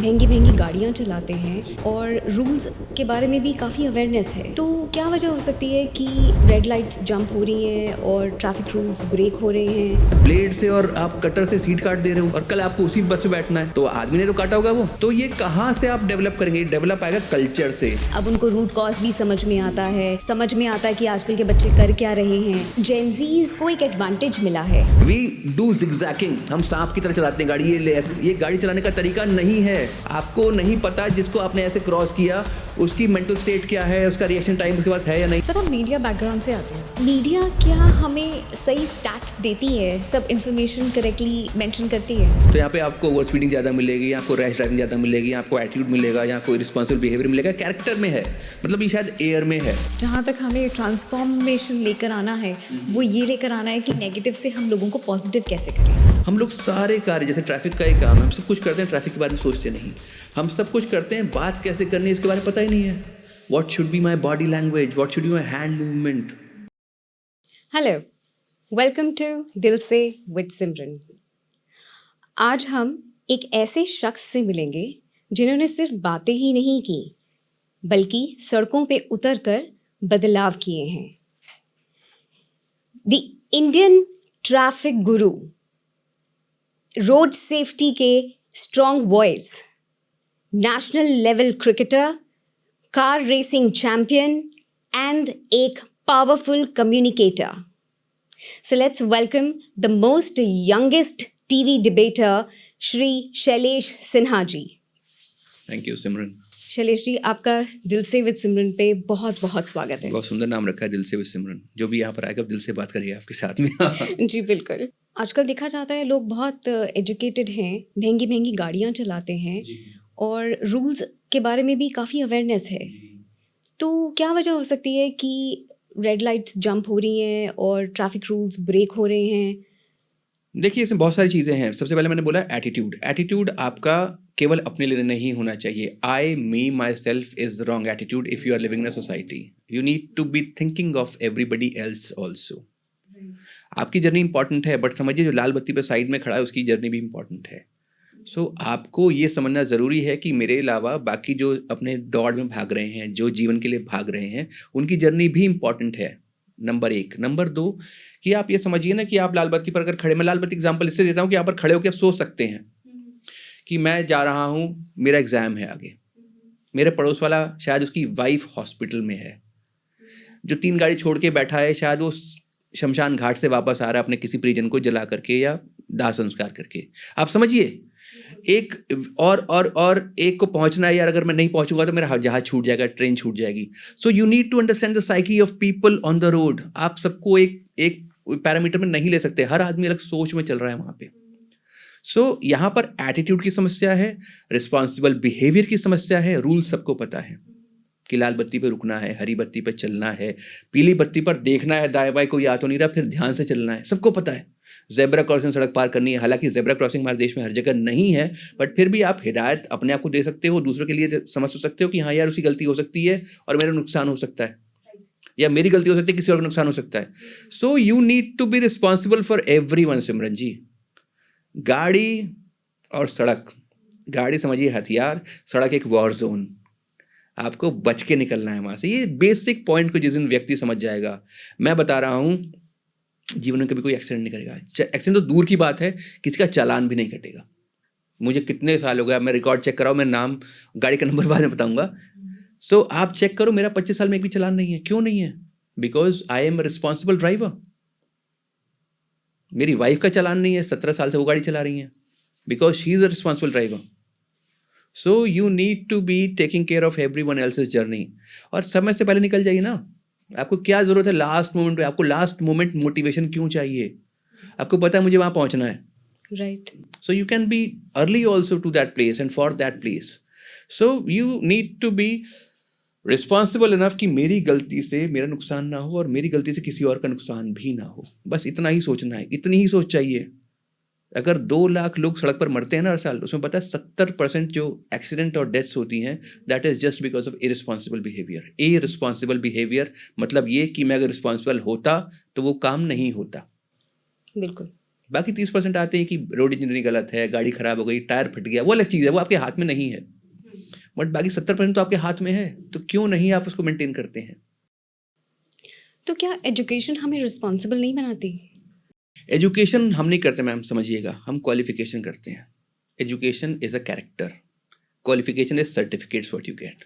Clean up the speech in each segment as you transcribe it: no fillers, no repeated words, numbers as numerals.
महंगी महंगी गाड़ियाँ चलाते हैं और रूल्स के बारे में भी काफ़ी अवेयरनेस है। तो क्या वजह हो सकती है कि रेड लाइट्स जंप हो रही हैं और ट्रैफिक रूल्स ब्रेक हो रहे हैं? ब्लेड से और आप कटर से सीट काट दे रहे हो और कल आपको उसी बस में बैठना है, तो आदमी ने तो काटा होगा वो। तो ये कहाँ से आप डेवलप करेंगे? डेवलप आएगा कल्चर से। अब उनको रूट कॉज भी समझ में आता है कि आजकल के बच्चे कर क्या रहे हैं। जेनजीज को एक एडवांटेज मिला है। वी डू जिगजैगिंग, हम सांप की तरह चलाते हैं गाड़ी। ये गाड़ी चलाने का तरीका नहीं है। आपको नहीं पता जिसको आपने ऐसे क्रॉस किया उसकी मेंटल स्टेट क्या है, उसका रिएक्शन टाइम उसके पास है या नहीं। सर, हम मीडिया बैकग्राउंड से आते हैं। मीडिया क्या हमें सही स्टैट्स देती है? सब इन्फॉर्मेशन करेक्टली मेंशन करती है? तो यहाँ पे आपको ओवर स्पीडिंग ज़्यादा मिलेगी, आपको रैश ड्राइविंग ज़्यादा मिलेगी, आपको एटीट्यूड मिलेगा, यहाँ कोई रिस्पॉन्सिबल बिहेवियर मिलेगा। कैरेक्टर में है, मतलब ये शायद एयर में है। जहाँ तक हमें ट्रांसफॉर्मेशन लेकर आना है, वो ये लेकर आना है कि नेगेटिव से हम लोगों को पॉजिटिव कैसे करें। हम लोग सारे कार्य, जैसे ट्रैफिक का ही काम है, हम सब कुछ करते हैं, ट्रैफिक के बारे में सोचते नहीं। हम सब कुछ करते हैं, बात कैसे करनी है इसके बारे में पता ही नहीं है। What should be my body language, what should be my hand movement. Hello, welcome to Dil Se with सिमरन। आज हम एक ऐसे शख्स से मिलेंगे जिन्होंने सिर्फ बातें ही नहीं की, बल्कि सड़कों पे उतरकर बदलाव किए हैं। The Indian traffic guru, road safety के strong voice, national level cricketer, car racing champion and एक powerful communicator. So let's welcome the most youngest TV debater, Shri Shailesh Sinha ji. Thank you Simran. Shailesh ji, आपका दिल से विद सिमरन पे बहुत बहुत स्वागत है. बहुत सुंदर नाम रखा है, दिल से विद सिमरन। जो भी यहाँ पर आएगा दिल से बात करिए आपके साथ में। जी बिल्कुल. आजकल देखा जाता है लोग बहुत एजुकेटेड हैं, महंगी महंगी गाड़ियाँ चलाते हैं और रूल्स के बारे में भी काफ़ी अवेयरनेस है. तो क्या वजह हो सकती है कि रेड लाइट्स जंप हो रही हैं और ट्रैफिक रूल्स ब्रेक हो रहे हैं? देखिए, इसमें बहुत सारी चीज़ें हैं। सबसे पहले मैंने बोला एटीट्यूड। एटीट्यूड आपका केवल अपने लिए नहीं होना चाहिए। I me myself is wrong attitude if you are living in a society. You need to be thinking of everybody else also. आपकी जर्नी इंपॉर्टेंट है, बट समझिए जो लाल बत्ती पे साइड में खड़ा है उसकी जर्नी भी इंपॉर्टेंट है। सो आपको ये समझना ज़रूरी है कि मेरे अलावा बाकी जो अपने दौड़ में भाग रहे हैं, जो जीवन के लिए भाग रहे हैं, उनकी जर्नी भी इंपॉर्टेंट है। नंबर एक। नंबर दो, कि आप ये समझिए ना कि आप लाल बत्ती पर अगर खड़े, मैं लाल बत्ती एग्जाम्पल इससे देता हूँ कि यहाँ पर खड़े होकर आप सोच सकते हैं कि मैं जा रहा हूँ, मेरा एग्ज़ाम है आगे, मेरे पड़ोस वाला शायद उसकी वाइफ हॉस्पिटल में है, जो 3 गाड़ी छोड़ के बैठा है शायद वो शमशान घाट से वापस आ रहा है अपने किसी परिजन को जला करके या दाह संस्कार करके। आप समझिए, एक और एक को पहुंचना है यार, अगर मैं नहीं पहुंचूंगा तो मेरा जहाज छूट जाएगा, ट्रेन छूट जाएगी। So you need to understand the psyche of people on the road. आप सबको एक पैरामीटर में नहीं ले सकते, हर आदमी अलग सोच में चल रहा है वहां पे। सो यहाँ पर एटीट्यूड की समस्या है, रिस्पॉन्सिबल बिहेवियर की समस्या है। रूल सबको पता है कि लाल बत्ती पे रुकना है, हरी बत्ती पे चलना है, पीली बत्ती पर देखना है, दाएं बाएं कोई आ तो नहीं रहा, फिर ध्यान से चलना है, सबको पता है। ज़ेब्रा क्रॉसिंग सड़क पार करनी है, हालांकि ज़ेब्रा क्रॉसिंग हमारे देश में हर जगह नहीं है, बट फिर भी आप हिदायत अपने आप को दे सकते हो, दूसरों के लिए समझ सकते हो कि हाँ यार उसकी गलती हो सकती है और मेरा नुकसान हो सकता है, या मेरी गलती हो सकती है, किसी और का नुकसान हो सकता है। So you need to be responsible for everyone. Simran ji, गाड़ी और सड़क, गाड़ी समझिए हथियार, सड़क एक वॉर जोन। आपको बच के निकलना है वहाँ से। ये बेसिक पॉइंट को जिस दिन व्यक्ति समझ जाएगा, मैं बता रहा हूँ, जीवन में कभी कोई एक्सीडेंट नहीं करेगा। एक्सीडेंट तो दूर की बात है, किसी का चालान भी नहीं कटेगा। मुझे कितने साल हो गया, मैं रिकॉर्ड चेक कराऊँ, मैं नाम गाड़ी का नंबर बाद में बताऊँगा। सो आप चेक करो, मेरा 25 साल में एक भी चालान नहीं है। क्यों नहीं है? Because I am responsible driver. मेरी वाइफ का चालान नहीं है, 17 साल से वो गाड़ी चला रही हैं, because she is a responsible driver. So you need to be taking care of everyone else's journey. और समय से पहले निकल जाइए ना। आपको क्या ज़रूरत है लास्ट मोमेंट पे? आपको लास्ट मोमेंट मोटिवेशन क्यों चाहिए? आपको पता है मुझे वहाँ पहुँचना है, right. So you can be early also to that place and for that place. So you need to be responsible enough कि मेरी गलती से मेरा नुकसान ना हो और मेरी गलती से किसी और का नुकसान भी ना हो। बस इतना ही सोचना है, इतनी ही सोच चाहिए। अगर 2 लाख लोग सड़क पर मरते हैं ना हर साल, उसमें पता है 70% जो एक्सीडेंट और डेथ्स होती हैं, that is just because of irresponsible behaviour. Irresponsible behaviour मतलब ये कि मैं अगर रिस्पॉन्सिबल होता तो वो काम नहीं होता। बिल्कुल. बाकी 30% आते हैं कि रोड इंजीनियरिंग गलत है, गाड़ी खराब हो गई, टायर फट गया, वो अलग चीज़ है, वो आपके हाथ में नहीं है। बट बाकी 70% तो आपके हाथ में है, तो क्यों नहीं आप उसको मेंटेन करते हैं? तो क्या एजुकेशन हमें रिस्पॉन्सिबल नहीं बनाती? एजुकेशन हम नहीं करते मैम, समझिएगा, हम क्वालिफिकेशन करते हैं। Education is a character, qualification is certificates what you get.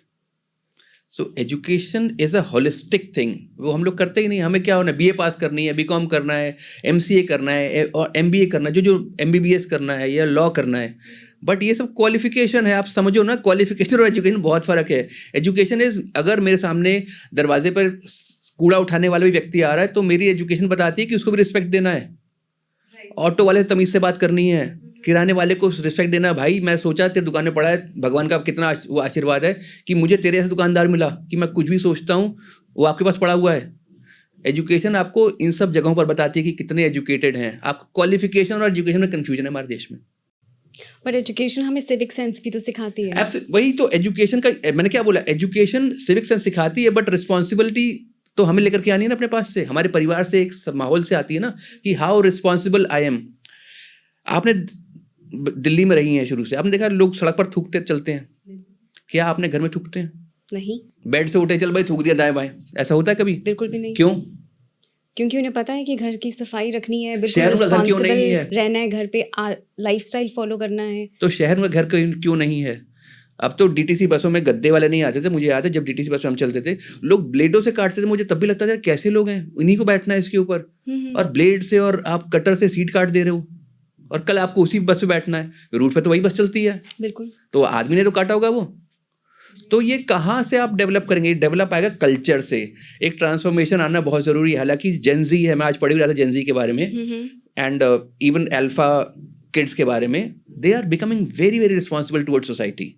So education is a holistic thing, वो हम लोग करते ही नहीं। हमें क्या होना है, बीए पास करनी है, बीकॉम करना है, एमसीए करना है और एमबीए करना है, जो एमबीबीएस करना है या लॉ करना है। बट ये सब क्वालिफिकेशन है, आप समझो ना, क्वालिफिकेशन और एजुकेशन बहुत फ़र्क है। एजुकेशन इज़, अगर मेरे सामने दरवाजे पर कूड़ा उठाने वाला भी व्यक्ति आ रहा है तो मेरी एजुकेशन बताती है कि उसको भी रिस्पेक्ट देना है, ऑटो वाले से तमीज़ से बात करनी है, किराने वाले को रिस्पेक्ट देना। भाई मैं सोचा तेरे दुकान में पड़ा है, भगवान का कितना वो आशीर्वाद है कि मुझे तेरे ऐसा दुकानदार मिला कि मैं कुछ भी सोचता हूँ वो आपके पास पड़ा हुआ है। एजुकेशन आपको इन सब जगहों पर बताती है कि कितने एजुकेटेड हैं आप। क्वालिफिकेशन और एजुकेशन में कन्फ्यूजन है हमारे देश में। पर एजुकेशन हमें सिविक सेंस भी तो सिखाती है। वही तो एजुकेशन का, मैंने क्या बोला, एजुकेशन सिविक सेंस सिखाती है, बट रिस्पॉन्सिबिलिटी तो हमें लेकर के आनी है ना अपने पास से, हमारे परिवार से, एक माहौल से आती है ना कि हाउ रिस्पॉन्सिबल आई एम। आपने दिल्ली में रही हैं शुरू से, आपने देखा लोग सड़क पर थूकते चलते हैं, क्या आपने घर में थूकते हैं? नहीं, बेड से उठे, चल भाई थूक दिया दाएं बाएं, ऐसा होता है कभी? बिल्कुल भी नहीं। क्यों? क्योंकि उन्हें पता है कि घर की सफाई रखनी है, बिल्कुल शहर में घर क्यों नहीं है? रिस्पॉन्सिबल रहना है, घर पे लाइफस्टाइल फॉलो करना है। तो शहर में घर क्यों नहीं है? अब तो डीटीसी बसों में गद्दे वाले नहीं आते थे, मुझे याद है जब डीटीसी बस में हम चलते थे लोग ब्लेडों से काटते थे, मुझे तब भी लगता था कैसे लोग हैं, इन्हीं को बैठना है इसके ऊपर, और ब्लेड से और आप कटर से सीट काट दे रहे हो, और कल आपको उसी बस में बैठना है, रूट पे तो वही बस चलती है, बिल्कुल। तो आदमी ने तो काटा होगा वो। तो ये कहाँ से आप डेवलप करेंगे? डेवलप आएगा कल्चर से। एक ट्रांसफॉर्मेशन आना बहुत ज़रूरी है। हालांकि जेनजी है, मैं आज पढ़ भी रहा था जेनजी के बारे में, एंड इवन अल्फा किड्स के बारे में, they are becoming very very responsible towards society.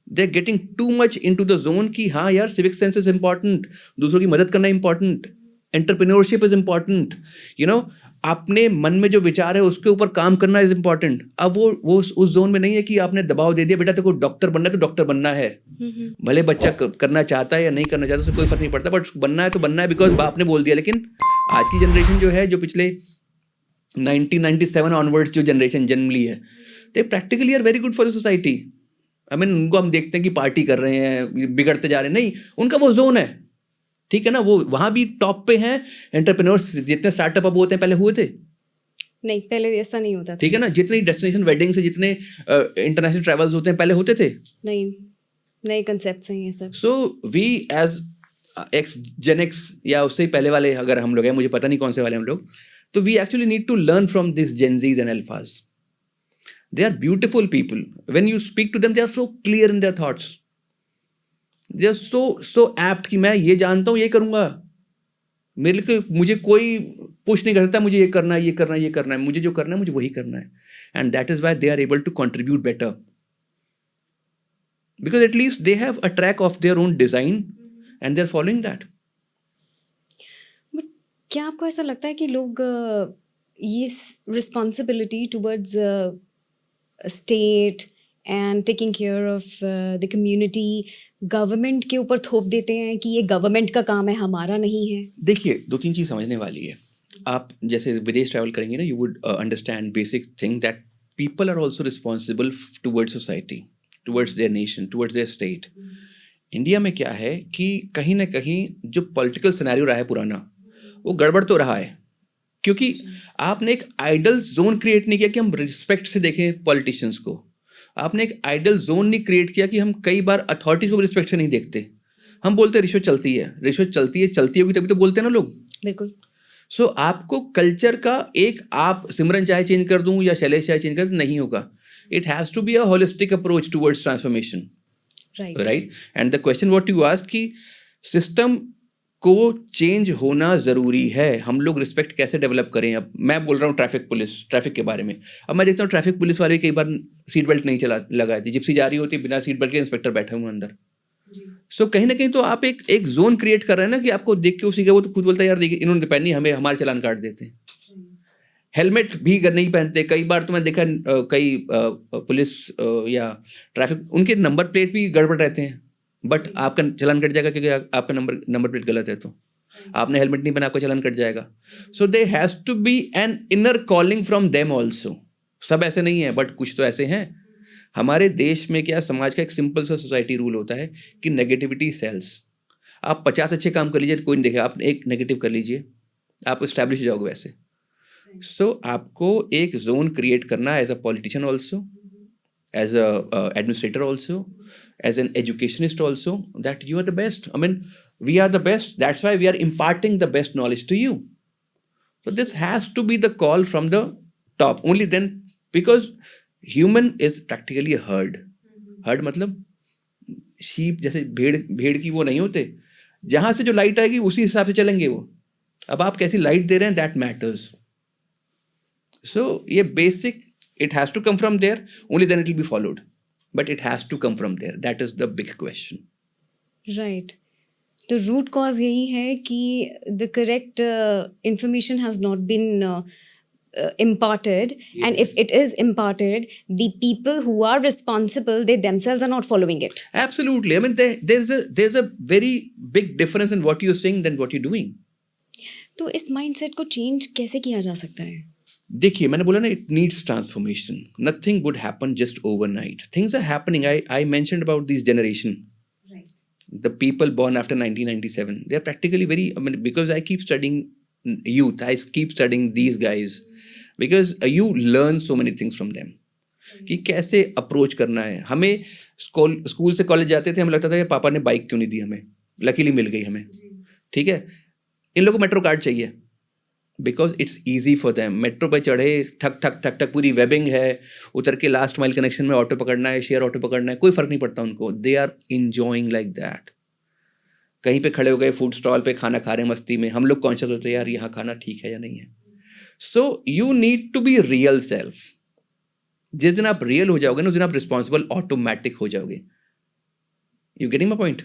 They are getting too much into the zone कि हाँ यार सिविक सेंस इज इंपॉर्टेंट, दूसरों की मदद करना important, entrepreneurship is important, you know, अपने मन में जो विचार है उसके ऊपर काम करना इज इंपॉर्टेंट। अब वो उस जोन में नहीं है कि आपने दबाव दे दिया बेटा तेरे को डॉक्टर बनना है तो डॉक्टर बनना है, भले बच्चा करना चाहता है या नहीं करना चाहता उससे कोई फर्क नहीं पड़ता, बट बनना है तो बनना है बिकॉज बाप ने बोल दिया। लेकिन आज की जनरेशन जो है, जो पिछले 1997 ऑनवर्ड्स जो जनरेशन जन्म ली है, they practically are very good for the society. I mean उनको हम देखते हैं कि पार्टी कर रहे हैं, बिगड़ते जा रहे हैं, नहीं, उनका वो जोन है, ठीक है ना, वो वहाँ भी टॉप पे हैं। एंटरप्रेन्योर्स जितने स्टार्टअप अब होते हैं पहले हुए थे? नहीं, पहले ऐसा नहीं होता था। ठीक है ना, जितनी डेस्टिनेशन वेडिंग से जितने इंटरनेशनल ट्रैवल्स होते हैं पहले होते थे? नहीं, नए कंसेप्ट हैं ये सब। So we as X Gen X या उससे पहले वाले अगर हम लोग हैं, मुझे पता नहीं कौन से वाले हम लोग, तो we actually need to learn from this Gen Zs and alphas. They are beautiful people. When you speak to them, they are so clear in their thoughts. They are so apt कि मैं ये जानता हूँ, ये करूँगा, मेरे को मुझे कोई पुश नहीं कर सकता मुझे ये करना है, ये करना है, ये करना है, मुझे जो करना है मुझे वही करना है। And that is why they are able to contribute better. Because at least they have a track of their own design and they are following that. But क्या आपको ऐसा लगता है कि लोग ये responsibility towards state and taking care of the community government के ऊपर थोप देते हैं कि ये गवर्नमेंट का काम है, हमारा नहीं है? देखिए, 2-3 चीज़ समझने वाली है। आप जैसे विदेश ट्रैवल करेंगे ना, you would understand basic thing that people are also responsible towards society, towards their nation, towards their state. India में क्या है कि कहीं ना कहीं जो पॉलिटिकल सिनेरियो रहा है पुराना, वो गड़बड़ तो रहा है, क्योंकि आपने एक आइडल जोन क्रिएट नहीं किया कि हम रिस्पेक्ट से देखें पॉलिटिशियंस को। आपने एक आइडल जोन नहीं क्रिएट किया कि हम कई बार अथॉरिटीज को रिस्पेक्ट से नहीं देखते। हम बोलते हैं रिश्वत चलती है, रिश्वत चलती है, चलती होगी तभी तो बोलते हैं ना लोग। बिल्कुल। सो आपको कल्चर का एक, आप सिमरन चाहे चेंज कर दूं या शैलेश चाहे चेंज कर दूं, नहीं होगा। It has to be a holistic approach towards transformation, right? And the question what you ask कि सिस्टम को चेंज होना ज़रूरी है, हम लोग रिस्पेक्ट कैसे डेवलप करें। अब मैं बोल रहा हूँ ट्रैफिक के बारे में, अब मैं देखता हूँ ट्रैफिक पुलिस वाले कई बार सीट बेल्ट नहीं लगाए थे, जिप्सी जा रही होती है बिना सीट बेल्ट के, इंस्पेक्टर बैठे हुए अंदर। सो कहीं ना कहीं तो आप एक जोन क्रिएट कर रहे हैं ना कि आपको देख के उसी का वो तो खुद बोलता है यार देखिए इन्होंने पहनी, हमें हमारे चालान काट देते हैं। हेलमेट भी नहीं पहनते, कई बार तो मैं देखा कई पुलिस या ट्रैफिक, उनके नंबर प्लेट भी गड़बड़ रहते हैं, बट आपका चालान कट जाएगा क्योंकि आपका नंबर प्लेट गलत है। तो आपने हेलमेट नहीं पहना, आपका चालान कट जाएगा. So they has to be an inner calling from them also. सब ऐसे नहीं है, बट कुछ तो ऐसे हैं. हमारे देश में क्या, समाज का एक सिंपल सा सोसाइटी रूल होता है कि नेगेटिविटी सेल्स. आप 50 अच्छे काम कर लीजिए, कोई नहीं देखेगा. आप एक नेगेटिव कर लीजिए, आप एस्टैब्लिश हो जाओगे वैसे. सो आपको एक जोन क्रिएट करना as a politician also, as a administrator also, as an educationist also, that you are the best. I mean, we are the best. That's why we are imparting the best knowledge to you. So this has to be the call from the top. Only then, because human is practically a herd. Herd मतलब sheep, जैसे भेड़ की वो नहीं होते. जहां से जो लाइट आएगी उसी हिसाब से चलेंगे वो. अब आप कैसी लाइट दे रहे हैं, that matters. So ये basic, it has to come from there, only then it will be followed, but it has to come from there. That is the big question. Right. तो रूट कॉज यही है कि the correct information has not been imparted, and if it is imparted, the people who are responsible, they themselves are not following it. Absolutely. I mean, there's a very big difference in what you're saying than what you're doing. तो इस mindset को change कैसे किया जा सकता है? देखिए, मैंने बोला ना, it needs transformation. Nothing would happen just overnight. Things are happening. I mentioned about this generation. The people born after 1997, they are practically very, I mean, because I keep studying youth, I keep studying these guys, because you learn so many things from them. कि कैसे approach करना है. हमें school से college जाते थे, हमें लगता था कि पापा ने बाइक क्यों नहीं दी हमें, लकीली मिल गई हमें. ठीक है, इन लोगों को मेट्रो कार्ड चाहिए, because it's easy for them. Metro पे चढ़े, ठक ठक ठक ठक, पूरी वेबिंग है, उतर के लास्ट माइल कनेक्शन में ऑटो पकड़ना है, शेयर ऑटो पकड़ना है, कोई फर्क नहीं पड़ता उनको. They are enjoying like that. कहीं पे खड़े हो गए, फूड स्टॉल पे खाना खा रहे हैं मस्ती में, हम लोग कॉन्शियस होते हैं यार यहाँ खाना ठीक है या नहीं है. So you need to be real self. जिस दिन आप रियल हो जाओगे ना, उस दिन आप रिस्पॉन्सिबल ऑटोमेटिक हो जाओगे. You getting my point?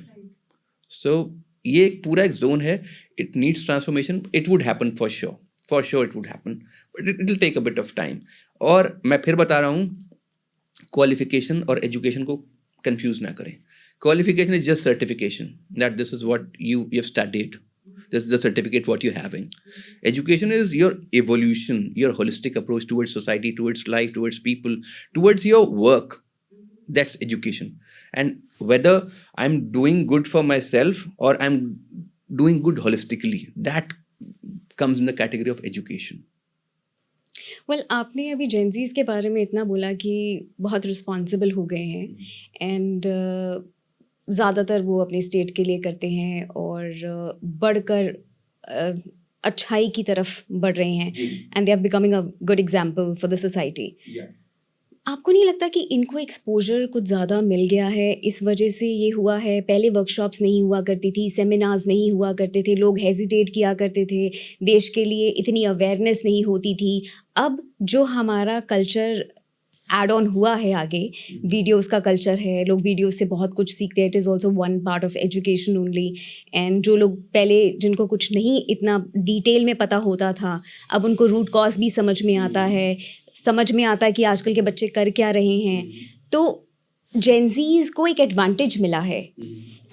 So ये एक पूरा एक जोन है. It needs transformation. It would happen for sure it would happen, but it will take a bit of time. और मैं फिर बता रहा हूँ, क्वालिफिकेशन और एजुकेशन को कंफ्यूज ना करें. Qualification is just certification that this is what you have studied. This is the certificate what you're having. Education is your evolution, your holistic approach towards society, towards life, towards people, towards your work. That's education. And whether I'm doing good for myself or I'm doing good holistically, that comes in the category of education. Well, आपने अभी Gen Zs के बारे में इतना बोला कि बहुत responsible हो गए हैं, एंड ज़्यादातर वो अपने स्टेट के लिए करते हैं और बढ़कर अच्छाई की तरफ बढ़ रहे हैं, and they are becoming a good example for the society. आपको नहीं लगता कि इनको एक्सपोजर कुछ ज़्यादा मिल गया है, इस वजह से ये हुआ है? पहले वर्कशॉप्स नहीं हुआ करती थी, सेमिनार्स नहीं हुआ करते थे, लोग हेजिटेट किया करते थे, देश के लिए इतनी अवेयरनेस नहीं होती थी. अब जो हमारा कल्चर एड ऑन हुआ है आगे, वीडियोस का कल्चर है, लोग वीडियोस से बहुत कुछ सीखते हैं. It is also one part of education only. And जो लोग पहले, जिनको कुछ नहीं इतना डिटेल में पता होता था, अब उनको रूट कॉज भी समझ में आता है, समझ में आता है कि आजकल के बच्चे कर क्या रहे हैं. तो जेनजीज को एक एडवांटेज मिला है,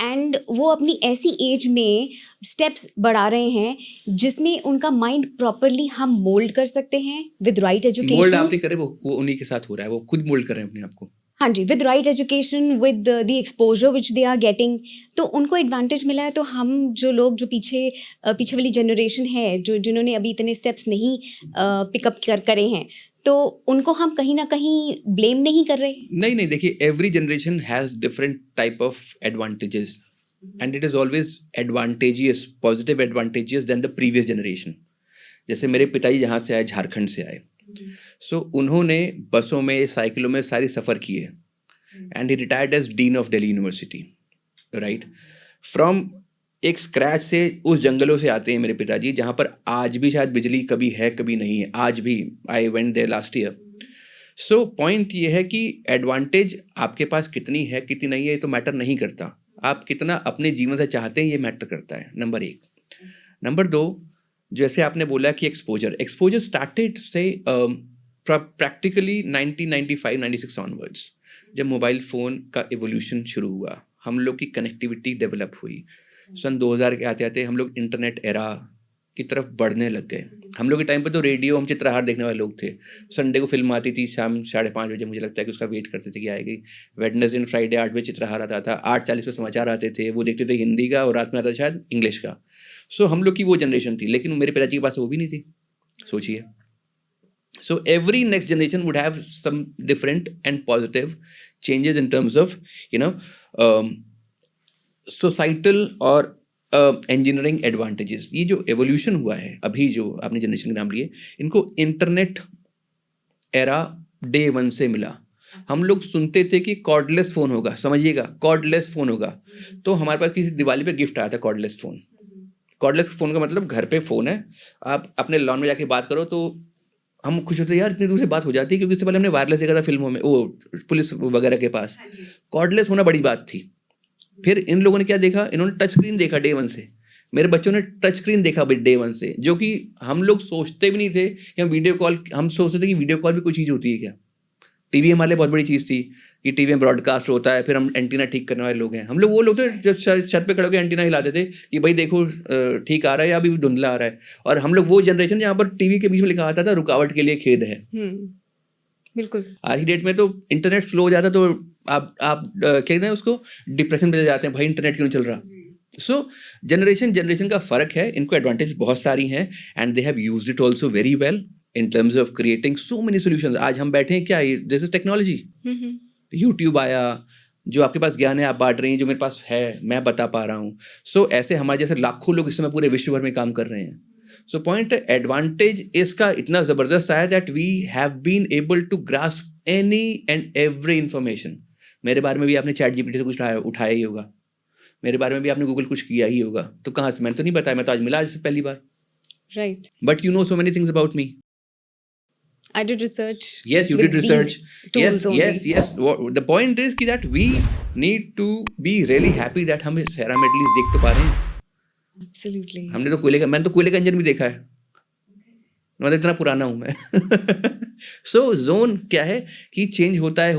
एंड वो अपनी ऐसी एज में स्टेप्स बढ़ा रहे हैं जिसमें उनका माइंड प्रॉपरली हम मोल्ड कर सकते हैं विद राइट एजुकेशन. मोल्ड आप नहीं कर रहे, वो उन्हीं के साथ हो रहा है, वो खुद मोल्ड कर रहे हैं अपने आप को. हाँ जी, with right education, with the exposure which they are getting, तो उनको एडवांटेज मिला है. तो हम जो लोग, जो पीछे वाली जनरेशन है, जिन्होंने अभी इतने स्टेप्स नहीं पिकअप करे हैं, तो उनको हम कहीं ना कहीं ब्लेम नहीं कर रहे. नहीं, देखिए, every generation has different type of advantages, and it is always advantageous, positive advantageous than the previous generation. जैसे मेरे पिताजी जहाँ से आए, झारखंड से आए, सो उन्होंने बसों में, साइकिलों में सारी सफ़र किए, and he retired as dean of Delhi university, right. From एक स्क्रैच से, उस जंगलों से आते हैं मेरे पिताजी, जहाँ पर आज भी शायद बिजली कभी है कभी नहीं है. आज भी, I went there last year. So point ये है कि एडवांटेज आपके पास कितनी है कितनी नहीं है, ये तो मैटर नहीं करता. आप कितना अपने जीवन से चाहते हैं, ये मैटर करता है, नंबर 1. नंबर 2, जैसे आपने बोला कि एक्सपोजर स्टार्टेड से प्रैक्टिकली 1995-96 ऑनवर्ड्स, जब मोबाइल फ़ोन का एवोल्यूशन शुरू हुआ, हम लोग की कनेक्टिविटी डेवलप हुई. सन 2000 के आते आते हम लोग इंटरनेट एरा की तरफ बढ़ने लग गए। हम लोग के टाइम पे तो रेडियो, हम चित्रहार देखने वाले लोग थे। संडे को फिल्म आती थी शाम 5:30 बजे, मुझे लगता है कि उसका वेट करते थे कि आएगी। वेडनेसडे एंड फ्राइडे 8 बजे चित्रहार आता था, 8:40 पे समाचार आते थे, वो देखते थे हिंदी का, और रात में आता था शायद इंग्लिश का। सो हम लोग की वो जनरेशन थी, लेकिन मेरे पिताजी के पास वो भी नहीं थी, सोचिए। So every next generation would have some different and positive changes in terms of, you know, societal और engineering advantages. ये जो evolution हुआ है अभी, जो आपने जनरेशन के नाम लिए, इनको इंटरनेट एरा डे 1 से मिला। हम लोग सुनते थे कि कॉर्डलेस फ़ोन होगा, समझिएगा, कॉर्डलेस फ़ोन होगा। तो हमारे पास किसी दिवाली पे गिफ्ट आया था कॉर्डलेस फ़ोन। कॉर्डलेस फ़ोन का मतलब घर पे फ़ोन है, आप अपने लॉन में जाके बात करो, तो हम खुश होते हैं, यार इतनी दूर से बात हो जाती है, क्योंकि इससे पहले हमने वायरलेस देखा था फिल्मों में, वो पुलिस वगैरह के पास। कॉर्डलेस होना बड़ी बात थी। फिर इन लोगों ने क्या देखा, इन्होंने टच स्क्रीन देखा डे 1 से। मेरे बच्चों ने टच स्क्रीन देखा डे 1 से, जो कि हम लोग सोचते भी नहीं थे कि हम वीडियो कॉल, हम सोचते थे कि वीडियो कॉल भी कोई चीज़ होती है क्या। टीवी हमारे लिए बहुत बड़ी चीज़ थी कि टीवी में ब्रॉडकास्ट होता है, फिर हम एंटीना ठीक करने वाले लोग हैं। हम लोग वो लोग थे जब छत पे खड़े होकर एंटीना हिलाते थे कि भाई देखो ठीक आ रहा है या अभी धुंधला आ रहा है। और हम लोग वो जनरेशन जहाँ पर टीवी के बीच में लिखा आता था रुकावट के लिए खेद है। बिल्कुल। आज की डेट में तो इंटरनेट स्लो हो जाता तो आप कहते हैं उसको, डिप्रेशन में जाते हैं, भाई इंटरनेट क्यों चल रहा। सो जनरेशन का फ़र्क है। इनको एडवांटेज बहुत सारी हैं, and they have used it also very well in terms of creating so many solutions. आज हम बैठे हैं क्या, दिस इज टेक्नोलॉजी। यूट्यूब आया, जो आपके पास ज्ञान है आप बांट रही हैं, जो मेरे पास है मैं बता पा रहा हूँ। सो ऐसे हमारे जैसे लाखों लोग इस समय पूरे विश्व भर में काम कर रहे हैं। सो पॉइंट एडवांटेज इसका इतना ज़बरदस्त आया that we have been able to grasp any and every information. मेरे बारे में भी आपने चैट जीपीटी से कुछ उठाया ही होगा, मेरे बारे में भी आपने गूगल कुछ किया ही होगा, तो कहाँ से, मैंने तो नहीं बताया, मैं तो आज मिला आज पहली बार। Right. But you know so many things about me. I did research. Yes, you with did research. these tools only. Yes. The point is कि that we need to be really happy that हम इस era में at least देख तो पा रहे हैं। Absolutely. हमने तो मैंने तो कोयले का इंजन भी देखा है, मतलब इतना पुराना हूँ मैं। सो जोन क्या है कि चेंज होता है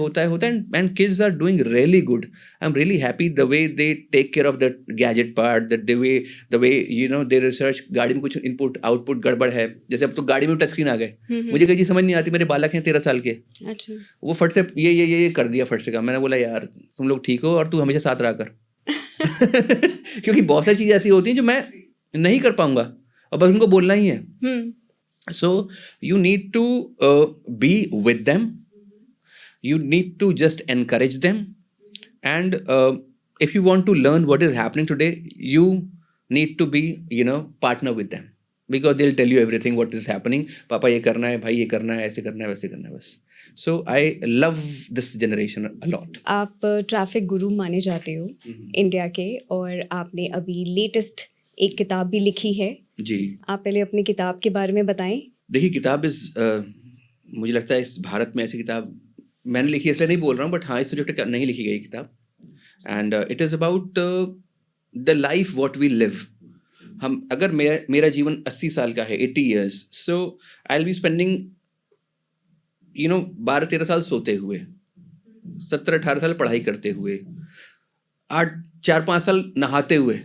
and kids are doing really good. I am really happy the way they take care of the gadget part, the way you know they research. गाड़ी में कुछ इनपुट आउटपुट गड़बड़ है, जैसे अब तो गाड़ी में टच स्क्रीन आ गए, मुझे कई चीज़ समझ नहीं आती। मेरे बालक हैं 13 साल के, अच्छा। वो फट से ये कर दिया फट से का। मैंने बोला यार तुम लोग ठीक हो और तू हमेशा साथ रहा कर। क्योंकि बहुत सारी चीज़ें ऐसी होती हैं जो मैं नहीं कर पाऊंगा और बस उनको बोलना ही है। So you need to be with them. You need to just encourage them. And if you want to learn what is happening today, you need to be, partner with them. Because they'll tell you everything what is happening. पापा ये करना है, भाई ये करना है, ऐसे करना है, वैसे करना है, बस. So I love this generation a lot. आप ट्रैफिक गुरु माने जाते हो इंडिया के, और आपने अभी लेटेस्ट एक किताब भी लिखी है जी। आप पहले अपनी किताब के बारे में बताएं। देखिए किताब मुझे लगता है इस भारत में ऐसी किताब मैंने लिखी, इसलिए नहीं बोल रहा हूँ, बट हाँ इस सब्जेक्ट पर नहीं लिखी गई किताब। And it is about the life what we live. हम अगर मेरा जीवन 80 साल का है, 80 years, so I will be spending 12-13 साल सोते हुए, 17-18 साल पढ़ाई करते हुए, 4-5 साल नहाते हुए,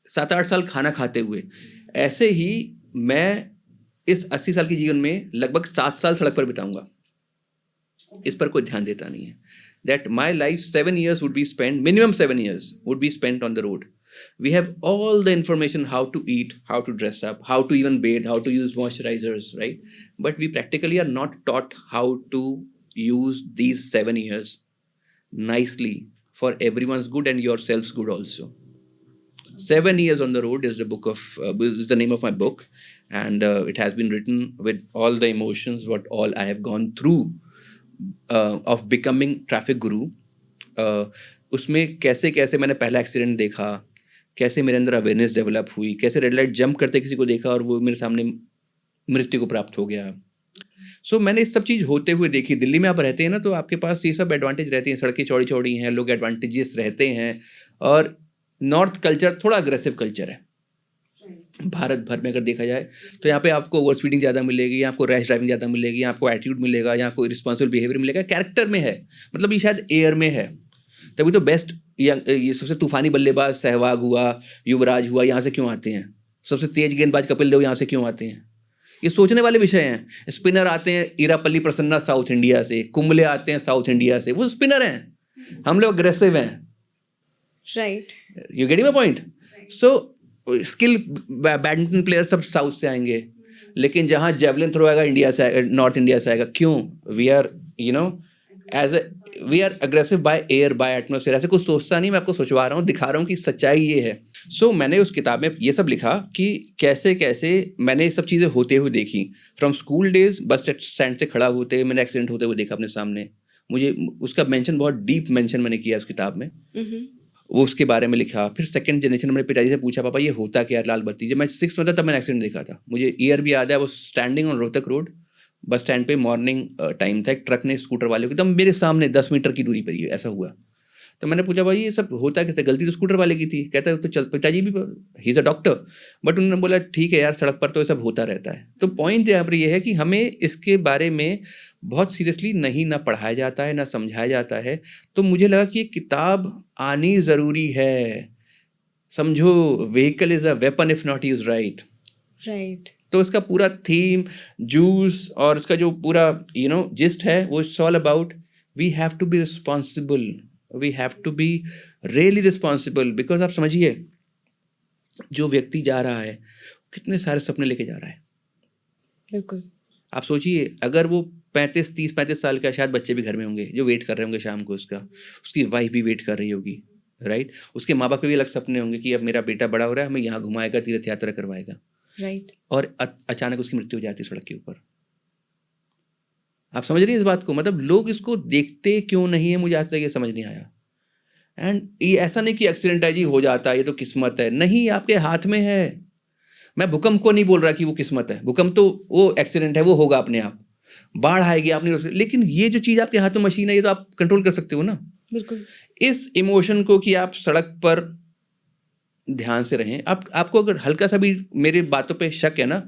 7-8 साल खाना खाते हुए। ऐसे ही मैं इस 80 साल के जीवन में लगभग 7 साल सड़क पर बिताऊंगा। इस पर कोई ध्यान देता नहीं है। That my life 7 years would be spent, minimum 7 years would be spent on the road. We have all the information how to eat, how to dress up, how to even bathe, how to use moisturizers, right? But we practically are not taught how to use these 7 years nicely for everyone's good and yourself's good also. 7 years on the road is the name of my book, and it has been written with all the emotions what all I have gone through of becoming traffic guru. उसमें कैसे कैसे मैंने पहला accident देखा, कैसे मेरे अंदर awareness develop हुई, कैसे रेड लाइट जंप करते किसी को देखा और वो मेरे सामने मृत्यु को प्राप्त हो गया। सो मैंने इस सब चीज़ होते हुए देखी। दिल्ली में आप रहते हैं ना, तो आपके पास ये सब एडवांटेज रहती हैं, सड़कें चौड़ी चौड़ी हैं, लोग एडवांटेजेस रहते हैं, और नॉर्थ कल्चर थोड़ा अग्रेसिव कल्चर है। भारत भर में अगर देखा जाए तो यहाँ पे आपको ओवर स्पीडिंग ज़्यादा मिलेगी, यहाँ आपको रैश ड्राइविंग ज़्यादा मिलेगी, यहाँ आपको एटीट्यूड मिलेगा, यहाँ आपको रिस्पॉन्सिबल बिहेवियर मिलेगा, कैरेक्टर में है, मतलब ये शायद एयर में है। तभी तो बेस्ट ये सबसे तूफानी बल्लेबाज सहवाग हुआ, युवराज हुआ, यहाँ से क्यों आते हैं? सबसे तेज गेंदबाज कपिल देव यहाँ से क्यों आते हैं? ये सोचने वाले विषय हैं। स्पिनर आते हैं इरापल्ली प्रसन्ना साउथ इंडिया से, कुंबले आते हैं साउथ इंडिया से, वो स्पिनर हैं, हम लोग अग्रेसिव हैं। Right, you getting my point? So skill badminton player सब साउथ से आएंगे, लेकिन जहाँ जेवलिन थ्रो आएगा इंडिया से, नॉर्थ इंडिया से आएगा। क्यों? We are we are aggressive by air, by atmosphere. ऐसे कुछ सोचता नहीं, मैं आपको सोचवा रहा हूँ, दिखा रहा हूँ कि सच्चाई ये है। सो मैंने उस किताब में ये सब लिखा कि कैसे कैसे मैंने ये सब चीज़ें होते हुए देखी। From school days bus stand से खड़ा होते मैंने एक्सीडेंट होते हुए देखा अपने सामने। मुझे उसका मेंशन, बहुत डीप मेंशन मैंने किया उस किताब में, वो उसके बारे में लिखा। फिर सेकंड जनरेशन मेरे पिताजी से पूछा, पापा ये होता क्या है लाल बत्ती? जब मैं 6 में था तब मैंने एक्सीडेंट देखा था, मुझे ईयर भी याद है। वो standing on Rohtak road, bus stand पे, मॉर्निंग टाइम था, एक ट्रक ने स्कूटर वाले को एकदम मेरे सामने 10 मीटर की दूरी पर ही ऐसा हुआ। तो मैंने पूछा, भाई ये सब होता कैसे? गलती तो स्कूटर वाले की थी। कहता है तो चल, पिताजी भी, he is a doctor, but उन्होंने बोला ठीक है यार, सड़क पर तो ये सब होता रहता है। तो पॉइंट यहाँ पर ये है कि हमें इसके बारे में बहुत सीरियसली नहीं ना पढ़ाया जाता है, ना समझाया जाता है। तो मुझे लगा कि ये किताब आनी ज़रूरी है। समझो, vehicle is a weapon if not use right. Right. तो इसका पूरा थीम, जूस और इसका जो पूरा जिस्ट है, वो it's all about we have to be responsible, we have to be really responsible. Because आप समझिए, जो व्यक्ति जा रहा है कितने सारे सपने लेके जा रहा है। बिल्कुल। आप सोचिए, अगर वो 35 साल का, शायद बच्चे भी घर में होंगे जो वेट कर रहे होंगे शाम को, उसकी वाइफ भी वेट कर रही होगी, राइट? उसके माँ बाप के भी अलग सपने होंगे कि अब मेरा बेटा बड़ा हो रहा है, हमें यहाँ घुमाएगा, तीर्थ यात्रा करवाएगा, राइट। और अचानक उसकी मृत्यु हो जाती है सड़क के ऊपर। आप समझ रही हैं इस बात को? मतलब लोग इसको देखते क्यों नहीं है, मुझे आज तक ये समझ नहीं आया। एंड ये ऐसा नहीं कि एक्सीडेंट है जी, हो जाता है, ये तो किस्मत है। नहीं, आपके हाथ में है। मैं भूकंप को नहीं बोल रहा कि वो किस्मत है, भूकंप तो वो एक्सीडेंट है, वो होगा अपने आप। बाढ़ आएगी, आप नहीं रोक सकते, लेकिन ये जो चीज़ आपके हाथ में मशीन है, ये तो आप कंट्रोल कर सकते हो ना। बिल्कुल। इस इमोशन को कि आप सड़क पर ध्यान से रहें। आपको अगर हल्का सा भी मेरी बातों पे शक है ना,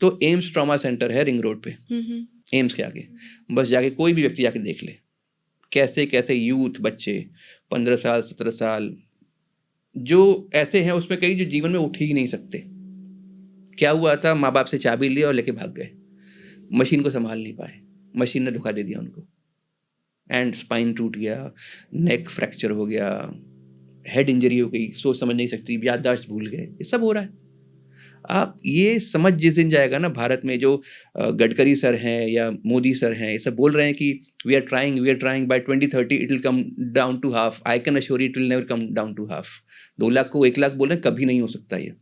तो एम्स ट्रॉमा सेंटर है रिंग रोड पे, एम्स के आगे, बस जाके कोई भी व्यक्ति जाके देख ले, कैसे कैसे यूथ, बच्चे 15 साल 17 साल जो ऐसे हैं, उसमें कई जो जीवन में उठ ही नहीं सकते। क्या हुआ था? माँ बाप से चाबी ली और लेके भाग गए, मशीन को संभाल नहीं पाए, मशीन ने धोखा दे दिया उनको, एंड स्पाइन टूट गया, नेक फ्रैक्चर हो गया, हेड इंजरी हो गई, सोच समझ नहीं सकती, याददाश्त भूल गए। ये सब हो रहा है। आप ये समझ जिस दिन जाएगा ना, भारत में जो गडकरी सर हैं या मोदी सर हैं, ये सब बोल रहे हैं कि we are trying by 2030 it will come down to half. I can assure you it will never come down to half. 2 lakh को 1 लाख बोल रहे हैं, कभी नहीं हो सकता ये,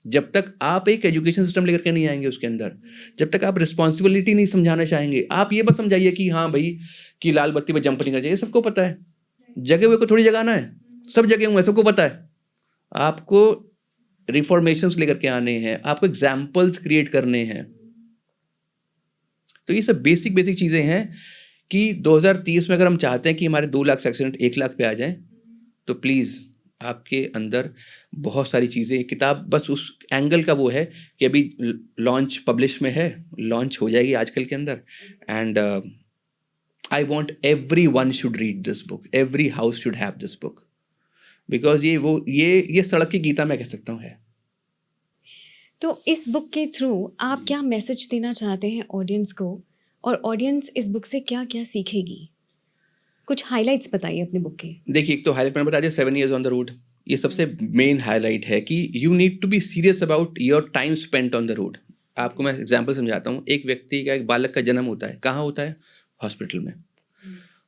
जब तक आप एक एजुकेशन सिस्टम लेकर के नहीं आएंगे उसके अंदर, जब तक आप रिस्पॉन्सिबिलिटी नहीं समझाना चाहेंगे। आप ये बस समझाइए कि हाँ भाई, कि लाल बत्ती पर जंप नहीं करना चाहिए, सबको पता है। जगे हुए को थोड़ी जगाना है, सब जगह हुए, सबको पता है। आपको रिफॉर्मेशंस लेकर के आने हैं, आपको एग्जाम्पल्स क्रिएट करने हैं। तो ये सब बेसिक चीज़ें हैं कि 2030 में अगर हम चाहते हैं कि हमारे 2 लाख से एक्सीडेंट 1 लाख पे आ जाएं, तो प्लीज़ आपके अंदर बहुत सारी चीज़ें, किताब बस उस एंगल का वो है कि अभी लॉन्च पब्लिश में है, लॉन्च हो जाएगी आजकल के अंदर। And I want every one should read this book, every house should have this book, because ये सड़क की गीता मैं कह सकता हूँ है। तो इस बुक के थ्रू आप क्या मैसेज देना चाहते हैं ऑडियंस को, और ऑडियंस इस बुक से क्या क्या सीखेगी? कुछ हाइलाइट्स बताइए अपने बुक के। देखिए, एक तो हाईलाइट मैंने बता दिया, 7 years ऑन द रोड, ये सबसे मेन हाईलाइट है कि you need to be serious about your time spent on the road. आपको मैं एग्जांपल समझाता हूँ। एक व्यक्ति का, एक बालक का जन्म होता है, कहाँ होता है? हॉस्पिटल में।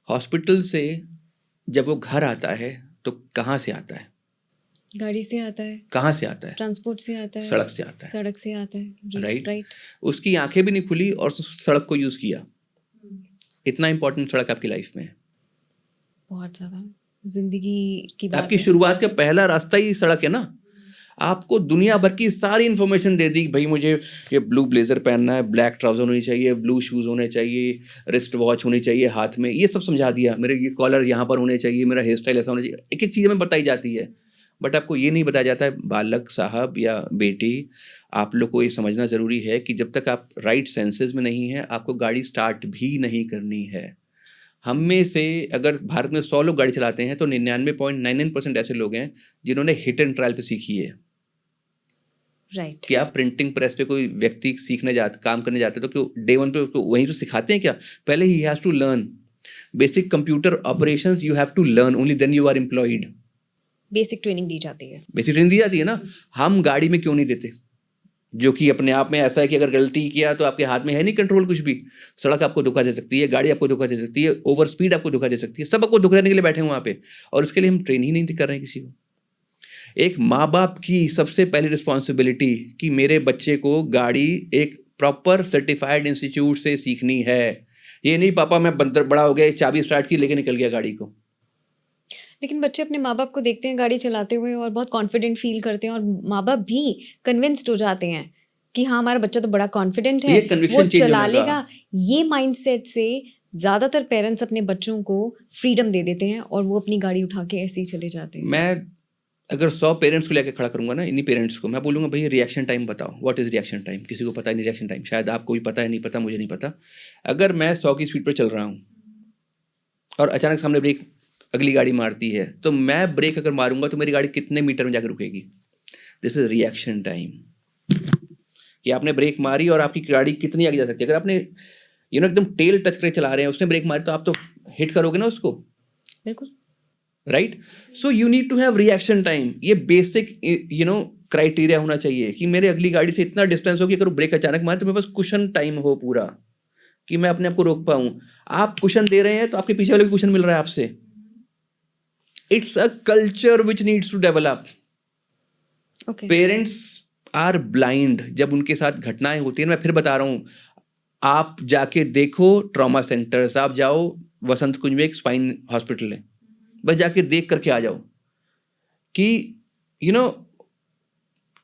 हॉस्पिटल से जब वो घर आता है तो कहाँ से आता है? गाड़ी से आता है। कहाँ से आता है? ट्रांसपोर्ट से आता है। सड़क से आता है। सड़क से आता है। राइट। उसकी आंखें भी नहीं खुली और सड़क को यूज किया। इतना इंपॉर्टेंट सड़क आपकी लाइफ में है, बहुत ज़्यादा। जिंदगी की बात आपकी शुरुआत का पहला रास्ता ही सड़क है ना। आपको दुनिया भर की सारी इन्फॉर्मेशन दे दी, भाई मुझे ये ब्लू ब्लेजर पहनना है, ब्लैक ट्राउजर होनी चाहिए, ब्लू शूज़ होने चाहिए, रिस्ट वॉच होनी चाहिए हाथ में, ये सब समझा दिया। मेरे ये कॉलर यहाँ पर होने चाहिए, मेरा हेयर स्टाइल ऐसा होना चाहिए, एक एक चीज़ हमें बताई जाती है। बट आपको ये नहीं बताया जाता है, बालक साहब या बेटी, आप लोग को ये समझना ज़रूरी है कि जब तक आप राइट सेंसेस में नहीं हैं, आपको गाड़ी स्टार्ट भी नहीं करनी है। हम में से अगर भारत में 100 लोग गाड़ी चलाते हैं तो 99.99% ऐसे लोग हैं जिन्होंने हिट एंड ट्रायल पे सीखी है। राइट। क्या प्रिंटिंग प्रेस पे कोई व्यक्ति सीखने जाता, काम करने जाते तो क्यों डे 1 पे उसको वहीं तो सिखाते हैं क्या? पहले ही has to learn basic computer operations, you have to learn, only then you are employed. Basic training दी जाती है। बेसिक ट्रेनिंग दी जाती है ना, हम गाड़ी में क्यों नहीं देते? जो कि अपने आप में ऐसा है कि अगर गलती किया तो आपके हाथ में है नहीं कंट्रोल कुछ भी। सड़क आपको धोखा दे सकती है, गाड़ी आपको धोखा दे सकती है, ओवर स्पीड आपको धोखा दे सकती है, सब आपको धोखा देने के लिए बैठे हैं वहाँ पे, और उसके लिए हम ट्रेन ही नहीं कर रहे हैं किसी को। एक माँ बाप की सबसे पहली रिस्पॉन्सिबिलिटी कि मेरे बच्चे को गाड़ी एक प्रॉपर सर्टिफाइड इंस्टीट्यूट से सीखनी है। ये नहीं पापा मैं बड़ा हो गया, चाबी स्टार्ट की लेके निकल गया गाड़ी को। लेकिन बच्चे अपने माँ बाप को देखते हैं गाड़ी चलाते हुए और बहुत कॉन्फिडेंट फील करते हैं, और माँ बाप भी कन्विंस्ड हो जाते हैं कि हाँ हमारा बच्चा तो बड़ा कॉन्फिडेंट है, वो चला लेगा। ये माइंडसेट से ज़्यादातर पेरेंट्स अपने बच्चों को फ्रीडम दे देते हैं और वो अपनी गाड़ी उठा के ऐसे ही चले जाते हैं। मैं अगर 100 पेरेंट्स को लेकर खड़ा करूंगा ना, इन्हीं पेरेंट्स को मैं बोलूँगा भैया रिएक्शन टाइम बताओ, व्हाट इज़ रिएक्शन टाइम? किसी को पता ही नहीं रिएक्शन टाइम, शायद आपको भी पता है, नहीं पता, मुझे नहीं पता। अगर मैं 100 की स्पीड पर चल रहा हूँ और अचानक सामने ब्रेक अगली गाड़ी मारती है, तो मैं ब्रेक अगर मारूंगा तो मेरी गाड़ी कितने मीटर में जाकर रुकेगी? This is reaction time. कि आपने ब्रेक मारी और आपकी गाड़ी कितनी आगे जा सकती है। अगर आपने एकदम टेल टच करके चला रहे हैं, उसने ब्रेक मारी तो आप तो हिट करोगे ना उसको, बिल्कुल। Right? So you need to have reaction time. ये बेसिक क्राइटेरिया होना चाहिए कि मेरे अगली गाड़ी से इतना डिस्टेंस हो कि अगर ब्रेक अचानक मारे तो मेरे पास कुशन टाइम हो पूरा, कि मैं अपने आप को रोक पाऊं। आप कुशन दे रहे हैं तो आपके पीछे वाले को कुशन मिल रहा है आपसे। It's a culture which needs to develop. Parents are blind जब उनके साथ घटनाएं होती है। मैं फिर बता रहा हूं, आप जाके देखो ट्रॉमा सेंटर्स, आप जाओ वसंत कुंज में एक स्पाइन हॉस्पिटल है, बस जाके देख करके आ जाओ कि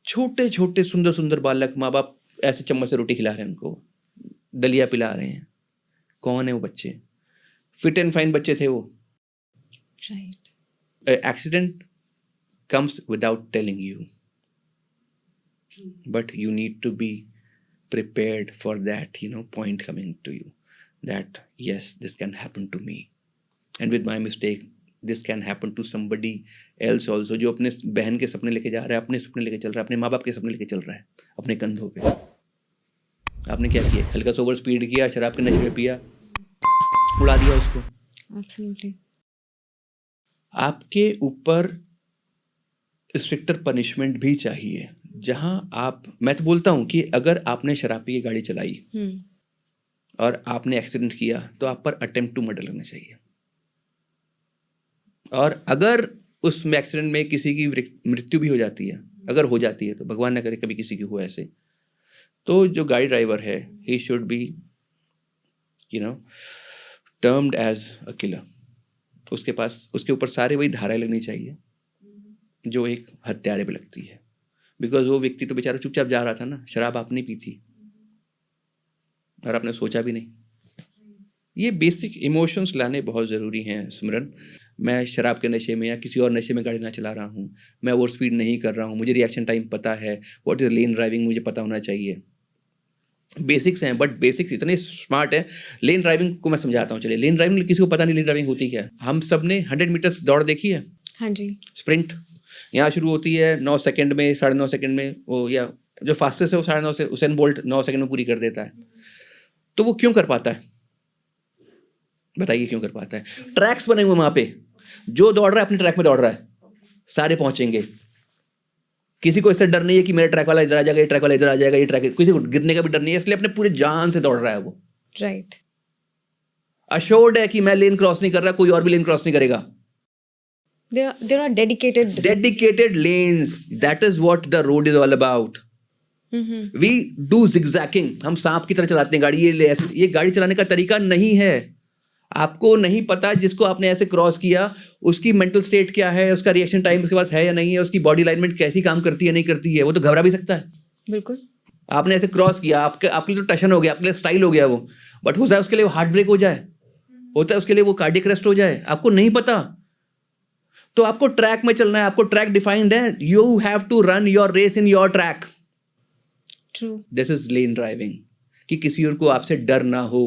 छोटे छोटे सुंदर सुंदर बालक, माँ बाप ऐसे चम्मच से रोटी खिला रहे हैं, उनको दलिया पिला रहे हैं। कौन है वो बच्चे? फिट एंड फाइन बच्चे थे वो। Right. Accident comes without telling you, but you need to be prepared for that point coming to you, that yes, this can happen to me, and with my mistake this can happen to somebody else also, जो अपने बहन के सपने लेके जा रहा है, अपने सपने लेके चल रहा है, अपने माँ बाप के सपने लेके चल रहा है अपने कंधों पे। आपने क्या किया? हल्का सा ओवर स्पीड किया, शराब के नशे में पिया, उड़ा दिया उसको। Absolutely. आपके ऊपर स्ट्रिक्टर पनिशमेंट भी चाहिए, जहां मैं तो बोलता हूं कि अगर आपने शराब पी के गाड़ी चलाई और आपने एक्सीडेंट किया तो आप पर अटेम्प्ट टू मर्डर लगना चाहिए। और अगर उसमें एक्सीडेंट में किसी की मृत्यु भी हो जाती है, अगर हो जाती है तो भगवान न करे कभी किसी की हो ऐसे, तो जो गाड़ी ड्राइवर है he should be termed as a killer. उसके ऊपर सारे वही धाराएं लगनी चाहिए जो एक हत्यारे पे लगती है, बिकॉज वो व्यक्ति तो बेचारा चुपचाप जा रहा था ना, शराब आपने पी थी और आपने सोचा भी नहीं। ये बेसिक इमोशंस लाने बहुत ज़रूरी हैं सिमरन। मैं शराब के नशे में या किसी और नशे में गाड़ी ना चला रहा हूँ, मैं ओवर स्पीड नहीं कर रहा हूँ, मुझे रिएक्शन टाइम पता है, व्हाट इज़ लेन ड्राइविंग मुझे पता होना चाहिए। बेसिक्स हैं, बट बेसिक्स इतने स्मार्ट है। लेन ड्राइविंग को मैं समझाता हूँ। चलिए, लेन ड्राइविंग किसी को पता नहीं लेन ड्राइविंग होती क्या है। हम सब ने 100 मीटर्स दौड़ देखी है। हाँ जी। स्प्रिंट यहाँ शुरू होती है 9 सेकंड में, 9.5 सेकंड में, वो या जो फास्टेस्ट है वो 9.5 से उसेन बोल्ट 9 सेकंड में पूरी कर देता है। तो वो क्यों कर पाता है? बताइए क्यों कर पाता है? ट्रैक्स बने हुए वहां पे, जो दौड़ रहा है अपने ट्रैक में दौड़ रहा है, सारे पहुंचेंगे। किसी को इससे डर नहीं है कि मेरा ट्रैक वाला इधर आ जाएगा, ये ट्रैक वाला इधर आ जाएगा, ये ट्रैक, किसी को गिरने का भी डर नहीं है, इसलिए अपने पूरे जान से दौड़ रहा है वो। राइट। अश्योर्ड है कि मैं लेन क्रॉस नहीं कर रहा, कोई और भी लेन क्रॉस नहीं करेगा। There are dedicated lanes. That is what the road is all about. We do zigzagging. हम सांप की तरह चलाते हैं गाड़ी। ये गाड़ी चलाने का तरीका नहीं है। आपको नहीं पता, जिसको आपने ऐसे क्रॉस किया उसकी मेंटल स्टेट क्या है, उसका रिएक्शन टाइम उसके पास है या नहीं है, उसकी बॉडी अलाइनमेंट कैसी काम करती है नहीं करती है, वो तो घबरा भी सकता है। बिल्कुल। आपने ऐसे क्रॉस किया, आपके लिए तो टशन हो गया, आपके लिए स्टाइल हो गया वो, बट हो जाए उसके लिए वो हार्ट ब्रेक हो जाए, होता है उसके लिए वो कार्डियक अरेस्ट हो जाए, आपको नहीं पता। तो आपको ट्रैक में चलना है, आपको ट्रैक डिफाइंड है। You have to run your race in your track. True. This is lane driving, कि किसी और को आपसे डर ना हो।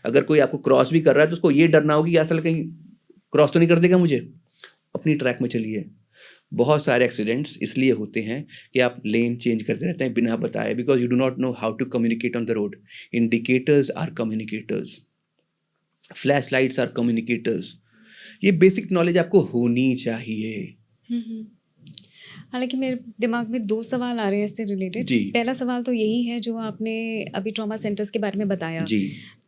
अगर कोई आपको क्रॉस भी कर रहा है तो उसको ये डरना होगी कि असल कहीं क्रॉस तो नहीं कर देगा मुझे, अपनी ट्रैक में चलिए। बहुत सारे एक्सीडेंट्स इसलिए होते हैं कि आप लेन चेंज करते रहते हैं बिना बताए, because you do not know how to communicate on the road. Indicators are communicators, flash lights are communicators. ये बेसिक नॉलेज आपको होनी चाहिए। हालांकि मेरे दिमाग में 2 सवाल आ रहे हैं इससे रिलेटेड। जी। पहला सवाल तो यही है जो आपने अभी ट्रॉमा सेंटर्स के बारे में बताया। जी।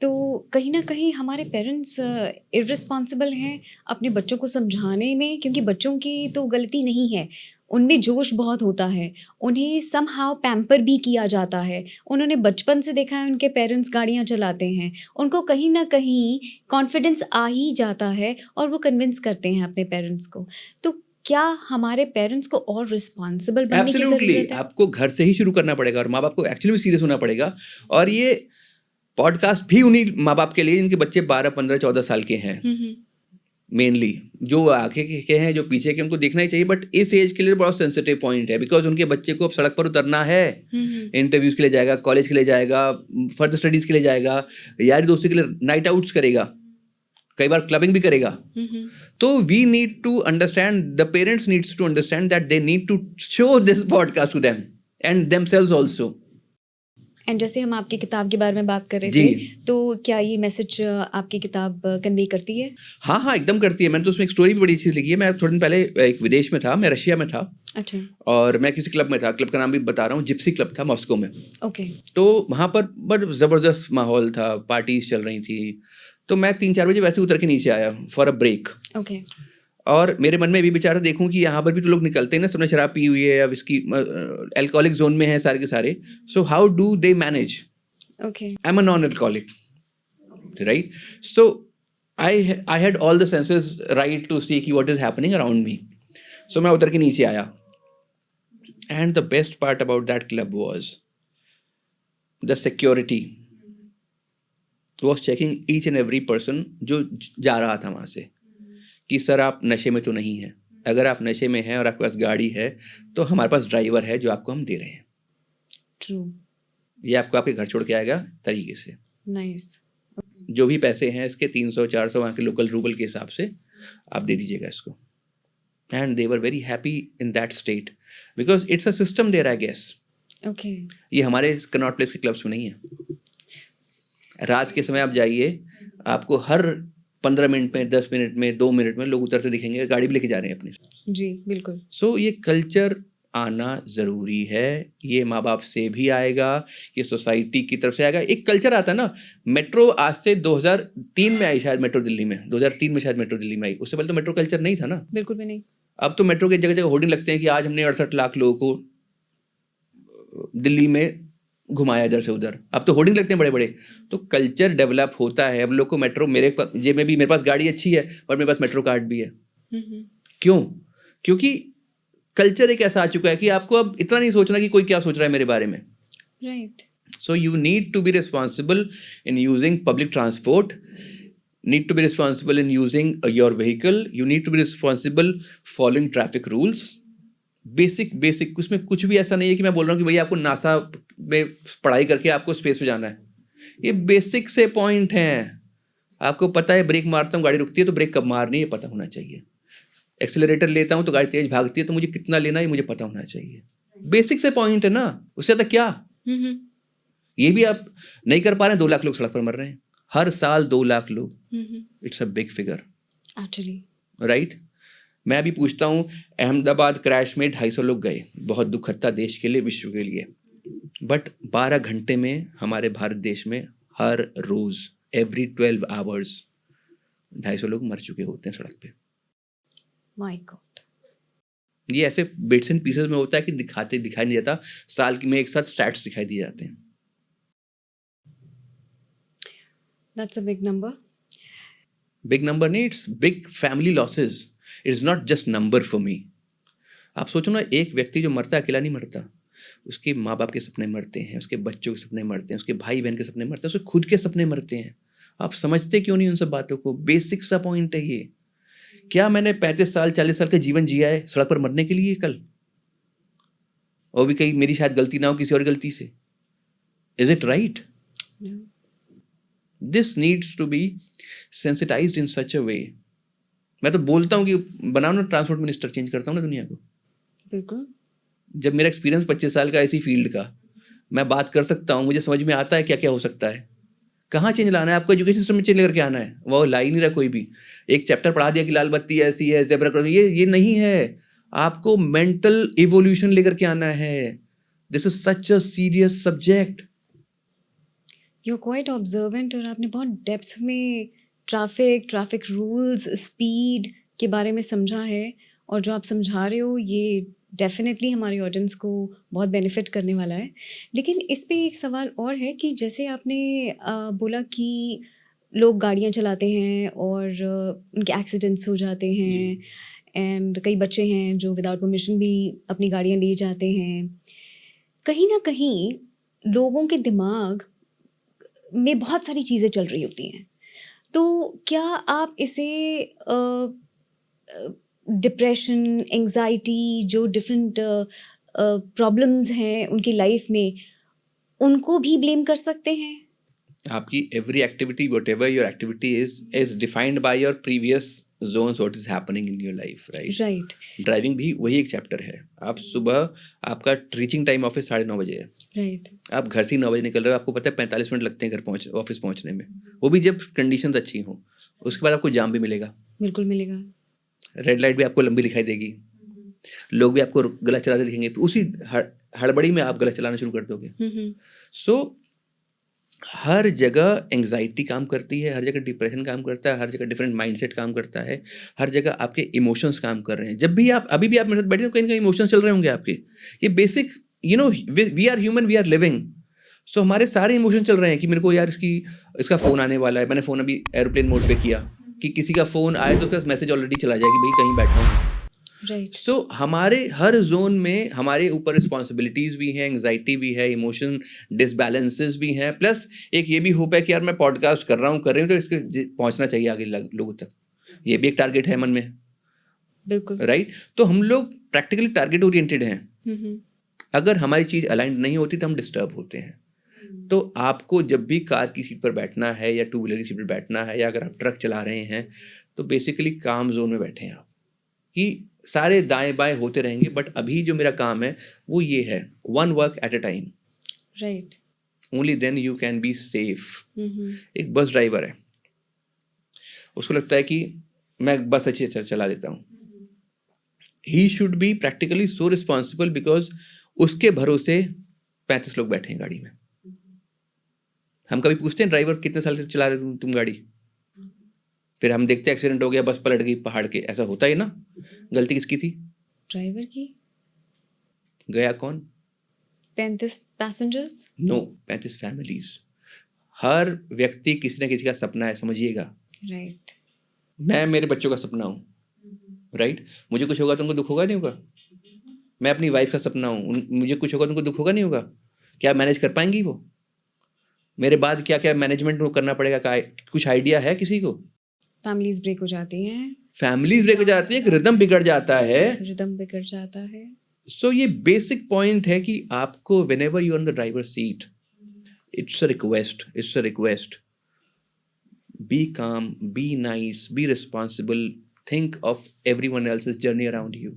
तो कहीं ना कहीं हमारे पेरेंट्स इर्रिस्पॉन्सिबल हैं अपने बच्चों को समझाने में, क्योंकि बच्चों की तो गलती नहीं है, उनमें जोश बहुत होता है, उन्हें समहाउ पैम्पर भी किया जाता है। उन्होंने बचपन से देखा है उनके पेरेंट्स गाड़ियाँ चलाते हैं, उनको कहीं ना कहीं कॉन्फिडेंस आ ही जाता है और वो कन्विंस करते हैं अपने पेरेंट्स को। तो क्या हमारे पेरेंट्स को और रिस्पॉन्सिबल बनने की एब्सोल्युटली, ज़रूरत है? आपको घर से ही शुरू करना पड़ेगा और माँ बाप को एक्चुअली में सीरियस होना पड़ेगा। और ये पॉडकास्ट भी उन्हीं माँ बाप के लिए जिनके बच्चे 12, 15, 14 साल के हैं मेनली। जो आगे के हैं, जो पीछे के, उनको देखना ही चाहिए। बट इस एज के लिए बहुत सेंसिटिव पॉइंट है, बिकॉज उनके बच्चे को अब सड़क पर उतरना है। इंटरव्यूज के लिए जाएगा, कॉलेज के लिए जाएगा, फर्दर स्टडीज के लिए जाएगा, यारी दोस्ती के लिए नाइट आउट्स करेगा, कई बार क्लबिंग भी करेगा। तो we need to understand, the parents needs to understand that they need to show this podcast to them and themselves also. And जैसे हम आपकी किताब के बारे में बात कर रहे जी। थे, तो क्या ये मैसेज आपकी किताब कन्वे करती है? हाँ हाँ, एकदम करती है। मैंने तो उसमें एक स्टोरी भी बड़ी अच्छी लिखी है। मैं थोड़े दिन पहले एक विदेश में था, मैं रशिया में था। अच्छा। और मैं किसी क्लब में था, क्लब का नाम भी बता रहा हूँ, जिप्सी क्लब था मॉस्को में। ओके। तो वहाँ पर बड़ा ज़बरदस्त माहौल था, पार्टीज चल रही थी। तो मैं 3-4 बजे वैसे उतर के नीचे आया फॉर अ ब्रेक। ओके। और मेरे मन में भी बेचारा देखूं कि यहाँ पर भी तो लोग निकलते हैं ना, सबने शराब पी हुई है या विस्की, अल्कोहलिक जोन में है सारे के सारे। So how do they manage? Okay. I am a non alcoholic, right? So I had all the senses right to see कि what is happening around me. So मैं उतर के नीचे आया। And the best part about that club was the security was checking each and every person जो जा रहा था वहाँ से, कि सर आप नशे में तो नहीं हैं। अगर आप नशे में हैं और आपके पास गाड़ी है तो हमारे पास ड्राइवर है जो आपको हम दे रहे हैं। ट्रू। ये आपको आपके घर छोड़ के आएगा तरीके से। नाइस। जो भी पैसे हैं इसके 300-400 वहाँ के लोकल रूबल के हिसाब से आप दे दीजिएगा इसको। And they were very happy in that state because it's a system there, I guess. Okay. ये हमारे कनॉट प्लेस के क्लब्स में नहीं है। रात के समय आप जाइए, आपको हर 15 मिनट में, 10 मिनट में, 2 मिनट में लोग उतरते दिखेंगे, गाड़ी भी लेके जा रहे हैं अपने। जी बिल्कुल। सो ये कल्चर आना ज़रूरी है। ये माँ बाप से भी आएगा, ये सोसाइटी की तरफ से आएगा। एक कल्चर आता है ना, मेट्रो आज से 2003 में आई शायद, मेट्रो दिल्ली में 2003 में शायद मेट्रो दिल्ली में आई। उससे पहले तो मेट्रो कल्चर नहीं था ना। बिल्कुल भी नहीं। अब तो मेट्रो के जगह जगह होर्डिंग लगते हैं कि आज हमने 68 लाख लोगों को दिल्ली में घुमाया इधर से उधर। अब तो होर्डिंग लगते हैं बड़े बड़े। तो कल्चर डेवलप होता है। अब लोग को मेट्रो, मेरे जेब में भी, मेरे पास गाड़ी अच्छी है पर मेरे पास मेट्रो कार्ड भी है। क्यों? क्योंकि कल्चर एक ऐसा आ चुका है कि आपको अब इतना नहीं सोचना कि कोई क्या सोच रहा है मेरे बारे में। Right. So you need to be responsible in using public transport, need to be responsible in using your vehicle, you need to be responsible following traffic rules. Basic उसमें कुछ भी ऐसा नहीं है कि मैं बोल रहा हूँ कि भैया आपको नासा में पढ़ाई करके आपको स्पेस पे जाना है। ये बेसिक से पॉइंट हैं। आपको पता है ब्रेक मारता हूँ गाड़ी रुकती है तो ब्रेक कब मारनी है पता होना चाहिए। एक्सेलरेटर लेता हूँ तो गाड़ी तेज भागती है तो मुझे कितना लेना है मुझे पता होना चाहिए। बेसिक से पॉइंट है ना, उससे ज़्यादा क्या। ये भी आप नहीं कर पा रहे हैं। 2 लाख लोग सड़क पर मर रहे हैं हर साल, 2 लाख लोग। It's a big figure actually, right. मैं भी पूछता हूँ, अहमदाबाद क्रैश में 250 लोग गए, बहुत दुखद था देश के लिए, विश्व के लिए। बट 12 घंटे में हमारे भारत देश में हर रोज एवरी 12 आवर्स 250 लोग मर चुके होते हैं सड़क पे। My God. ये ऐसे बिट्स एंड पीसेस में होता है कि दिखाई नहीं जाता। साल में एक साथ स्टैट्स दिखाई दिए जाते हैं। That's a big number. Big number नहीं, it's big family losses. It's not just number for me. आप सोचो ना, एक व्यक्ति जो मरता है अकेला नहीं मरता, उसके माँ बाप के सपने मरते हैं, उसके बच्चों के सपने मरते हैं, उसके भाई बहन के सपने मरते हैं, उसके खुद के सपने मरते हैं। आप समझते क्यों नहीं उन सब बातों को? बेसिक सा पॉइंट है ये। क्या मैंने 35 साल 40 साल का जीवन जिया है सड़क पर मरने के लिए कल? और भी कहीं मेरी शायद गलती ना हो, किसी और गलती से। Is it right? This needs to be sensitised in such a way. मैं तो बोलता हूँ कि बनाओ ना, ट्रांसपोर्ट मिनिस्टर चेंज करता हूँ ना दुनिया को. बिल्कुल. जब मेरा एक्सपीरियंस 25 साल का इसी फील्ड का, मैं बात कर सकता हूँ, मुझे समझ में आता है क्या क्या हो सकता है. कहाँ चेंज लाना है आपको? एजुकेशन सिस्टम में चेंज लेकर के आना है. वो ला ही नहीं रहा कोई भी. एक चैप्टर पढ़ा दिया कि लाल बत्ती ऐसी है, ज़ेब्रा क्रॉसिंग, ये नहीं है. आपको मेंटल इवोल्यूशन लेकर के आना है. This is such a serious subject. You are quite observant, और आपने बहुत डेप्थ में ट्रैफिक रूल्स, स्पीड के बारे में समझा है. और जो आप समझा रहे हो ये डेफिनेटली हमारी ऑडियंस को बहुत बेनिफिट करने वाला है. लेकिन इस पे एक सवाल और है कि जैसे आपने बोला कि लोग गाड़ियाँ चलाते हैं और उनके एक्सीडेंट्स हो जाते हैं, एंड कई बच्चे हैं जो विदाउट परमिशन भी अपनी गाड़ियाँ ले जाते हैं. कहीं ना कहीं लोगों के दिमाग में बहुत सारी चीज़ें चल रही होती हैं. तो क्या आप इसे डिप्रेशन, एंजाइटी, जो डिफरेंट प्रॉब्लम्स हैं उनकी लाइफ में, उनको भी ब्लेम कर सकते हैं? आपकी every activity, what ever your activity is defined by your previous zones, what is happening in your life, right? Right. Driving भी वही एक चैप्टर है. आप सुबह, आपका रीचिंग टाइम ऑफिस 9:30 बजे है. राइट. आप घर से ही 9 बजे निकल रहे हो, आपको पता है 45 मिनट लगते हैं घर ऑफिस पहुंचने में. वो भी जब कंडीशंस अच्छी हों. उसके बाद आपको जाम भी मिलेगा, बिल्कुल मिलेगा. रेड लाइट भी आपको लंबी दिखाई देगी, लोग भी आपको गलत चलाते दिखेंगे. उसी हड़बड़ी में आप गलत चलाना शुरू कर दोगे. सो हर जगह एंग्जाइटी काम करती है, हर जगह डिप्रेशन काम करता है, हर जगह डिफरेंट माइंडसेट काम करता है, हर जगह आपके इमोशंस काम कर रहे हैं. जब भी आप, अभी भी आप मेरे साथ बैठे हो, कहीं ना कहीं इमोशंस चल रहे होंगे आपके. ये basic, you know, we are human, we are living. So हमारे सारे इमोशन चल रहे हैं कि मेरे को यार इसका फ़ोन आने वाला है. मैंने फ़ोन अभी एयरप्लेन मोड पे किया कि किसी का फ़ोन आए तो उसका मैसेज ऑलरेडी चला जाए कि भाई कहीं बैठा हूँ. राइट. सो हमारे हर जोन में हमारे ऊपर रिस्पॉन्सिबिलिटीज भी हैं, एंग्जाइटी भी है, इमोशन डिसबैलेंसेस भी हैं. प्लस एक ये भी होप है कि यार मैं पॉडकास्ट कर रहा हूँ तो इसके पहुँचना चाहिए आगे लोगों तक. ये भी एक टारगेट है मन में. बिल्कुल. राइट. तो हम लोग प्रैक्टिकली टारगेट ओरिएंटेड हैं. अगर हमारी चीज़ अलाइंड नहीं होती तो हम डिस्टर्ब होते हैं. तो आपको जब भी कार की सीट पर बैठना है या टू व्हीलर की सीट पर बैठना है, या अगर आप ट्रक चला रहे हैं, तो बेसिकली काम जोन में बैठे हैं आप, कि सारे दाएं बाएं होते रहेंगे. बट अभी जो मेरा काम है वो ये है, one work at a time. Right. Only then you can be safe. एक बस ड्राइवर है, उसको लगता है कि मैं बस अच्छी तरह चला लेता हूँ. ही should B practically so responsible, because उसके भरोसे 35 लोग बैठे हैं गाड़ी में. हम कभी पूछते हैं ड्राइवर कितने साल से चला रहे हो तुम गाड़ी? फिर हम देखते हैं एक्सीडेंट हो गया, बस पलट गई पहाड़ के, ऐसा होता है ना. गलती किसकी थी? ड्राइवर की. गया कौन? 35 पैसेंजर्स. No, 35 families. हर व्यक्ति किसी ना किसी का सपना है, समझिएगा. राइट. मैं मेरे बच्चों का सपना हूँ. राइट. मुझे कुछ होगा तो उनको दुख होगा नहीं होगा? मैं अपनी वाइफ का सपना हूँ, मुझे कुछ होगा तो उनको दुख होगा नहीं होगा? क्या मैनेज कर पाएंगी वो? मेरे बाद क्या क्या मैनेजमेंट को करना पड़ेगा, कुछ आइडिया है किसी को? फैमिलीज ब्रेक हो जाती हैं. फैमिलीज ब्रेक हो जाती है, रिदम बिगड़ जाता है. रिदम बिगड़ जाता है. सो ये बेसिक पॉइंट है कि आपको whenever you are on the driver seat, it's a request. Be calm, be nice, be responsible. Think of everyone else's journey around you.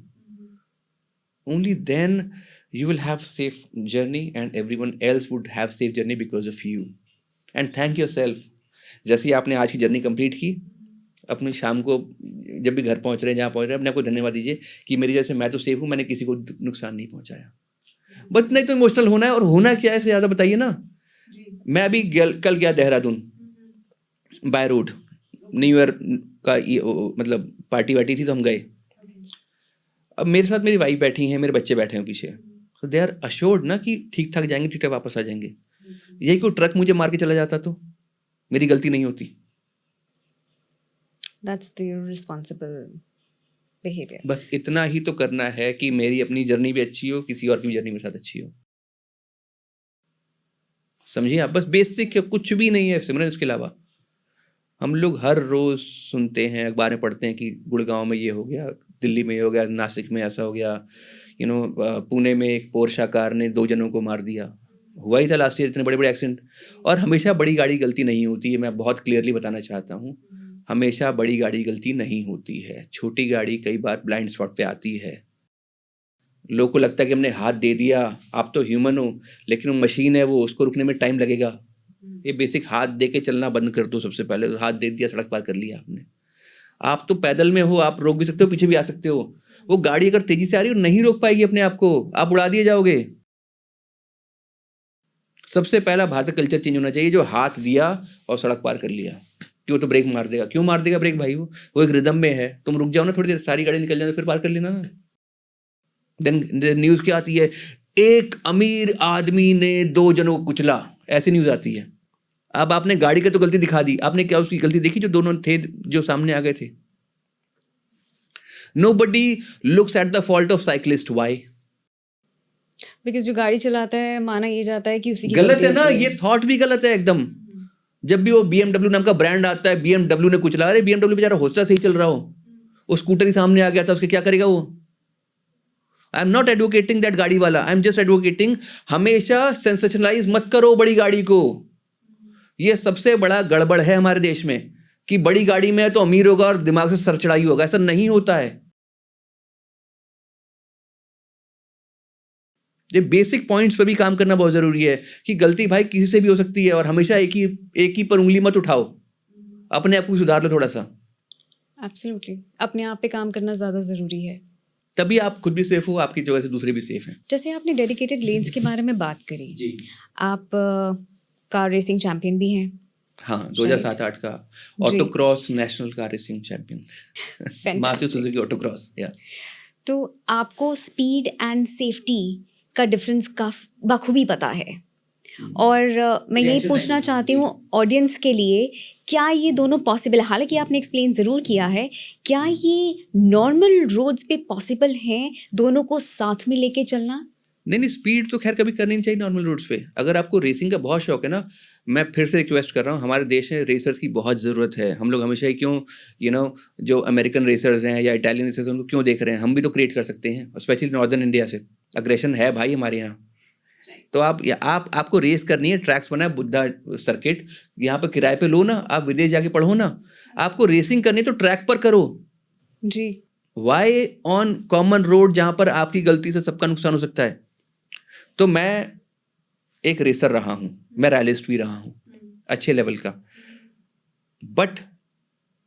Only then you will have safe journey, and everyone else would have safe journey because of you. And thank yourself. जैसे ही आपने आज की journey complete की, अपनी शाम को जब भी घर पहुंच रहे हैं, जहाँ पहुंच रहे हैं, अपने आप को धन्यवाद दीजिए कि मेरी वजह से मैं तो सेफ हूँ, मैंने किसी को नुकसान नहीं पहुंचाया. बट नहीं तो इमोशनल होना है, और होना क्या है इससे ज़्यादा बताइए ना. मैं अभी कल गया Dehradun by road, new year का मतलब पार्टी वार्टी थी तो हम गए. अब मेरे साथ मेरी वाइफ बैठी हैं, मेरे बच्चे बैठे हैं पीछे, तो दे आर अश्योर्ड ना कि ठीक ठाक जाएंगे, ठीक ठाक वापस आ जाएंगे. यही कोई ट्रक मुझे मार के चला जाता तो मेरी गलती नहीं होती. That's the responsible behavior. बस इतना ही तो करना है कि मेरी अपनी जर्नी भी अच्छी हो, किसी और की भी जर्नी मेरे साथ अच्छी हो. समझिए आप, बस बेसिक है, कुछ भी नहीं है सिमरन इसके अलावा. हम लोग हर रोज सुनते हैं, अखबार में पढ़ते हैं कि गुड़गांव में ये हो गया, दिल्ली में ये हो गया, नासिक में ऐसा हो गया, पुणे में एक पोर्शा कार ने 2 जनों को मार दिया. हुआ ही था लास्ट ईयर इतने बड़े बड़े एक्सीडेंट। और हमेशा बड़ी गाड़ी गलती नहीं होती है, मैं बहुत क्लियरली बताना चाहता हूँ, हमेशा बड़ी गाड़ी गलती नहीं होती है, छोटी गाड़ी कई बार ब्लाइंड स्पॉट पे आती है। लोगों को लगता है कि हमने हाथ दे दिया, आप तो ह्यूमन हो, लेकिन वो मशीन है, वो उसको रुकने में टाइम लगेगा। ये बेसिक हाथ दे के चलना बंद कर दो सबसे पहले। हाथ दे दिया, सड़क पार कर लिया आपने। आप तो पैदल में हो, आप रोक भी सकते हो, पीछे भी आ सकते हो। वो गाड़ी अगर तेजी से आ रही है नहीं रोक पाएगी अपने आप को, आप उड़ा दिए जाओगे। सबसे पहला भारत का कल्चर चेंज होना चाहिए, जो हाथ दिया और सड़क पार कर लिया। क्यों, तो ब्रेक मार देगा। क्यों मार देगा ब्रेक भाई? वो एक रिदम में है, तुम रुक जाओ ना थोड़ी देर, सारी गाड़ी निकल जाए फिर पार कर लेना ना। देन न्यूज क्या आती है, एक अमीर आदमी ने 2 जनों को कुचला, ऐसी न्यूज आती है। अब आपने गाड़ी का तो गलती दिखा दी, आपने क्या उसकी गलती देखी जो दोनों थे जो सामने आ गए थे? Nobody looks at the fault of cyclist. Why? Because जो गाड़ी चलाता है माना ये जाता है कि उसी की गलत गलती है ना, होती ये थॉट भी गलत है एकदम। जब भी वो BMW नाम का ब्रांड आता है, BMW ने कुचला, अरे BMW बेचारा होस्टा से ही चल रहा हो, वो स्कूटर ही सामने आ गया था, उसके क्या करेगा वो? I am not advocating that गाड़ी वाला, आई एम जस्ट एडवोकेटिंग हमेशा सेंसेशनलाइज मत करो बड़ी गाड़ी को। ये सबसे बड़ा गड़बड़ है हमारे देश में कि बड़ी गाड़ी में है तो अमीर होगा और दिमाग से सर चढ़ाई होगा। ऐसा नहीं होता है। ये बेसिक पॉइंट्स पे भी काम करना बहुत जरूरी है कि गलती भाई किसी से भी हो सकती है, और हमेशा एक ही पर उंगली मत उठाओ, अपने आप को सुधार लो थोड़ा सा। एब्सोल्युटली, अपने आप पे काम करना ज़्यादा ज़रूरी है, तभी आप खुद भी सेफ हो, आपकी जगह से दूसरे भी सेफ हैं। जैसे आपने डेडिकेटेड लेन्स के बारे में बात करी जी। आप कार रेसिंग चैंपियन भी हैं। हाँ, 2007-8 का auto cross national car racing champion, Maruti Suzuki auto cross. या तो आपको स्पीड एंड सेफ्टी का डिफरेंस बखूबी पता है, और मैं यही पूछना चाहती हूँ ऑडियंस के लिए, क्या ये दोनों पॉसिबल है? हालांकि आपने एक्सप्लेन ज़रूर किया है, क्या ये नॉर्मल रोड्स पे पॉसिबल है दोनों को साथ में लेके चलना? नहीं, स्पीड तो खैर कभी करनी नहीं चाहिए नॉर्मल रोड्स पे। अगर आपको रेसिंग का बहुत शौक है ना, मैं फिर से रिक्वेस्ट कर रहा हूँ, हमारे देश में रेसर्स की बहुत ज़रूरत है। हम लोग हमेशा ही क्यों जो अमेरिकन रेसर्स हैं या इटालियन रेसर्स हैं उनको क्यों देख रहे हैं? हम भी तो क्रिएट कर सकते हैं, स्पेशली नॉर्दर्न इंडिया से। अग्रेशन है भाई हमारे यहाँ। तो आपको रेस करनी है, ट्रैक्स बना है बुद्धा सर्किट, यहाँ पर किराए पे लो ना, आप विदेश जाके पढ़ो ना। आपको रेसिंग करनी है तो ट्रैक पर करो जी। वाई ऑन कॉमन रोड जहाँ पर आपकी गलती से सबका नुकसान हो सकता है? तो मैं एक रेसर रहा हूँ, मैं रैलिस्ट भी रहा हूँ अच्छे लेवल का, बट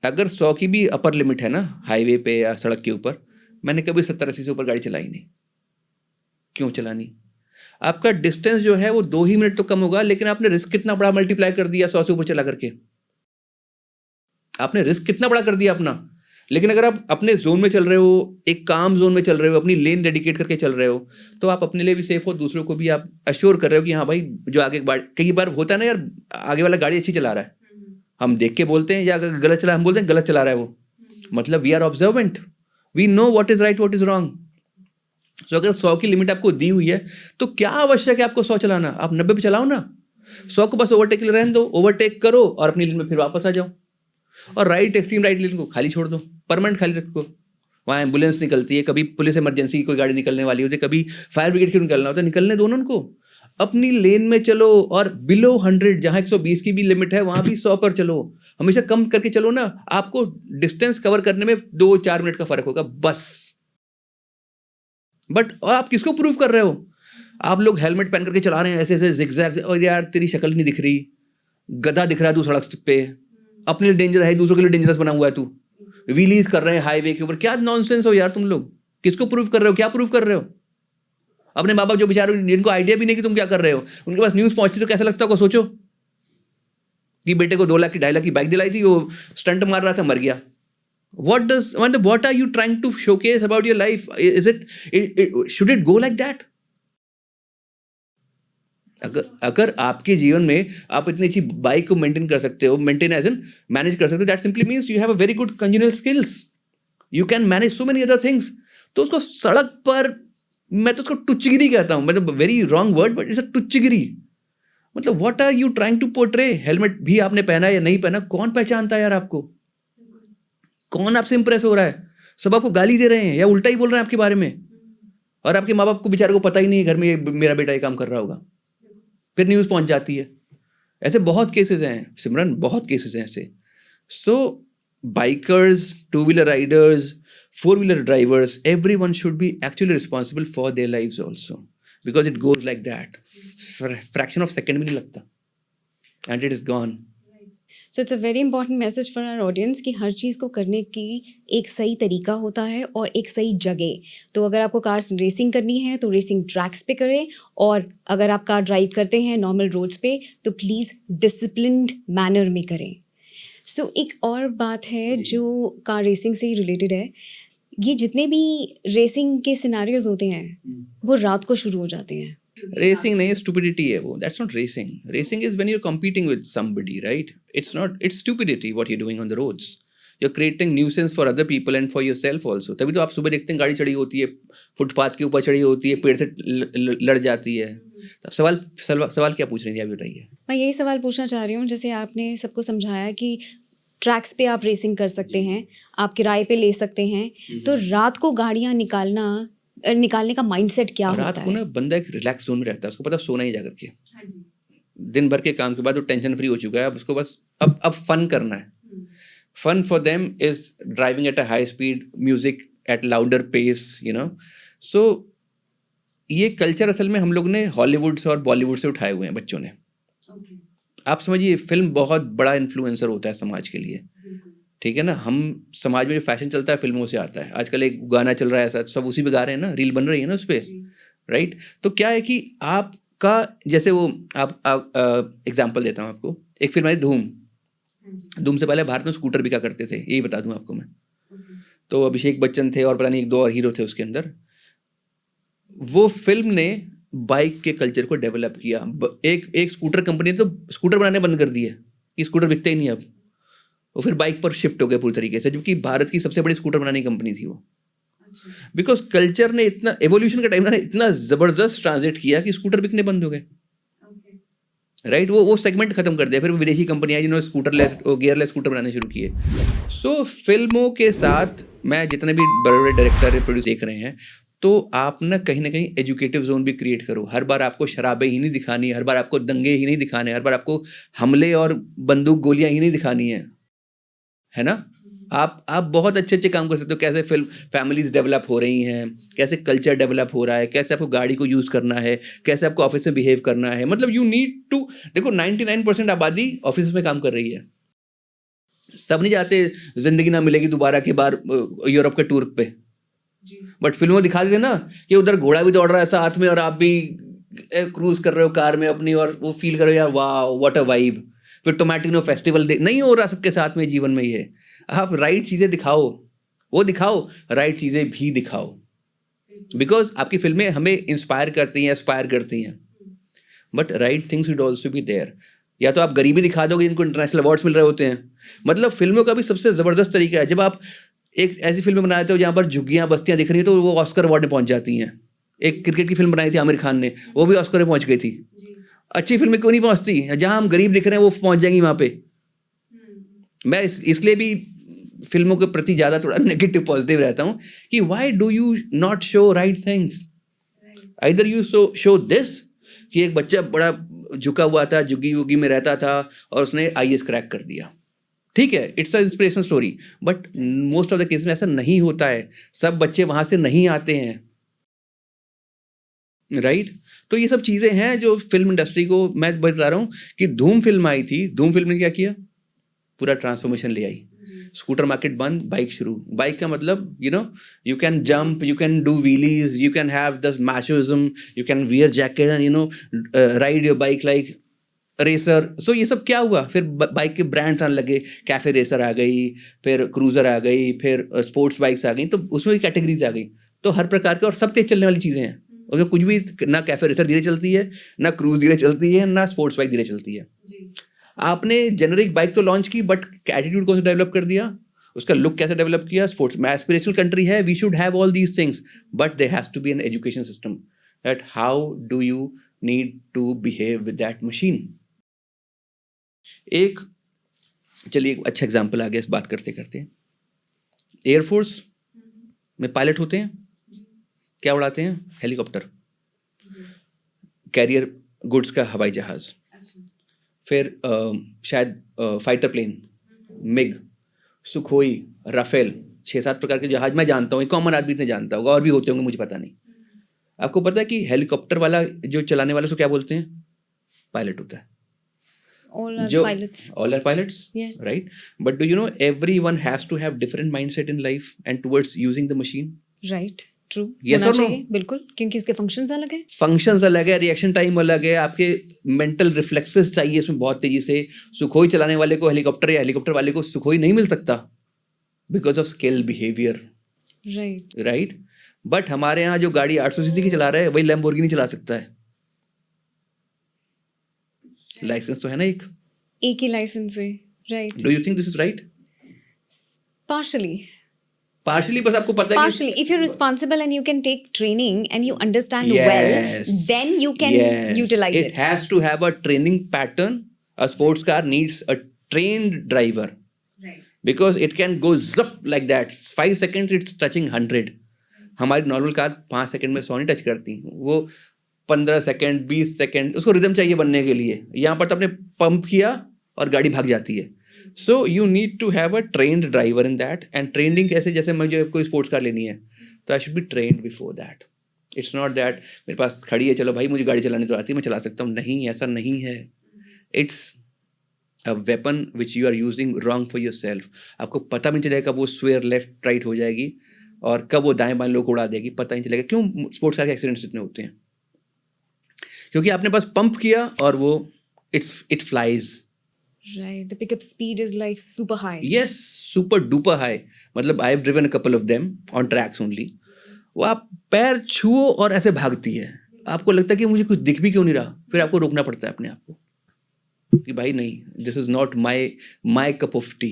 अगर 100 की भी अपर लिमिट है ना हाईवे पे या सड़क के ऊपर, मैंने कभी 70-80 से ऊपर गाड़ी चलाई नहीं। क्यों चलानी? आपका डिस्टेंस जो है वो 2 ही मिनट तो कम होगा, लेकिन आपने रिस्क कितना बड़ा मल्टीप्लाई कर दिया 100 से ऊपर चला करके। आपने रिस्क कितना बड़ा कर दिया अपना। लेकिन अगर आप अपने जोन में चल रहे हो, एक काम जोन में चल रहे हो, अपनी लेन डेडिकेट करके चल रहे हो, तो आप अपने लिए भी सेफ हो, दूसरों को भी आप अश्योर कर रहे हो कि हाँ भाई जो आगे कई बार होता है ना यार, आगे वाला गाड़ी अच्छी चला रहा है, हम देख के बोलते हैं, या अगर गलत चला हम बोलते हैं गलत चला रहा है वो, मतलब we are observant, we know what is right what is wrong. So अगर 100 की लिमिट आपको दी हुई है तो क्या आवश्यक है आपको 100 चलाना? आप 90 पे चलाओ ना। 100 को बस ओवरटेक के लिए रहने दो, ओवरटेक करो और अपनी लेन में फिर वापस आ जाओ। और राइट एक्सट्रीम राइट लेन को खाली छोड़ दो, परमानेंट खाली रखो। वहाँ एम्बुलेंस निकलती है, कभी पुलिस इमरजेंसी की कोई गाड़ी निकलने वाली होती है, कभी फायर ब्रिगेड की निकलना होता है, निकलने दो ना उनको। अपनी लेन में चलो, और बिलो 100 जहाँ 120 की भी लिमिट है वहाँ भी 100 पर चलो। हमेशा कम करके चलो ना, आपको डिस्टेंस कवर करने में 2-4 मिनट का फर्क होगा बस। बट आप किसको प्रूव कर रहे हो? आप लोग हेलमेट पहन करके चला रहे हैं ऐसे ऐसे जिगजैग, और यार तेरी शक्ल नहीं दिख रही, गधा दिख रहा है तू सड़क पे, अपने लिए डेंजर है, दूसरों के लिए डेंजरस बना हुआ है तू, व्हीलीज कर रहे हैं हाईवे के ऊपर। क्या नॉनसेंस हो यार तुम लोग, किसको प्रूव कर रहे हो? क्या प्रूव कर रहे हो? अपने माँ बाप जो बेचारे जिनको आइडिया भी नहीं कि तुम क्या कर रहे हो, उनके पास न्यूज़ पहुंचती तो कैसा लगता होगा सोचो, कि बेटे को 2 लाख की 2.5 लाख की बाइक दिलाई थी, वो स्टंट मार रहा था मर गया। What are you trying to showcase about your life? Should it go like that? अगर आपके जीवन में आप इतनी अच्छी बाइक को मेंटेन कर सकते हो, मेंटेन एज एन मैनेज कर सकते हो, that simply means you have a very good conjugal skills, you can manage so many other things. तो उसको सड़क पर, मैं तो उसको टुच्चगिरी कहता हूँ, मतलब very wrong word but it's a टुच्चगिरी। मतलब what are you trying to portray? Helmet भी आपने पहना या नहीं पहना, कौन पहचानता है यार आपको? कौन आपसे इंप्रेस हो रहा है? सब आपको गाली दे रहे हैं या उल्टा ही बोल रहे हैं आपके बारे में, और आपके माँ बाप को बेचारे को पता ही नहीं है घर में मेरा बेटा ये काम कर रहा होगा। फिर न्यूज़ पहुंच जाती है। ऐसे बहुत केसेस हैं सिमरन, बहुत केसेस हैं ऐसे। So bikers, two wheeler riders, four wheeler drivers, everyone should be actually responsible for their lives also, because it goes like that. Fraction of second भी नहीं लगता and it is gone. So it's a very important message for our audience कि हर चीज़ को करने की एक सही तरीका होता है और एक सही जगह। तो अगर आपको कार रेसिंग करनी है तो रेसिंग ट्रैक्स पे करें, और अगर आप कार ड्राइव करते हैं नॉर्मल रोड्स पे तो प्लीज़ डिसिप्लिन्ड मैनर में करें। सो एक और बात है जो कार रेसिंग से ही रिलेटेड है, ये जितने भी रेसिंग के सिनारियोज होते हैं वो रात को शुरू हो जाते हैं। रेसिंग नहीं, स्टुपिडिटी है वो। That's not racing. Racing is when you are competing with somebody, right? It's not, it's stupidity what you're doing on the roads. You're creating nuisance for other people and for yourself also. तभी तो आप सुबह देखते हैं गाड़ी चढ़ी होती है, फुटपाथ के ऊपर चढ़ी होती है, पेड़ से लड़ जाती है। तब सवाल क्या पूछ रही थी, आप बताइए। मैं यही सवाल पूछना चाह रही हूँ, जैसे आपने सबको समझाया कि ट्रैक्स पे आप रेसिंग कर सकते हैं, आप किराए पे ले सकते हैं, तो रात को गाड़ियाँ निकालने का माइंडसेट क्या होता रात है? को ना बंदा एक रिलैक्स जोन में रहता है, उसको पता है सोना ही जा करके। दिन भर के काम के बाद वो टेंशन फ्री हो चुका है, अब उसको बस अब फन करना है। Fun for them is driving at a high speed, music at louder pace, you know. So ये कल्चर असल में हम लोग ने हॉलीवुड से और बॉलीवुड से उठाए हुए हैं बच्चों ने। आप समझिए, फिल्म बहुत बड़ा इन्फ्लुएंसर होता है समाज के लिए, ठीक है ना। हम समाज में जो फैशन चलता है फिल्मों से आता है। आजकल एक गाना चल रहा है, ऐसा सब उसी पे गा रहे हैं ना, रील बन रही है ना उस पर, राइट। तो क्या है कि आपका जैसे वो आप एग्जाम्पल देता हूँ आपको। एक फिल्म आई धूम। धूम से पहले भारत में स्कूटर बिका करते थे, यही बता दूं आपको मैं। तो अभिषेक बच्चन थे और पता नहीं एक दो और हीरो थे उसके अंदर। वो फिल्म ने बाइक के कल्चर को डेवलप किया। एक स्कूटर कंपनी ने तो स्कूटर बनाने बंद कर दिए कि स्कूटर बिकते ही नहीं अब। वो फिर बाइक पर शिफ्ट हो गए पूरी तरीके से, जबकि भारत की सबसे बड़ी स्कूटर बनाने की कंपनी थी वो। बिकॉज कल्चर ने इतना, एवोल्यूशन का टाइम ना इतना जबरदस्त ट्रांजिट किया कि स्कूटर बिकने बंद हो गए, राइट। वो सेगमेंट खत्म कर दिया। फिर विदेशी कंपनी आई जिन्होंने स्कूटरलेस और गियरलेस स्कूटर बनाने शुरू किए। सो फिल्मों के साथ मैं जितने भी बड़े बड़े डायरेक्टर प्रोड्यूस देख रहे हैं, तो आप ना कहीं एजुकेटिव जोन भी क्रिएट करो। हर बार आपको शराबें ही नहीं दिखानी, हर बार आपको दंगे ही नहीं दिखाने, हर बार आपको हमले और बंदूक गोलियां ही नहीं दिखानी है ना। आप बहुत अच्छे अच्छे काम कर सकते हो। कैसे फिल्म फैमिलीज डेवलप हो रही हैं, कैसे कल्चर डेवलप हो रहा है, कैसे आपको गाड़ी को यूज़ करना है, कैसे आपको ऑफिस में बिहेव करना है। मतलब यू नीड टू, देखो 99% आबादी ऑफिस में काम कर रही है। सब नहीं जाते जिंदगी ना मिलेगी दोबारा के बार यूरोप के टूर पे, बट फिल्मों में दिखा देते ना कि उधर घोड़ा भी दौड़ रहा है साथ में और आप भी क्रूज कर रहे हो कार में अपनी, और वो फील कर रहे हो यार वाह व्हाट अ वाइब। फिर टोमेटिनो फेस्टिवल नहीं हो रहा सबके साथ में जीवन में। ये आप राइट चीज़ें दिखाओ, वो दिखाओ, राइट चीज़ें भी दिखाओ। बिकॉज आपकी फिल्में हमें इंस्पायर करती हैं, एस्पायर करती हैं, but right things should also be there. या तो आप गरीबी दिखा दोगे जिनको इंटरनेशनल अवार्ड्स मिल रहे होते हैं। मतलब फिल्मों का भी सबसे ज़बरदस्त तरीका है, जब आप एक ऐसी फिल्में बनाते हो जहाँ पर झुग्गियाँ बस्तियाँ दिख रही हैं तो वो ऑस्कर अवार्ड में पहुँच जाती हैं। एक क्रिकेट की फिल्म बनाई थी आमिर खान ने, वो भी ऑस्कर में पहुँच गई थी। अच्छी फिल्में क्यों नहीं पहुँचती? जहाँ हम गरीब दिख रहे हैं वो पहुँच जाएंगी वहाँ पे। मैं इसलिए भी फिल्मों के प्रति ज़्यादा थोड़ा नेगेटिव पॉजिटिव रहता हूँ कि why do you not show right things. Either you show this कि एक बच्चा बड़ा झुका हुआ था, झुग्गी वुग्गी में रहता था और उसने IAS क्रैक कर दिया, ठीक है, it's a inspirational story. But most of the case में ऐसा नहीं होता है। सब बच्चे वहाँ से नहीं आते हैं, राइट। तो ये सब चीज़ें हैं जो फिल्म इंडस्ट्री को, मैं बता रहा हूँ कि धूम फिल्म आई थी, धूम फिल्म ने क्या किया, पूरा ट्रांसफॉर्मेशन ले आई। स्कूटर मार्केट बंद, बाइक शुरू। बाइक का मतलब you can jump, you can do wheelies, you can have the machoism, you can wear jacket and ride your bike like racer. So ये सब क्या हुआ, फिर बाइक के ब्रांड्स आने लगे। कैफे रेसर आ गई, फिर क्रूजर आ गई, फिर स्पोर्ट्स बाइक्स आ गई, तो उसमें भी कैटेगरीज आ गई। तो हर प्रकार के, और सब तेज चलने वाली चीज़ें हैं उसमें। कुछ भी ना, कैफे रेसर धीरे चलती है, ना क्रूज धीरे चलती है, ना स्पोर्ट्स बाइक धीरे चलती है। आपने जेनरिक बाइक तो लॉन्च की, बट एटीट्यूड कौन सा डेवलप कर दिया, उसका लुक कैसे डेवलप किया। स्पोर्ट्स में एस्पिरेशनल कंट्री है, we should have all these things, but there has to be an education system that how do you need to behave with that machine. एक चलिए एक अच्छा एग्जांपल आ गया इस बात करते करते। एयरफोर्स में पायलट होते हैं, क्या उड़ाते हैं, हेलीकॉप्टर, कैरियर गुड्स का हवाई जहाज़, फिर शायद fighter plane, MiG, Sukhoi, Rafale, 6-7 प्रकार के जहाज मैं जानता हूँ, कॉमन आदमी नहीं जानता होगा, और भी होते होंगे मुझे पता नहीं। आपको पता है कि हेलीकॉप्टर वाला जो चलाने वाले उसको क्या बोलते हैं? पायलट होता है। All are जो pilots. all are pilots, Yes. right? But do you know everyone has to have different mindset in life and towards using the machine? Right. True. Yes होना or no? चाहिए बिल्कुल, क्योंकि उसके functions अलग हैं. Functions अलग है, रिएक्शन टाइम अलग है, आपके मेंटल रिफ्लेक्सेस चाहिए इसमें बहुत तेजी से। सुखोई चलाने वाले को हेलीकॉप्टर या हेलीकॉप्टर वाले को सुखोई नहीं मिल सकता because of skill behaviour, Right. Right? But हमारे यहाँ जो गाड़ी 800 सीसी की चला रहा है वही लैम्बोर्गिनी चला सकता है। लाइसेंस तो है ना एक ही लाइसेंस है. Right. Do you think this is right? Partially. Partially, बस आपको पता है Partially. If you're responsible and you can take training and you understand Yes. well, then you can utilize it. It has to have a training pattern. A sports car needs a trained driver. Right. Because it can go zip like that. 5 seconds it's touching 100. हमारी normal car 5 second में 100 नहीं touch करती, वो 15 second 20 second, उसको rhythm चाहिए बनने के लिए। यहाँ पर तो आपने पंप किया और गाड़ी भाग जाती है। So you need to have a trained driver in that. And training कैसे, जैसे मुझे कोई स्पोर्ट्स कार लेनी है तो I should be trained before that. It's not that मेरे पास खड़ी है, चलो भाई मुझे गाड़ी चलानी तो आती है, मैं चला सकता हूँ। नहीं, ऐसा नहीं है। It's a weapon which you are using wrong for your self. आपको पता भी नहीं चलेगा कब वो स्वेयर लेफ्ट राइट हो जाएगी और कब वो दाएं बाएं लोग उड़ा देगी, पता नहीं चलेगा। क्यों स्पोर्ट्स कार के एक्सीडेंट्स इतने होते हैं? क्योंकि आपने बस पंप किया और वो it flies. Right. The pickup speed is like super high. Yes, super duper high. मतलब I have driven a couple of them on tracks only. वो आप पैर छुओ और ऐसे भागती है, आपको लगता है कि मुझे कुछ दिख भी क्यों नहीं रहा, फिर आपको रोकना पड़ता है अपने आप को कि भाई नहीं, this is not my cup of tea.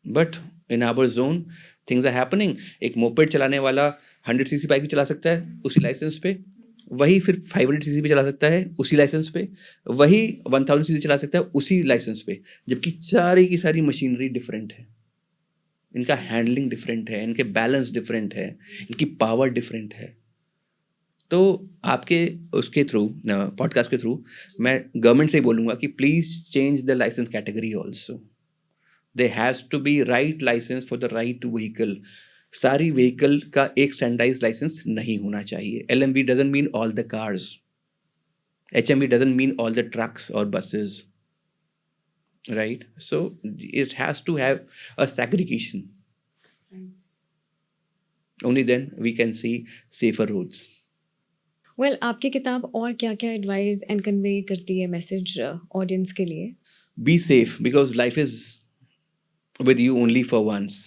But in our zone things are happening. एक मोपेड चलाने वाला 100 सीसी बाइक भी चला सकता है उसी लाइसेंस पे, वही फिर 500 सीसी भी चला सकता है उसी लाइसेंस पे, वही 1000 सीसी चला सकता है उसी लाइसेंस पे, जबकि सारी की सारी मशीनरी डिफरेंट है, इनका हैंडलिंग डिफरेंट है, इनके बैलेंस डिफरेंट है, इनकी पावर डिफरेंट है। तो आपके उसके थ्रू, पॉडकास्ट के थ्रू मैं गवर्नमेंट से ही बोलूँगा कि please change the licence category also. They has to be right licence for the right vehicle. सारी व्हीकल का एक स्टैंडर्डाइज लाइसेंस नहीं होना चाहिए। LMV doesn't mean all the cars, HMV doesn't mean all the trucks और buses, right? So it has to have a segregation. Only then we can see safer roads. Well, आपकी किताब और क्या-क्या advice and convey करती है message audience के लिए? Be safe because life is with you only for once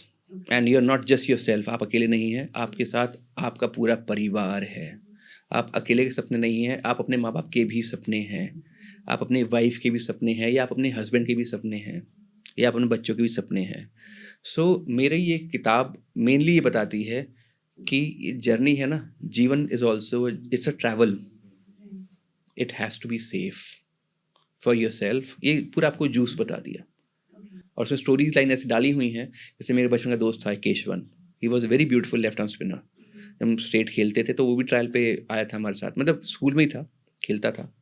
and you're not just yourself. आप अकेले नहीं हैं, आपके साथ आपका पूरा परिवार है। आप अकेले के सपने नहीं हैं, आप अपने माँ बाप के भी सपने हैं, आप अपने वाइफ के भी सपने हैं, या आप अपने हस्बैंड के भी सपने हैं, या आप अपने बच्चों के भी सपने हैं। सो मेरी ये किताब मेनली ये बताती है कि जर्नी है ना, जीवन is also it's a travel. It has to be safe for your self. ये पूरा आपको जूस बता दिया और उसमें स्टोरीज लाइन ऐसी डाली हुई हैं। जैसे मेरे बचपन का दोस्त था Keshavan, he was a very beautiful left arm spinner. जब हम स्टेट खेलते थे तो वो भी ट्रायल पे आया था हमारे साथ, मतलब स्कूल में ही था, खेलता था।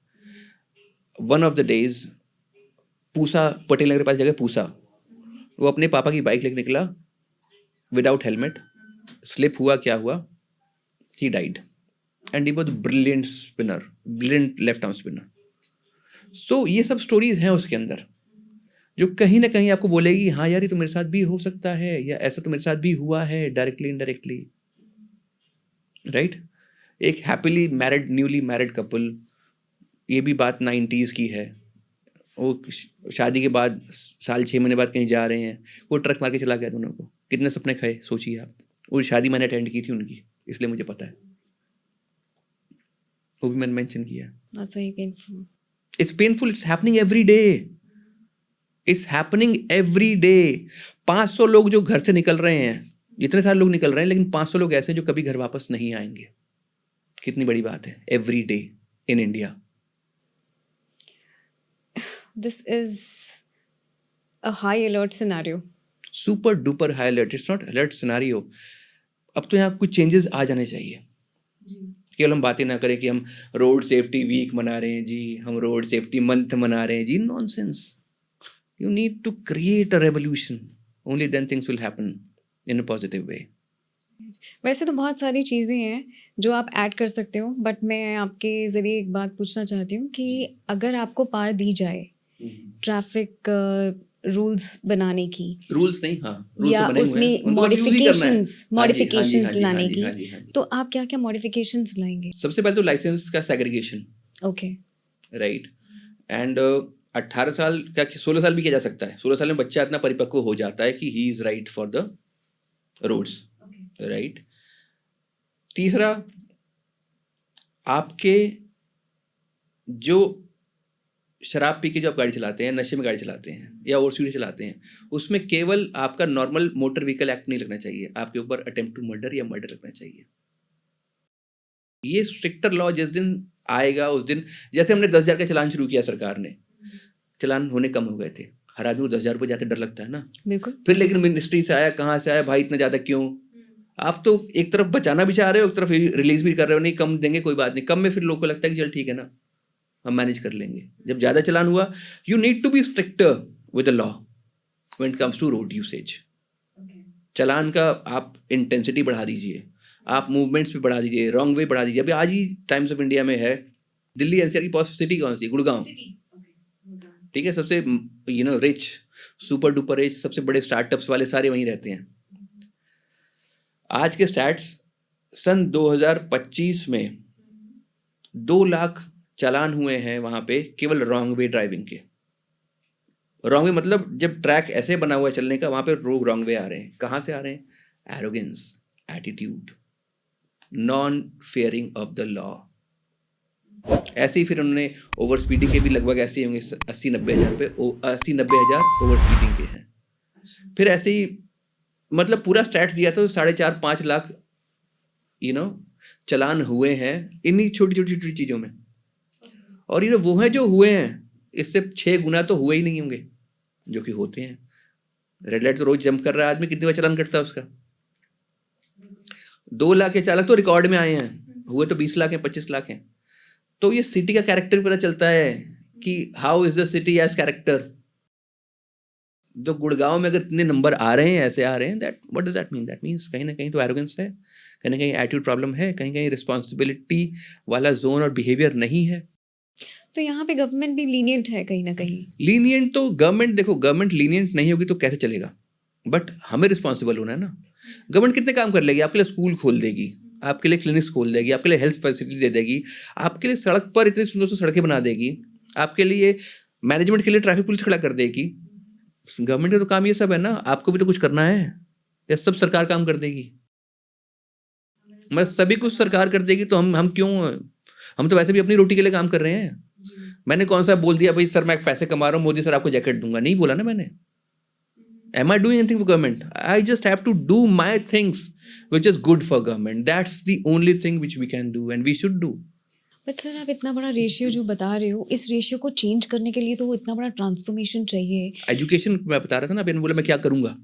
One of the days Pusa Patel Nagar के पास जगह पूसा, वो अपने पापा की बाइक लेकर निकला विदाउट हेलमेट, स्लिप हुआ, क्या हुआ, he died and he was brilliant spinner, brilliant left arm spinner. So ये सब स्टोरीज हैं उसके अंदर जो कहीं ना कहीं आपको बोलेगी हाँ यार ये तो मेरे साथ भी हो सकता है, या ऐसा तो मेरे साथ भी हुआ है डायरेक्टली इनडायरेक्टली, राइट? एक happily married, newly married couple, ये भी बात 90s की है। वो शादी के बाद साल 6 महीने बाद कहीं जा रहे हैं, वो ट्रक मार के चला गया दोनों को। कितने सपने खाए सोचिए आप। वो शादी मैंने अटेंड की थी उनकी, इसलिए मुझे पता है, वो भी मैंने मेंशन किया। That's very painful. It's painful, it's happening every day. It's happening every day. 500 लोग जो घर से निकल रहे हैं, इतने सारे लोग निकल रहे हैं, लेकिन 500 लोग ऐसे हैं जो कभी घर वापस नहीं आएंगे। कितनी बड़ी बात है, every day in India. This is a high alert scenario. Super duper high alert. It's not alert scenario. अब तो यहाँ कुछ चेंजेस आ जाने चाहिए, केवल हम बातें ना करें कि हम रोड सेफ्टी वीक मना रहे हैं जी, हम रोड सेफ्टी मंथ मना रहे हैं जी, nonsense. You need to create a revolution, only then things will happen in a positive way. वैसे तो बहुत सारी चीज़ें हैं जो आप ऐड कर सकते हो, बट मैं आपके ज़रिए एक बात पूछना चाहती हूँ कि अगर आपको पावर दी जाए ट्रैफिक रूल्स बनाने की रूल्स नहीं, हाँ रूल्स या तो बने हुए हैं, उसमें उनको बस यूज ही करना है. मॉडिफिकेशंस हाँ जी, हाँ जी, हाँ मॉडिफिकेशंस जी, हाँ लाने जी, की, हाँ जी, हाँ जी. तो आप क्या क्या मॉडिफिकेशंस लाएंगे? सबसे पहले तो लाइसेंस का सेग्रीगेशन, ओके. राइट. एंड 18 साल क्या 16 साल भी किया जा सकता है. 16 साल में बच्चा इतना परिपक्व हो जाता है कि he is right for the roads, right. तीसरा, आपके जो शराब पी के जो आप गाड़ी चलाते हैं, नशे में गाड़ी चलाते हैं या ओवर स्पीड चलाते हैं, उसमें केवल आपका नॉर्मल मोटर व्हीकल एक्ट नहीं लगना चाहिए, आपके ऊपर अटेम्प्ट टू मर्डर या मर्डर लगना चाहिए. ये स्ट्रिक्टर लॉ जिस दिन आएगा उस दिन, जैसे हमने 10,000 का चलान शुरू किया, सरकार ने चलान होने कम हो गए थे. हर आदमी को 10,000 रुपये जाते डर लगता है ना. बिल्कुल. फिर लेकिन मिनिस्ट्री से आया, कहाँ से आया भाई, इतना ज़्यादा क्यों? आप तो एक तरफ बचाना भी चाह रहे हो, एक तरफ रिलीज भी कर रहे हो, नहीं कम देंगे कोई बात नहीं. कम में फिर लोगों को लगता है कि चल ठीक है ना, हम मैनेज कर लेंगे. जब ज़्यादा चलान हुआ, you need to be stricter with the law when it comes to road usage. Challan का आप इंटेंसिटी बढ़ा दीजिए, आप मूवमेंट्स भी बढ़ा दीजिए, रॉन्ग वे बढ़ा दीजिए. अभी आज ही टाइम्स ऑफ इंडिया में है, दिल्ली एनसीआर की पॉस्ट सिटी कौन सी? गुड़गांव. ठीक है, सबसे रिच, सुपर डुपर रिच, सबसे बड़े स्टार्टअप्स वाले सारे वहीं रहते हैं. आज के स्टैट्स, सन 2025 में 2 लाख चालान हुए हैं वहां पे केवल रॉन्ग वे ड्राइविंग के. रॉन्ग वे मतलब जब ट्रैक ऐसे बना हुआ है चलने का, वहां पे लोग रॉन्ग वे आ रहे हैं. कहाँ से आ रहे हैं? Arrogance, attitude, non fearing of the law. ऐसे ही फिर उन्होंने ओवर स्पीडिंग के भी लगभग ऐसे ही होंगे 80-90 हज़ार रुपये, 80-90 हज़ार ओवर स्पीडिंग के हैं. फिर ऐसे ही मतलब पूरा स्टैट्स दिया तो 4.5-5 लाख चलान हुए हैं इन्हीं छोटी छोटी चीज़ों में. और वो हैं जो हुए हैं, इससे 6 गुना तो हुए ही नहीं होंगे जो कि होते हैं. रेड लाइट तो रोज जंप कर रहा है आदमी, कितनी बार चलान कटता है उसका? 2 लाख के चालक तो रिकॉर्ड में आए हैं, हुए तो 20 लाख हैं, 25 लाख हैं. तो ये सिटी का कैरेक्टर पता चलता है कि how is the city as character. तो गुड़गांव में अगर इतने नंबर आ रहे हैं, ऐसे आ रहे हैं, that what does that mean? That means कहीं ना कहीं तो एरोगेंस है, कहीं ना कहीं एटीट्यूड प्रॉब्लम है, कहीं कहीं रिस्पॉन्सिबिलिटी वाला जोन और बिहेवियर नहीं है. तो यहाँ पे गवर्नमेंट भी लीनियंट है कहीं ना कहीं. लीनियंट तो गवर्नमेंट, देखो गवर्नमेंट लीनियंट नहीं होगी तो कैसे चलेगा? बट हमें रिस्पॉन्सिबल होना है ना. गवर्नमेंट कितने काम कर लेगी? आपके लिए स्कूल खोल देगी, आपके लिए क्लिनिक्स खोल देगी, आपके लिए हेल्थ फैसिलिटी दे देगी, आपके लिए सड़क पर इतनी सुंदर सुंदर सड़कें बना देगी, आपके लिए मैनेजमेंट के लिए ट्रैफिक पुलिस खड़ा कर देगी. गवर्नमेंट का तो काम ये सब है ना. आपको भी तो कुछ करना है, या सब सरकार काम कर देगी? मतलब सभी कुछ सरकार कर देगी तो हम क्यों? हम तो वैसे भी अपनी रोटी के लिए काम कर रहे हैं. मैंने कौन सा बोल दिया भाई सर मैं पैसे कमा रहा हूँ, मोदी सर आपको जैकेट दूंगा? नहीं बोला ना मैंने. Am I doing anything for government? I just have to do my things which is good for government. That's the only thing which we can do and we should do. But sir आप इतना बड़ा ratio जो बता रहे हो, इस ratio को change करने के लिए तो इतना बड़ा ट्रांसफॉर्मेशन चाहिए. एजुकेशन मैं बता रहा था ना, मैंने बोला मैं क्या करूंगा.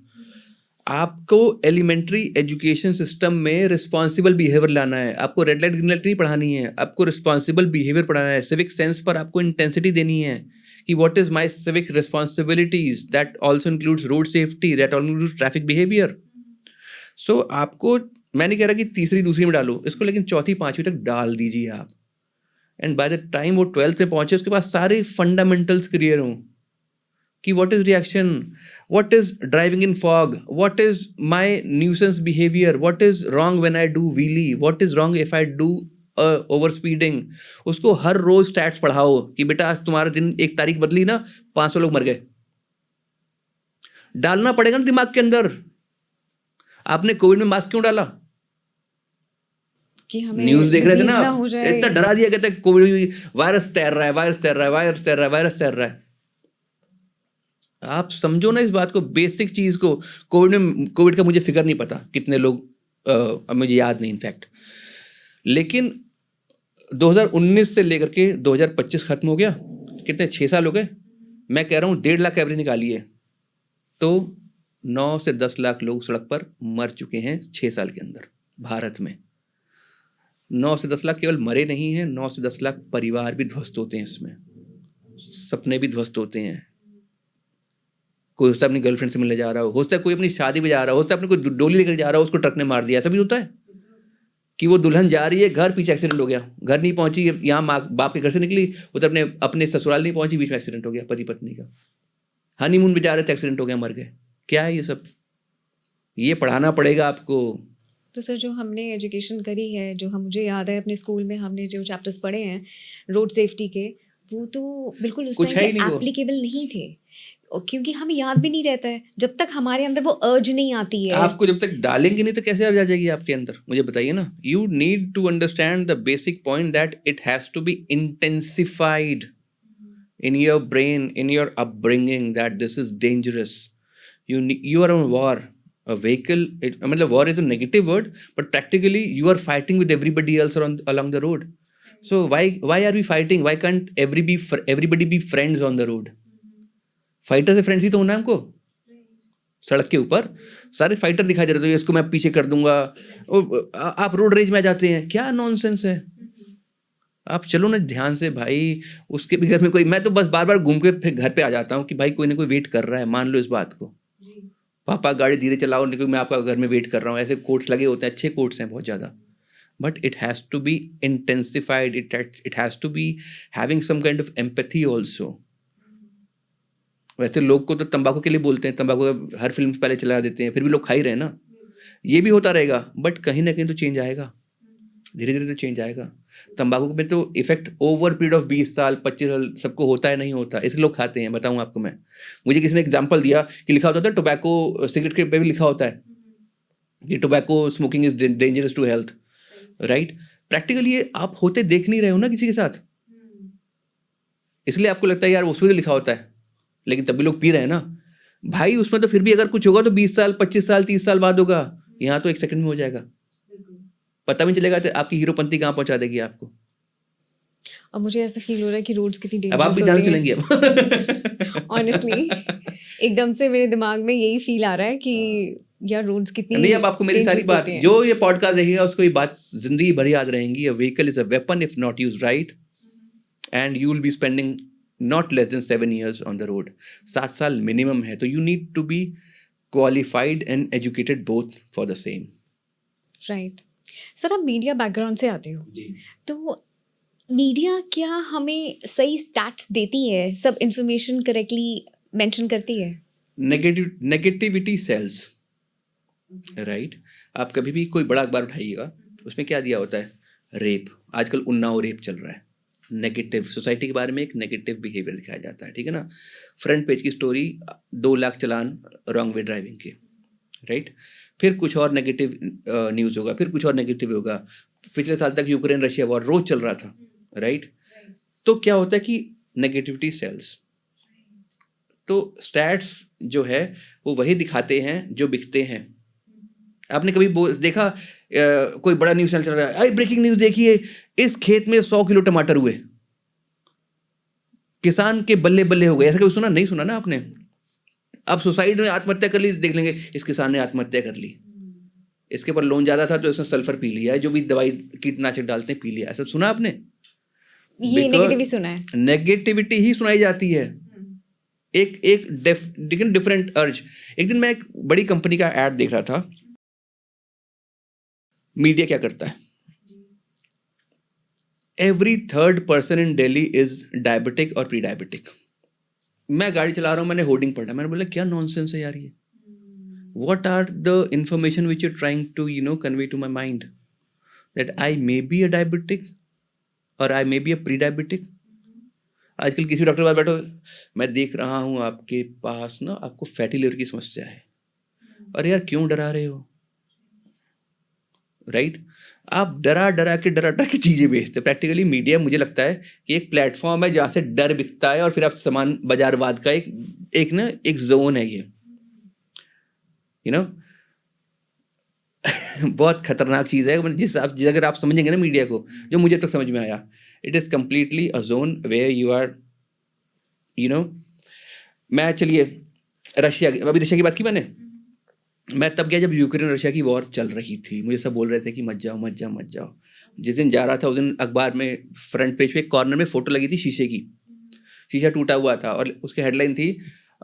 आपको एलिमेंट्री एजुकेशन सिस्टम में रिस्पॉन्सिबल बिहेवियर लाना है. आपको रेड लाइट ग्रीन लाइट नहीं पढ़ानी है, आपको रिस्पॉन्सिबल बिहेवियर पढ़ाना है. सिविक सेंस पर आपको इंटेंसिटी देनी है कि what is my civic responsibilities, that also includes road safety, that also includes traffic behaviour. So आपको, मैं नहीं कह रहा कि तीसरी दूसरी में डालो इसको, लेकिन चौथी पांचवी तक डाल दीजिए आप. एंड बाय द टाइम वो 12th में पहुंचे उसके बाद सारे फंडामेंटल्स क्लियर हों कि what is reaction, what is driving in fog, what is my nuisance behaviour, what is wrong when I do wheelie, what is wrong if I do over speeding. उसको हर रोज stats पढ़ाओ कि बेटा आज तुम्हारा दिन एक तारीख बदली ना, 500 लोग मर गए. डालना पड़ेगा ना दिमाग के अंदर. आपने कोविड में मास्क क्यों डाला? कि हमें न्यूज देख रहे थे ना, हो जाए. इतना डरा दिया कहते कोविड वायरस तैर रहा है, वायरस तैर रहा है, वायरस तैर रहा है, वायरस तैर रहा है. आप समझो ना इस बात को, बेसिक चीज को. कोविड का मुझे फिगर नहीं पता कितने लोग, मुझे याद नहीं इनफैक्ट, लेकिन 2019 से लेकर के 2025 खत्म हो गया, कितने 6 साल हो गए. मैं कह रहा हूँ 1.5 लाख एवरेज निकालिए तो 9 से 10 लाख लोग सड़क पर मर चुके हैं 6 साल के अंदर भारत में. 9 से 10 लाख केवल मरे नहीं हैं, 9 से 10 लाख परिवार भी ध्वस्त होते हैं इसमें, सपने भी ध्वस्त होते हैं। कोई होता है अपनी गर्लफ्रेंड से मिलने जा रहा हो, होता है कोई अपनी शादी में जा रहा हो, होता है अपने कोई डोली लेकर जा रहा हो, उसको ट्रक ने मार दिया। ऐसा भी होता है कि वो दुल्हन जा रही है घर, पीछे एक्सीडेंट हो गया, घर नहीं पहुंची, यहाँ माँ बाप के घर से निकली, उधर अपने अपने ससुराल नहीं पहुंची, बीच में एक्सीडेंट हो गया पति पत्नी का। हनीमून पे जा रहे थे, एक्सीडेंट हो गया, मर गए। क्या है ये सब? ये पढ़ाना पड़ेगा आपको। तो सर जो हमने एजुकेशन करी है, जो हम मुझे याद है अपने स्कूल में हमने जो चैप्टर्स पढ़े हैं रोड सेफ्टी के, वो तो बिल्कुल उस कुछ है ही टाइम नहीं वो। एप्लीकेबल नहीं थे, और क्योंकि हमें याद भी नहीं रहता है जब तक हमारे अंदर वो अर्ज नहीं आती है। आपको जब तक डालेंगे नहीं तो कैसे अर्ज आ जाएगी आपके अंदर, मुझे बताइए ना। You need to understand the basic point that it has to be intensified in your brain, in your upbringing, that this is dangerous. You are on war. A vehicle, I mean, war is a negative word, but practically you are fighting with everybody else along the road. So why are we fighting? Why can't everybody be friends on the road? Fighter से friends ही तो होना है हमको। सड़क के ऊपर सारे fighter दिखाई दे रहे थे, इसको मैं पीछे कर दूंगा, आप रोड रेज में आ जाते हैं। क्या नॉनसेंस है? आप चलो ना ध्यान से भाई, उसके भी घर में कोई, मैं तो बस बार बार घूम के फिर घर पे आ जाता हूँ कि भाई कोई ना कोई वेट कर रहा है, मान लो इस बात को। पापा गाड़ी धीरे चलाओ, नहीं मैं आपका घर में वेट कर रहा हूँ। ऐसे कोट्स लगे होते हैं, अच्छे कोट्स हैं बहुत ज़्यादा, but it has to be intensified, it has to be having some kind of empathy also. वैसे लोग को तो तंबाकू के लिए बोलते हैं, तंबाकू हर फिल्म पहले चला देते हैं, फिर भी लोग खा ही रहे हैं ना। ये भी होता रहेगा, बट कहीं ना कहीं तो चेंज आएगा, धीरे धीरे तो चेंज आएगा। तंबाकू में तो इफेक्ट ओवर पीरियड ऑफ 20 साल 25 साल सबको होता है, नहीं होता, इसलिए लोग खाते हैं। बताऊं आपको मैं, मुझे किसी ने एग्जांपल दिया कि लिखा होता था टोबैको, सिगरेट के पे भी लिखा होता है कि tobacco smoking is dangerous to health, right? Practically ये आप होते देख नहीं रहे हो ना किसी के साथ, इसलिए आपको लगता है यार उसमें तो लिखा होता है, लेकिन तब भी लोग पी रहे हैं ना भाई। उसमें तो फिर भी अगर कुछ होगा तो 20 साल 25 साल 30 साल बाद होगा, यहाँ तो 1 सेकंड में हो जाएगा, पता भी नहीं चलेगा। तो आपकी हीरोपंती कहाँ पहुंचा देगी आपको। अब मुझे ऐसा फील हो रहा है कि रोड्स कितनी अब आप भी ध्यान चलेंगे अब। ऑनेस्टली एकदम से मेरे दिमाग में यही फील आ रहा है कि यार रोड्स कितनी नहीं, अब आपको मेरी सारी dangerous बात, होती हैं। जो ये पॉडकास्ट देखेगा उसको ये बात जिंदगी भर याद रहेंगी। A vehicle is a weapon if not used right, and you will be spending not less than 7 years on the road. 7 साल मिनिमम है, तो you need to be qualified and educated both for the same. Right sir, आप media background से आते हो, तो media क्या हमें सही स्टैट्स देती है, सब इंफॉर्मेशन करेक्टली मेंशन करती है? Negativity sells, right? आप कभी भी कोई बड़ा अखबार उठाइएगा, उसमें क्या दिया होता है? रेप, आजकल उन्नाव रेप चल रहा है। नेगेटिव सोसाइटी के बारे में एक नेगेटिव बिहेवियर दिखाया जाता है, ठीक है ना। फ्रंट पेज की स्टोरी 2 लाख चालान रॉन्ग वे ड्राइविंग के, राइट? फिर कुछ और नेगेटिव न्यूज़ होगा, फिर कुछ और नेगेटिव होगा। पिछले साल तक यूक्रेन रशिया वॉर रोज चल रहा था, राइट? तो क्या होता है कि नेगेटिविटी सेल्स, तो स्टैट्स जो है वो वही दिखाते हैं जो बिकते हैं। आपने कभी देखा कोई बड़ा न्यूज़ चैनल चल रहा है, अरे ब्रेकिंग न्यूज़ देखिए, इस खेत में 100 किलो टमाटर हुए, किसान के बल्ले बल्ले हो गए। ऐसा कभी सुना? नहीं सुना ना आपने। अब सोसाइटी ने आत्महत्या कर ली, देख लेंगे इस किसान ने आत्महत्या कर ली, इसके ऊपर लोन ज्यादा था तो इसने सल्फर पी लिया है, जो भी दवाई कीटनाशक डालते हैं पी लिया। ऐसा सुना आपने? ये नेगेटिव सुना है, नेगेटिविटी ही सुनाई जाती है, एक डिफरेंट अर्ज। एक दिन मैं एक बड़ी कंपनी का एड देख रहा था। मीडिया क्या करता है? Every 3rd person in Delhi is diabetic और प्री डायबिटिक। मैं गाड़ी चला रहा हूँ, मैंने होर्डिंग पढ़ा, मैंने बोला क्या नॉनसेंस है यार ये। What are the information which you're trying to convey to my mind, that I may be a diabetic or I may be a pre-diabetic? आजकल किसी डॉक्टर के पास बैठो, मैं देख रहा हूँ आपके पास ना आपको फैटी लिवर की समस्या है। अरे यार क्यों डरा रहे हो, राइट? आप डरा डरा के चीजें बेचते। प्रैक्टिकली मीडिया मुझे लगता है कि एक प्लेटफॉर्म है जहाँ से डर बिकता है, और फिर आप सामान बाजारवाद का एक जोन है ये, बहुत खतरनाक चीज़ है। अगर आप समझेंगे ना मीडिया को, जो मुझे तक समझ में आया, it is completely a zone where you are मैं चलिए रशिया की, अभी रशिया की बात की मैं तब गया जब यूक्रेन रशिया की वॉर चल रही थी। मुझे सब बोल रहे थे कि मत जाओ मत जाओ मत जाओ। जिस दिन जा रहा था उस दिन अखबार में फ्रंट पेज पे कॉर्नर में फोटो लगी थी शीशे की, शीशा टूटा हुआ था और उसकी हेडलाइन थी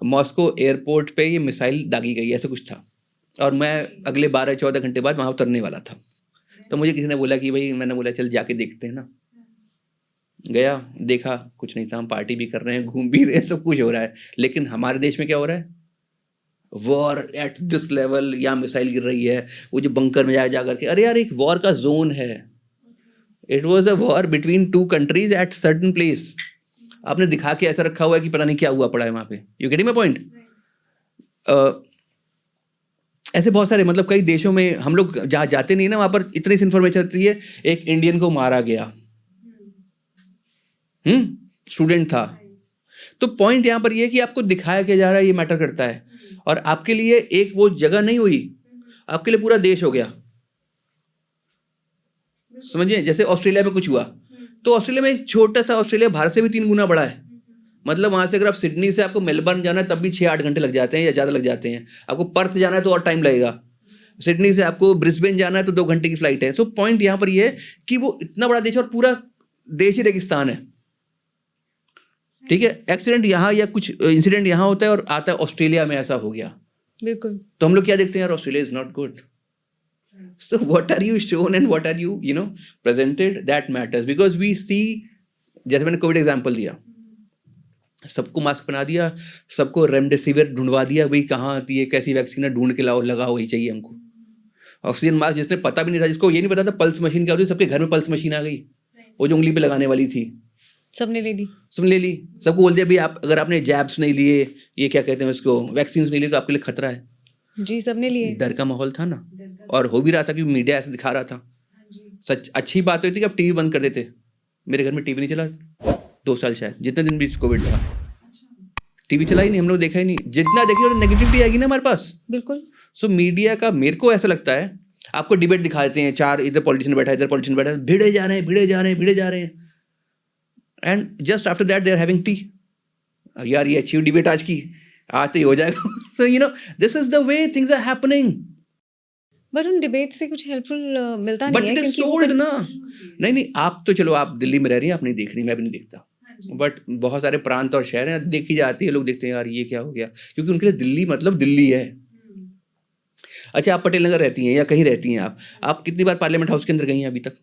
मॉस्को एयरपोर्ट पे ये मिसाइल दागी गई, ऐसा कुछ था। और मैं अगले 12-14 घंटे बाद वहाँ उतरने वाला था। तो मुझे किसी ने बोला कि भाई, मैंने बोला चल जाके देखते हैं ना। गया, देखा, कुछ नहीं था। हम पार्टी भी कर रहे हैं, घूम भी रहे हैं, सब कुछ हो रहा है। लेकिन हमारे देश में क्या हो रहा है? वॉर एट दिस लेवल, या मिसाइल गिर रही है, वो जो बंकर में जा करके, अरे यार एक वॉर का जोन है। It was a war between 2 countries at certain place. आपने दिखा के ऐसा रखा हुआ है कि पता नहीं क्या हुआ पड़ा है वहाँ पे। You getting my point? ऐसे बहुत सारे, मतलब कई देशों में हम लोग जहाँ जाते नहीं ना, वहाँ पर इतनी सी इन्फॉर्मेशन आती है, एक इंडियन को मारा गया, स्टूडेंट था। तो पॉइंट यहाँ पर ये है कि आपको दिखाया क्या जा रहा है, ये मैटर करता है। और आपके लिए एक वो जगह नहीं हुई, आपके लिए पूरा देश हो गया। समझिए, जैसे ऑस्ट्रेलिया में कुछ हुआ, तो ऑस्ट्रेलिया में एक छोटा सा ऑस्ट्रेलिया भारत से भी 3 गुना बड़ा है। मतलब वहां से अगर आप सिडनी से आपको मेलबर्न जाना है तब भी 6-8 घंटे लग जाते हैं या ज़्यादा लग जाते हैं। आपको पर्थ जाना है तो और टाइम लगेगा। सिडनी से आपको ब्रिस्बेन जाना है तो 2 घंटे की फ्लाइट है। सो पॉइंट यहाँ पर ये है कि वो इतना बड़ा देश और पूरा देश ही रेगिस्तान है। ठीक है, एक्सीडेंट यहाँ या कुछ इंसिडेंट यहाँ होता है और आता है ऑस्ट्रेलिया में ऐसा हो गया। बिल्कुल। तो हम लोग क्या देखते हैं, यार Australia is not good. So what are you shown and what are you presented, that matters, because we see, जैसे मैंने कोविड एग्जांपल दिया, सबको मास्क बना दिया, सबको रेमडेसिविर ढूंढवा दिया, भाई कहाँ आती है, कैसी वैक्सीन है, ढूंढ के लाओ, लगाओ, वही चाहिए हमको। ऑक्सीजन मास्क जिसने पता भी नहीं था, जिसको ये नहीं पता था पल्स मशीन क्या होती है, सबके घर में पल्स मशीन आ गई, वो जो उंगली पे लगाने वाली थी, सबने ले ली। सबको बोल दिया भाई आप अगर आपने जैब्स नहीं लिए, ये क्या कहते हैं उसको, वैक्सीन नहीं लिए, तो आपके लिए खतरा है। जी, सबने लिए। डर का माहौल था ना, और हो भी रहा था कि मीडिया ऐसे दिखा रहा था। सच अच्छी बात होती थी कि आप टीवी बंद कर देते। मेरे घर में टीवी नहीं चला 2 साल, शायद जितने दिन भी कोविड था टीवी चला ही नहीं, हम लोग देखा ही नहीं। जितना देखेंगे तो नेगेटिविटी आएगी ना हमारे पास। बिल्कुल। सो मीडिया का, मेरे को ऐसा लगता है, आपको डिबेट दिखा देते हैं, 4 इधर पॉलिटिशियन बैठा है, इधर पॉलिटिशियन बैठा है, भिड़े जा रहे हैं, and just after that they are having tea. यार ये अच्छी डिबेट आज की, आज तो ही हो जाएगा। So this is the way things are happening. But उन डिबेट से कुछ हेल्पफुल मिलता नहीं है, बट इट इज सोल्ड ना। नहीं, आप तो चलो आप दिल्ली में रह रही हैं, आप नहीं देख रही, मैं भी नहीं देखता, बट बहुत सारे प्रांत और शहर हैं, देखी जाती है, लोग देखते हैं यार ये क्या हो गया, क्योंकि उनके लिए दिल्ली मतलब दिल्ली है। अच्छा, आप पटेल नगर रहती हैं या कहीं रहती हैं, आप कितनी बार पार्लियामेंट हाउस के अंदर गई हैं? अभी तक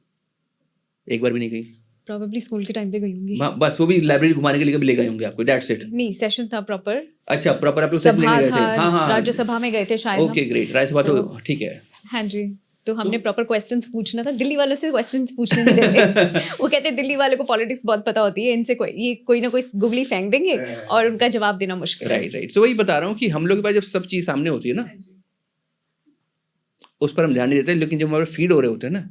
एक बार भी नहीं गई। प्रोबेबली स्कूल के टाइम पे गई होंगी, बस वो भी लाइब्रेरी घुमाने के लिए कभी ले गए होंगे आपको, दैट्स इट। नहीं, सेशन था प्रॉपर। अच्छा, प्रॉपर आप लोग सेशन लेने गए थे? हाँ, राज्यसभा में गए थे शायद। ओके ग्रेट, राज्यसभा तो ठीक है। हाँ जी, तो हमने प्रॉपर क्वेश्चंस पूछना था। दिल्ली वालों से क्वेश्चंस पूछने नहीं देते। वो कहते हैं दिल्ली वालों को पॉलिटिक्स बहुत पता होती है, इनसे कोई ना कोई गुगली फेंक देंगे और उनका जवाब देना मुश्किल है। राइट। तो वही बता रहा हूँ कि हम लोग के पास जब सब चीज़ सामने होती है ना, उस पर हम ध्यान नहीं देते, लेकिन जब हमारे फीड हो रहे होते हैं ना,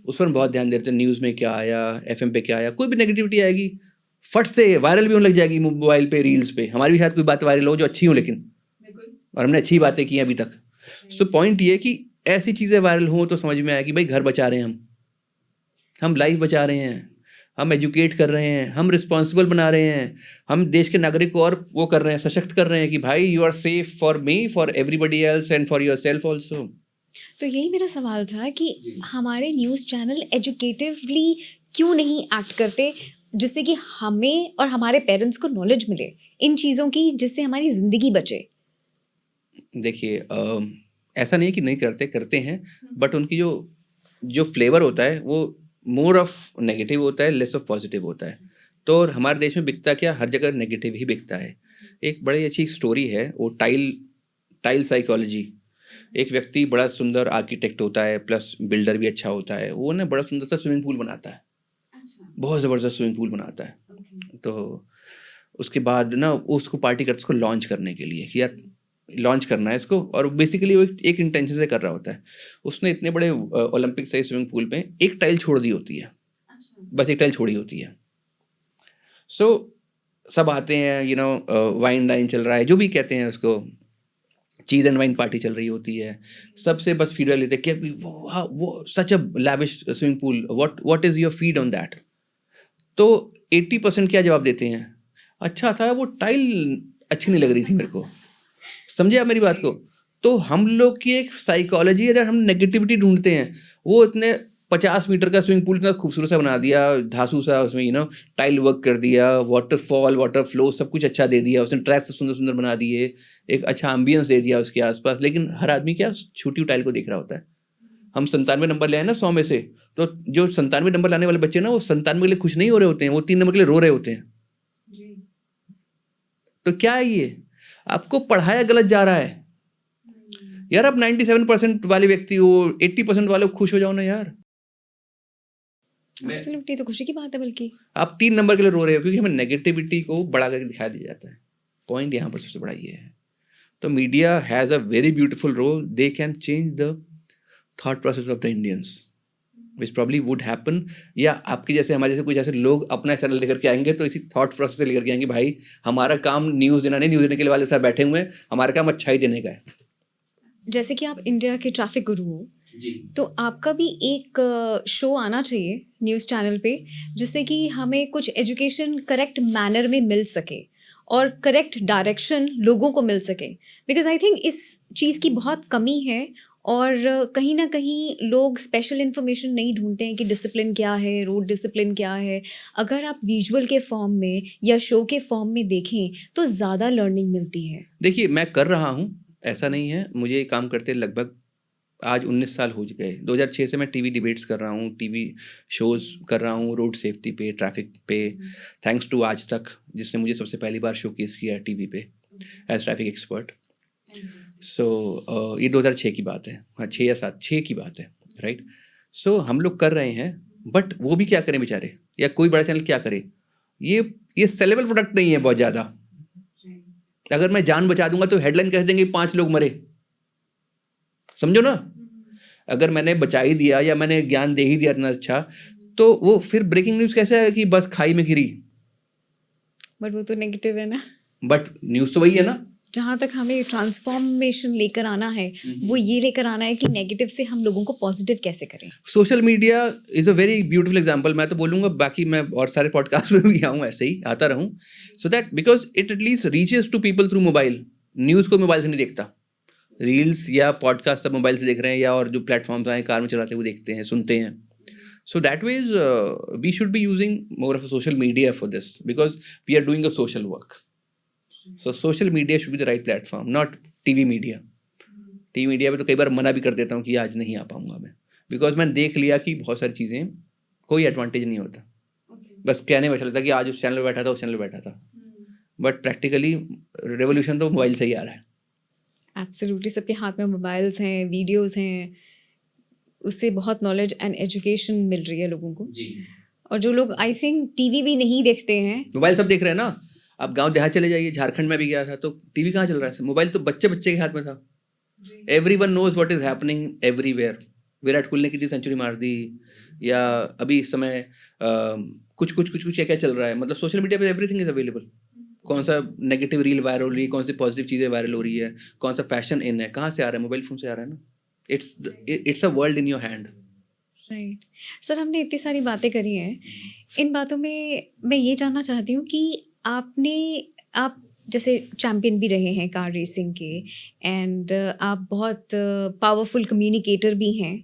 उस पर हम बहुत ध्यान देते हैं। न्यूज़ में क्या आया, FM पे क्या आया, कोई भी नेगेटिविटी आएगी फट से वायरल भी होने लग जाएगी मोबाइल पे, रील्स पे। हमारी भी शायद कोई बात वायरल हो जो अच्छी हो, लेकिन और हमने अच्छी बातें की अभी तक। सो पॉइंट ये कि ऐसी चीज़ें वायरल हों तो समझ में आया कि भाई घर बचा रहे हैं, हम लाइफ बचा रहे हैं, हम एजुकेट कर रहे हैं, हम रिस्पॉन्सिबल बना रहे हैं, हम देश के नागरिक को और वो कर रहे हैं, सशक्त कर रहे हैं कि भाई you are safe for me, for everybody else and for your self also. तो यही मेरा सवाल था कि हमारे न्यूज़ चैनल एजुकेटिवली क्यों नहीं एक्ट करते, जिससे कि हमें और हमारे पेरेंट्स को नॉलेज मिले इन चीज़ों की, जिससे हमारी ज़िंदगी बचे। देखिए, ऐसा नहीं है कि नहीं करते हैं, बट उनकी जो फ्लेवर होता है वो मोर ऑफ नेगेटिव होता है, लेस ऑफ पॉजिटिव होता है। तो हमारे देश में बिकता क्या, हर जगह नेगेटिव ही बिकता है। एक बड़ी अच्छी स्टोरी है, वो टाइल साइकोलॉजी। एक व्यक्ति बड़ा सुंदर आर्किटेक्ट होता है, प्लस बिल्डर भी अच्छा होता है। वो ना बड़ा सुंदर सा स्विमिंग पूल बनाता है, बहुत ज़बरदस्त स्विमिंग पूल बनाता है। तो उसके बाद ना उसको पार्टी करते, उसको लॉन्च करने के लिए कि यार लॉन्च करना है इसको, और बेसिकली वो एक इंटेंशन से कर रहा होता है। उसने इतने बड़े ओलंपिक साइज स्विमिंग पूल पे एक टाइल छोड़ दी होती है, बस एक टाइल छोड़ी होती है। सो सब आते हैं, वाइन डाइन चल रहा है, जो भी कहते हैं उसको, चीज़ एंड वाइन पार्टी चल रही होती है। सबसे बस फीडर लेते हैं कि वो such a lavish swimming pool, what is your feed on that. तो 80% क्या जवाब देते हैं, अच्छा था, वो टाइल अच्छी नहीं लग रही थी मेरे को। समझे आप मेरी बात को? तो हम लोग की एक साइकोलॉजी है, अगर हम नेगेटिविटी ढूंढते हैं, वो इतने 50 मीटर का स्विमिंग पूल इतना खूबसूरत सा बना दिया, धांसू सा, उसमें टाइल वर्क कर दिया, वाटरफॉल, वाटर फ्लो सब कुछ अच्छा दे दिया, उसने ट्रैक से सुंदर सुंदर बना दिए, एक अच्छा एम्बियंस दे दिया उसके आसपास। लेकिन हर आदमी क्या छोटी टाइल को देख रहा होता है। हम 97 नंबर ले आए ना 100 में से, तो जो 97 नंबर लाने वाले बच्चे ना, वो 97 के लिए खुश नहीं हो रहे होते हैं, वो 3 नंबर के लिए रो रहे होते हैं। तो क्या है ये, आपको पढ़ाया गलत जा रहा है यार। आप 97% वाले व्यक्ति हो, 80% वाले खुश हो जाओ ना यार। एब्सोल्युटली, तो खुशी की बात है। बल्कि आप 3 नंबर के लिए रो रहे हो क्योंकि हमें नेगेटिविटी को बढ़ा करके दिखा दिया जाता है। पॉइंट यहाँ पर सबसे बड़ा ये है। तो media has a very beautiful role, they can change the thought process of the Indians which probably would happen. या आपके जैसे, हमारे जैसे कुछ ऐसे लोग अपना चैनल लेकर के आएंगे तो इसी थॉट प्रोसेस से लेकर के आएंगे, भाई हमारा काम न्यूज़ देना नहीं, न्यूज़ देने के लिए वाले साहब बैठे हुए हैं, हमारा काम अच्छाई देने का है। जैसे कि आप इंडिया के ट्रैफिक गुरु हो, तो आपका भी एक शो आना चाहिए न्यूज़ चैनल पे, जिससे कि हमें कुछ एजुकेशन करेक्ट मैनर में मिल सके और करेक्ट डायरेक्शन लोगों को मिल सके। बिकॉज आई थिंक इस चीज़ की बहुत कमी है, और कहीं ना कहीं लोग स्पेशल इन्फॉर्मेशन नहीं ढूंढते हैं कि डिसिप्लिन क्या है, रोड डिसिप्लिन क्या है। अगर आप विजुअल के फॉर्म में या शो के फॉर्म में देखें तो ज़्यादा लर्निंग मिलती है। देखिए, मैं कर रहा हूँ, ऐसा नहीं है, मुझे ये काम करते लगभग आज 19 साल हो गए। 2006 से मैं टीवी डिबेट्स कर रहा हूँ, टीवी शोज़ कर रहा हूँ, रोड सेफ्टी पे, ट्रैफिक पे, थैंक्स टू आज तक, जिसने मुझे सबसे पहली बार शोकेस किया टीवी पे एज ट्रैफिक एक्सपर्ट। सो ये 2006 की बात है, हाँ 6 या 7, 6 की बात है, राइट। सो हम लोग कर रहे हैं, बट वो भी क्या करें बेचारे, या कोई बड़ा चैनल क्या करे, ये सेलेबल प्रोडक्ट नहीं है बहुत ज़्यादा। अगर मैं जान बचा दूंगा तो हेडलाइन कह देंगे 5 लोग मरे, समझो ना। अगर मैंने बचा ही दिया या मैंने ज्ञान दे ही दिया इतना अच्छा, तो वो फिर ब्रेकिंग न्यूज़ कैसे है कि बस खाई में गिरी। बट वो तो नेगेटिव है ना। बट न्यूज़ तो वही है ना। जहाँ तक हमें ट्रांसफॉर्मेशन लेकर आना है, वो ये लेकर आना है कि नेगेटिव से हम लोगों को पॉजिटिव कैसे करें। Social media is a very beautiful example. मैं तो बोलूँगा, बाकी मैं और सारे पॉडकास्ट में भी आऊँ, ऐसे ही आता रहूँ, so that because it at least reaches to people through mobile. News को मोबाइल से नहीं देखता, रील्स या पॉडकास्ट सब मोबाइल से देख रहे हैं, या और जो प्लेटफॉर्म्स आए कार में चलाते हुए देखते हैं, सुनते हैं। So that way we should be using more of a social media for this, because we are doing a social work. So social media should be the right platform, not TV media. TV media पे तो कई बार मना भी कर देता हूँ कि आज नहीं आ पाऊँगा मैं, बिकॉज मैंने देख लिया कि बहुत सारी चीज़ें कोई एडवांटेज नहीं होता, बस कहने में अच्छा लगता कि आज उस चैनल पे बैठा था, उस चैनल पे बैठा था, बट प्रैक्टिकली रेवोल्यूशन तो मोबाइल से ही आ रहा है। एब्सोल्युटली, सबके हाथ में मोबाइल्स हैं, वीडियोस हैं, उससे बहुत नॉलेज एंड एजुकेशन मिल रही है लोगों को। और जो लोग आई थिंक टीवी भी नहीं देखते हैं, मोबाइल सब देख रहे हैं ना। आप गांव देहात चले जाइए, झारखंड में भी गया था तो टीवी कहाँ चल रहा है, मोबाइल तो बच्चे बच्चे के हाथ में था। Everyone knows what is happening everywhere. Virat Kohli ने कितनी सेंचुरी मार दी, या अभी इस समय कुछ कुछ कुछ कुछ क्या क्या चल रहा है, मतलब सोशल मीडिया पे एवरीथिंग इज अवेलेबल। कौन सा नेगेटिव रील वायरल हो रही है, कौन सी पॉजिटिव चीज़ें वायरल हो रही है, कौन सा फैशन इन है, कहाँ से आ रहा है, मोबाइल फोन से आ रहा है ना। It's a world in your hand. Right. Sir, हमने इतनी सारी बातें करी हैं, इन बातों में मैं ये जानना चाहती हूँ कि आप जैसे चैम्पियन भी रहे हैं कार रेसिंग के, एंड आप बहुत पावरफुल कम्युनिकेटर भी हैं,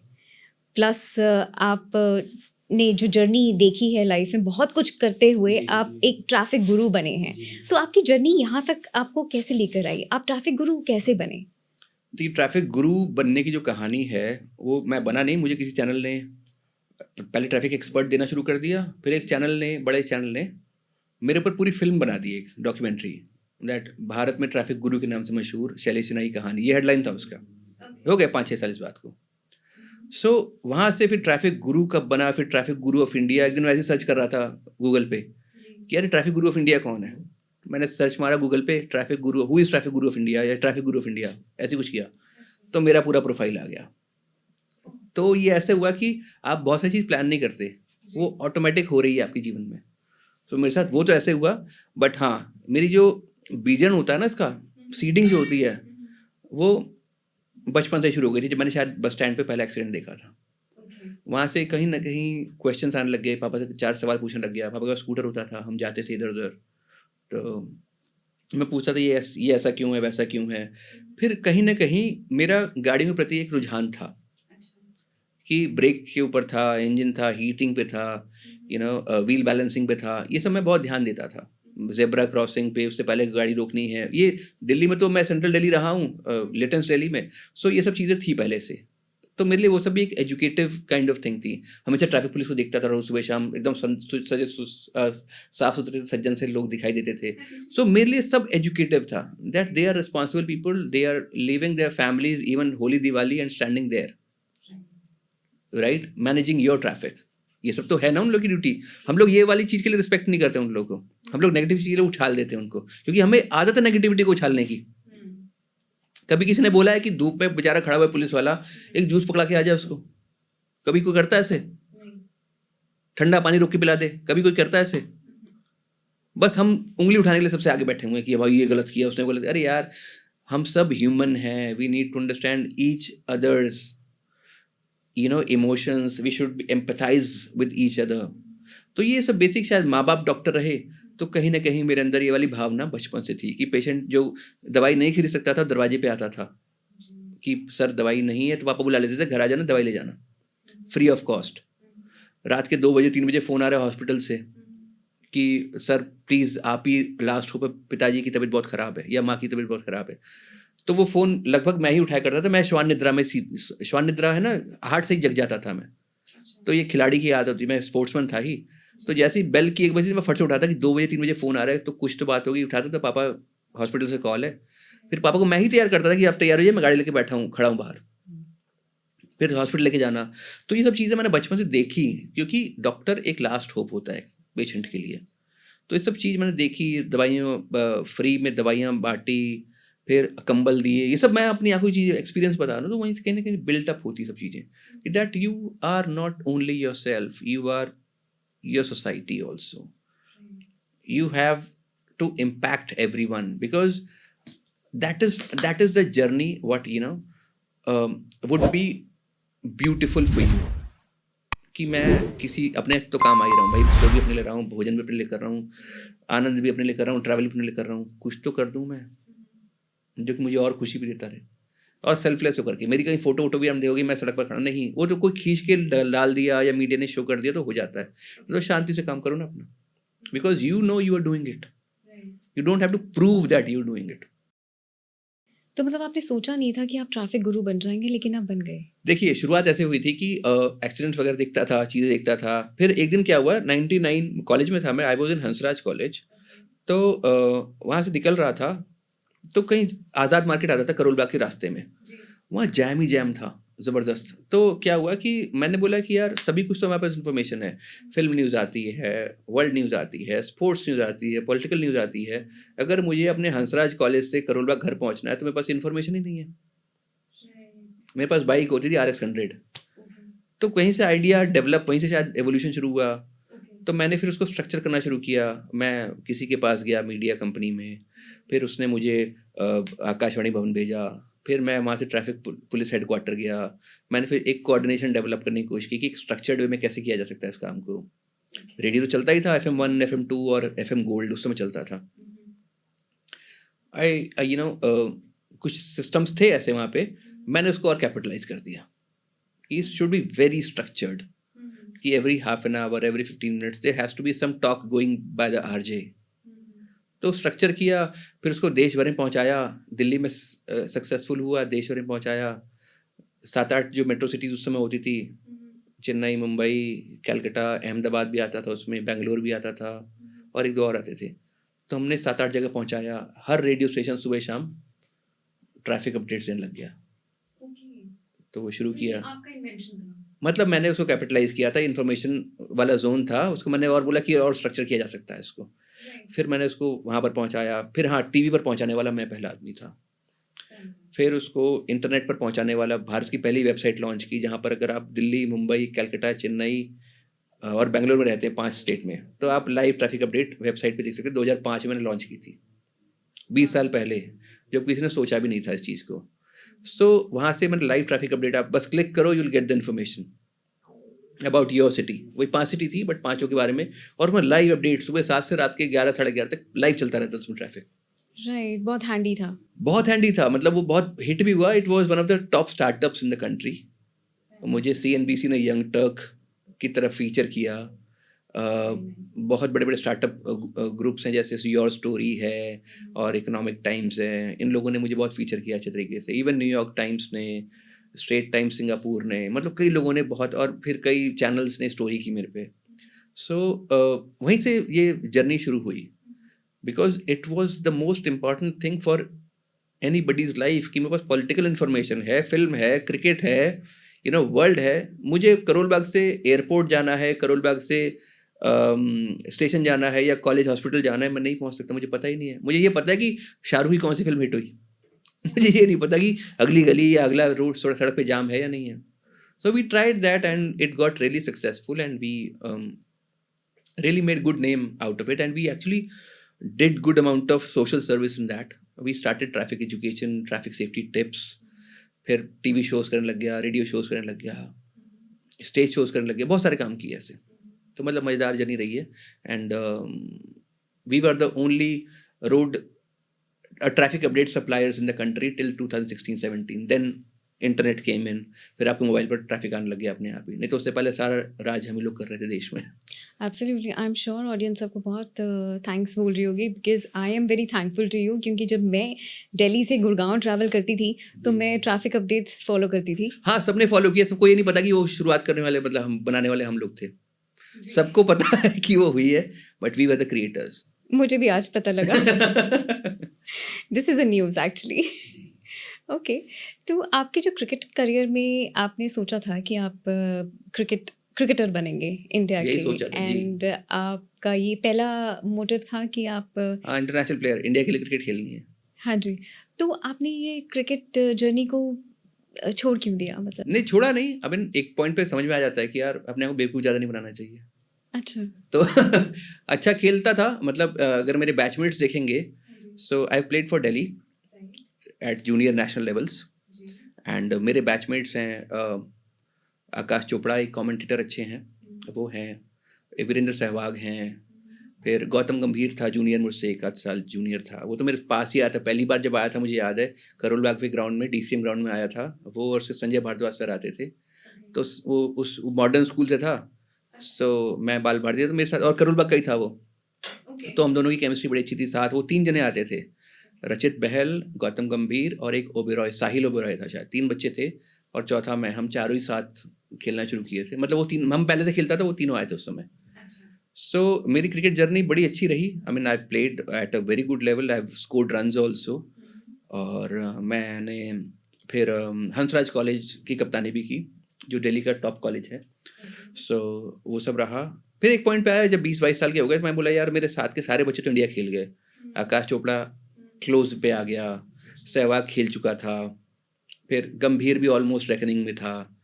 प्लस आप ने जो जर्नी देखी है लाइफ में, बहुत कुछ करते हुए आप एक ट्रैफिक गुरु बने हैं। तो आपकी जर्नी यहाँ तक आपको कैसे लेकर आई, आप ट्रैफिक गुरु कैसे बने? तो ये ट्रैफिक गुरु बनने की जो कहानी है, वो मैं बना नहीं, मुझे किसी चैनल ने पहले ट्रैफिक एक्सपर्ट देना शुरू कर दिया, फिर एक चैनल ने, बड़े चैनल ने मेरे ऊपर पूरी फिल्म बना दी, एक डॉक्यूमेंट्री, दैट भारत में ट्रैफिक गुरु के नाम से मशहूर शैलेश सिन्हा की कहानी, ये हेडलाइन था उसका। हो गया 5-6 साल इस बात को। सो वहाँ से फिर ट्रैफिक गुरु कब बना, फिर ट्रैफिक गुरु ऑफ इंडिया। एक दिन वैसे सर्च कर रहा था गूगल पे कि यार ट्रैफिक गुरु ऑफ इंडिया कौन है। मैंने सर्च मारा गूगल पे, traffic Guru, who is traffic Guru of India, या ट्रैफिक गुरु ऑफ इंडिया, ऐसे कुछ किया तो मेरा पूरा प्रोफाइल आ गया। तो ये ऐसे हुआ कि आप बहुत सारी चीज़ प्लान नहीं करते, वो ऑटोमेटिक हो रही है आपके जीवन में। तो मेरे साथ वो तो ऐसे हुआ, बट हाँ, मेरी जो बीजन होता है ना, इसका सीडिंग जो होती है, वो बचपन से शुरू हो गई थी, जब मैंने शायद बस स्टैंड पे पहला एक्सीडेंट देखा था। वहाँ से कहीं ना कहीं क्वेश्चंस आने लग गए, पापा से 4 सवाल पूछने लग गया। पापा का स्कूटर होता था, हम जाते थे इधर उधर, तो मैं पूछता था ये ऐसा क्यों है, वैसा क्यों है। फिर कहीं ना कहीं मेरा गाड़ियों के प्रति एक रुझान था कि ब्रेक के ऊपर था, इंजन था, हीटिंग पे था, व्हील बैलेंसिंग पे था, ये सब मैं बहुत ध्यान देता था। ज़ेब्रा क्रॉसिंग पे उससे पहले गाड़ी रोकनी है, ये दिल्ली में तो मैं सेंट्रल दिल्ली रहा हूँ, लिटिल्स दिल्ली में, सो ये सब चीज़ें थी पहले से। तो मेरे लिए वो सब भी एक एजुकेटिव काइंड ऑफ थिंग थी। हमेशा ट्रैफिक पुलिस को देखता था रोज़ सुबह शाम, एकदम साफ सुथरे सज्जन से लोग दिखाई देते थे। सो मेरे लिए सब एजुकेटिव था, that they are responsible people, they are living their families, even Holi Diwali and standing there, right, managing your traffic. ये सब तो है ना उन लोग की ड्यूटी। हम लोग ये वाली चीज़ के लिए रिस्पेक्ट नहीं करते उन लोगों को, हम लोग नेगेटिव चीज़ के लिए उछाल देते हैं उनको, क्योंकि हमें आदत है नेगेटिविटी को उछालने की। कभी किसी ने बोला है कि धूप में बेचारा खड़ा हुआ है पुलिस वाला, एक जूस पकड़ा के आ जाए उसको? कभी कोई करता है ऐसे? ठंडा पानी रोक के पिला दे, कभी कोई करता है ऐसे? बस हम उंगली उठाने के लिए सबसे आगे बैठे हुए हैं कि भाई ये गलत किया, उसने गलत। अरे यार, हम सब ह्यूमन हैं, we need to understand each others emotions, we should empathise with each other. तो ये सब बेसिक, शायद माँ बाप डॉक्टर रहे तो कहीं ना कहीं मेरे अंदर ये वाली भावना बचपन से थी कि पेशेंट जो दवाई नहीं खरीद सकता था दरवाजे पे आता था कि सर दवाई नहीं है, तो पापा बुला लेते थे, घर आ जाना दवाई ले जाना फ्री ऑफ कॉस्ट। रात के 2 बजे 3 बजे फ़ोन आ रहा है हॉस्पिटल से कि सर प्लीज़ आप ही लास्ट हो, पिताजी की तबीयत बहुत ख़राब है या माँ की तबीयत बहुत ख़राब है। तो वो फ़ोन लगभग मैं ही उठाया करता था। मैं श्वान निद्रा में, श्वान निद्रा है ना, हार्ट से ही जग जाता था मैं। तो ये खिलाड़ी की आदत होती, मैं स्पोर्ट्समैन था ही। तो जैसे ही बेल की 1 बजे मैं फट से उठाता कि 2 बजे 3 बजे फ़ोन आ रहा है तो कुछ तो बात होगी। उठाता था, पापा हॉस्पिटल से कॉल है। फिर पापा को मैं ही तैयार करता था कि आप तैयार हो जाइए, मैं गाड़ी लेके बैठा हूँ, खड़ा हूँ बाहर, फिर हॉस्पिटल लेके जाना। तो ये सब चीज़ें मैंने बचपन से देखी, क्योंकि डॉक्टर एक लास्ट होप होता है पेशेंट के लिए। तो ये सब चीज़ मैंने देखी, दवाइयाँ फ्री में दवाइयाँ बाँटी, फिर कंबल दिए, ये सब मैं अपनी आँखों की चीज़ एक्सपीरियंस बता रहा हूँ। तो वहीं से कहीं न कहीं बिल्ट अप होती सब चीज़ें, that you are not only yourself, you are your society also. You have to impact everyone, because that is the journey what would be beautiful for you. कि मैं किसी अपने तो काम आ ही रहा हूँ भाई, सो भी अपने ले रहा हूँ, भोजन भी अपने लिए कर रहा हूँ, आनंद भी अपने लिए कर रहा हूँ, ट्रैवल भी अपने लिए कर रहा हूँ, कुछ तो कर दूँ मैं जो कि मुझे और खुशी भी देता रहे, और सेल्फलेस होकर के। मेरी कहीं फोटो वोटो भी हम देखोगे मैं सड़क पर खड़ा नहीं, वो तो कोई खींच के डाल दिया या मीडिया ने शो कर दिया तो हो जाता है। तो शांति से काम करो ना अपना, because you are doing it, you don't have to prove that you are doing it. तो मतलब आपने सोचा नहीं था कि आप ट्रैफिक गुरु बन जाएंगे, लेकिन आप बन गए। देखिए, शुरुआत ऐसे हुई थी कि एक्सीडेंट्स वगैरह देखता था, चीज़ें देखता था। फिर एक दिन क्या हुआ, 99 कॉलेज में था मैं, I was in Hansraj college. तो वहाँ से निकल रहा था तो कहीं आज़ाद मार्केट आता था करोल बाग के रास्ते में, वहाँ जैम ही जैम था ज़बरदस्त। तो क्या हुआ कि मैंने बोला कि यार सभी कुछ तो हमारे पास इन्फॉर्मेशन है, फिल्म न्यूज़ आती है, वर्ल्ड न्यूज़ आती है, स्पोर्ट्स न्यूज़ आती है, पॉलिटिकल न्यूज़ आती है, अगर मुझे अपने हंसराज कॉलेज से करोल बाग घर पहुँचना है तो मेरे पास इन्फॉर्मेशन ही नहीं है। मेरे पास बाइक होती थी RX 100, तो कहीं से आइडिया डेवलप, वहीं से शायद एवोल्यूशन शुरू हुआ। तो मैंने फिर उसको स्ट्रक्चर करना शुरू किया। मैं किसी के पास गया मीडिया कंपनी में, फिर उसने मुझे आकाशवाणी भवन भेजा, फिर मैं वहाँ से ट्रैफिक पुलिस हेडक्वार्टर गया। मैंने फिर एक कोऑर्डिनेशन डेवलप करने की कोशिश की कि एक स्ट्रक्चर्ड वे में कैसे किया जा सकता है इस काम को। रेडियो तो चलता ही था, FM 1, FM 2 और FM गोल्ड उस समय चलता था। कुछ सिस्टम्स थे ऐसे वहाँ पे, मैंने उसको और कैपिटलाइज कर दिया कि शुड बी वेरी स्ट्रक्चर्ड, कि every half an hour, every 15 minutes there has to be some talk going by the RJ। तो स्ट्रक्चर किया, फिर उसको देश भर में पहुंचाया, दिल्ली में सक्सेसफुल हुआ, देश भर में पहुंचाया। 7-8 जो मेट्रो सिटीज़ उस समय होती थी, चेन्नई, मुंबई, कैलकाटा, अहमदाबाद भी आता था उसमें, बेंगलोर भी आता था, और 1-2 और आते थे। तो हमने 7-8 जगह पहुंचाया। हर रेडियो स्टेशन सुबह शाम ट्रैफिक अपडेट्स देने लग गया। तो वो शुरू किया, आपका इन्वेंशन था। मतलब मैंने उसको कैपिटलाइज किया था, इन्फॉर्मेशन वाला जोन था उसको, मैंने और बोला कि और स्ट्रक्चर किया जा सकता है इसको। फिर मैंने उसको वहाँ पर पहुँचाया। फिर हाँ, टीवी पर पहुँचाने वाला मैं पहला आदमी था। फिर उसको इंटरनेट पर पहुँचाने वाला, भारत की पहली वेबसाइट लॉन्च की जहाँ पर अगर आप दिल्ली, मुंबई, कैलकाटा, चेन्नई और बेंगलोर में रहते हैं 5 स्टेट में, तो आप लाइव ट्रैफिक अपडेट वेबसाइट पर देख सकते हैं। 2005 में मैंने लॉन्च की थी, 20 साल पहले, जब किसी ने सोचा भी नहीं था इस चीज़ को। सो वहाँ से मैंने लाइव ट्रैफिक अपडेट, आप बस क्लिक करो, you will get the information about your city. वही 5 सिटी थी बट 5 के बारे में, और मैं लाइव अपडेट सुबह 7 से रात के 11 साढ़े 11 तक लाइव चलता रहता था उसमें ट्रैफिक। राइट, बहुत हैंडी था। बहुत हैंडी था, मतलब वो बहुत हिट भी हुआ। It was one of the top startups in the country. मुझे CNBC ने यंग टर्क की तरफ फीचर किया। बहुत बड़े बड़े स्टार्टअप ग्रुप्स हैं, जैसे योर स्टोरी है और इकोनॉमिक टाइम्स है, इन लोगों ने मुझे बहुत फीचर किया अच्छे तरीके से। इवन न्यूयॉर्क टाइम्स ने, स्ट्रेट टाइम्स सिंगापुर ने, मतलब कई लोगों ने बहुत, और फिर कई चैनल्स ने स्टोरी की मेरे पे। सो वहीं से ये जर्नी शुरू हुई, because it was the most important thing for anybody's life कि मेरे पास पॉलिटिकल इन्फॉर्मेशन है, फिल्म है, क्रिकेट है, वर्ल्ड है। मुझे करोल बाग से एयरपोर्ट जाना है, करोल बाग से स्टेशन जाना है या कॉलेज हॉस्पिटल जाना है, मैं नहीं पहुंच सकता, मुझे पता ही नहीं है। मुझे ये पता है कि शाहरुख की कौन सी फिल्म हिट हुई मुझे ये नहीं पता कि अगली गली या अगला रोड सड़क पे जाम है या नहीं है। So we tried that and it got really successful and we really made good name out of it, and we actually did good amount of social service in that. We started traffic education, traffic safety tips, फिर TV shows करने लग गया, radio shows करने लग गया, stage shows करने लग गया, बहुत सारे काम किए ऐसे। तो मतलब मज़ेदार जर्नी रही है। And we were the only road traffic update suppliers in the country till 2016-17। Then internet came in, फिर आपके मोबाइल पर ट्रैफिक आने लग गया अपने आप ही, नहीं तो उससे पहले सारा राज हम ही लोग कर रहे थे देश में। Absolutely, I am sure audience आपको बहुत थैंक्स बोल रही होगी, because I am very thankful to you, क्योंकि जब मैं दिल्ली से गुड़गांव ट्रैवल करती थी तो मैं ट्रैफिक अपडेट्स फॉलो करती थी। हाँ, सबने फॉलो किया, सबको ये नहीं पता कि वो शुरुआत करने वाले, मतलब हम बनाने वाले हम लोग थे। सबको पता है कि वो हुई है, but we were the creators. मुझे भी आज पता लगा। This is a news actually. Okay, तो आपके जो क्रिकेट करियर में आपने सोचा था कि आप क्रिकेटर बनेंगे इंडिया यही के, सोचा था, जी। एंड आपका ये पहला मोटिव था कि आप हाँ, इंटरनेशनल प्लेयर, इंडिया के लिए क्रिकेट खेलनी है। हाँ जी, तो आपने ये क्रिकेट जर्नी को छोड़ क्यों दिया, मतलब? नहीं, छोड़ा नहीं। अब एक पॉइंट पे समझ में आ जाता है कि यार अपने आप को बेवकूफ़ ज़्यादा नहीं बनाना चाहिए। अच्छा। तो अच्छा खेलता था, मतलब अगर मेरे बैचमेट्स देखेंगे, so I played for Delhi at junior national levels, and मेरे बैचमेट्स हैं आकाश चोपड़ा, एक कमेंटेटर अच्छे हैं, वो हैं, वीरेंद्र सहवाग हैं, फिर गौतम गंभीर था जूनियर, मुझसे 1 आध साल जूनियर था। वो तो मेरे पास ही आया था, पहली बार जब आया था मुझे याद है, करोल बाग के ग्राउंड में, DCM ग्राउंड में आया था वो, और उसके संजय भारद्वाज सर आते थे। तो वो उस मॉडर्न स्कूल से था, सो मैं बाल भारती था, तो मेरे साथ, और करोल बाग का ही था वो, तो हम दोनों की केमिस्ट्री बड़ी अच्छी थी साथ। वो 3 जने आते थे, रचित बहल, गौतम गंभीर और एक ओबेरॉय, साहिल ओबेरॉय था शायद, 3 बच्चे थे, और चौथा मैं, हम चारों ही साथ खेलना शुरू किए थे। मतलब वो 3, हम पहले से खेलता था, वो तीनों आए थे उस समय। सो मेरी क्रिकेट जर्नी बड़ी अच्छी रही। I mean I played at a very good level, I have scored runs also, और मैंने फिर हंसराज कॉलेज की कप्तानी भी की, जो दिल्ली का टॉप कॉलेज है। सो वो सब रहा। फिर एक पॉइंट पे आया जब 20-22 साल के हो गए, तो मैं बोला यार मेरे साथ के सारे बच्चे तो इंडिया खेल गए, आकाश चोपड़ा क्लोज पे आ गया, सहवाग खेल चुका था, फिर गंभीर भी ऑलमोस्ट रेकनिंग में था,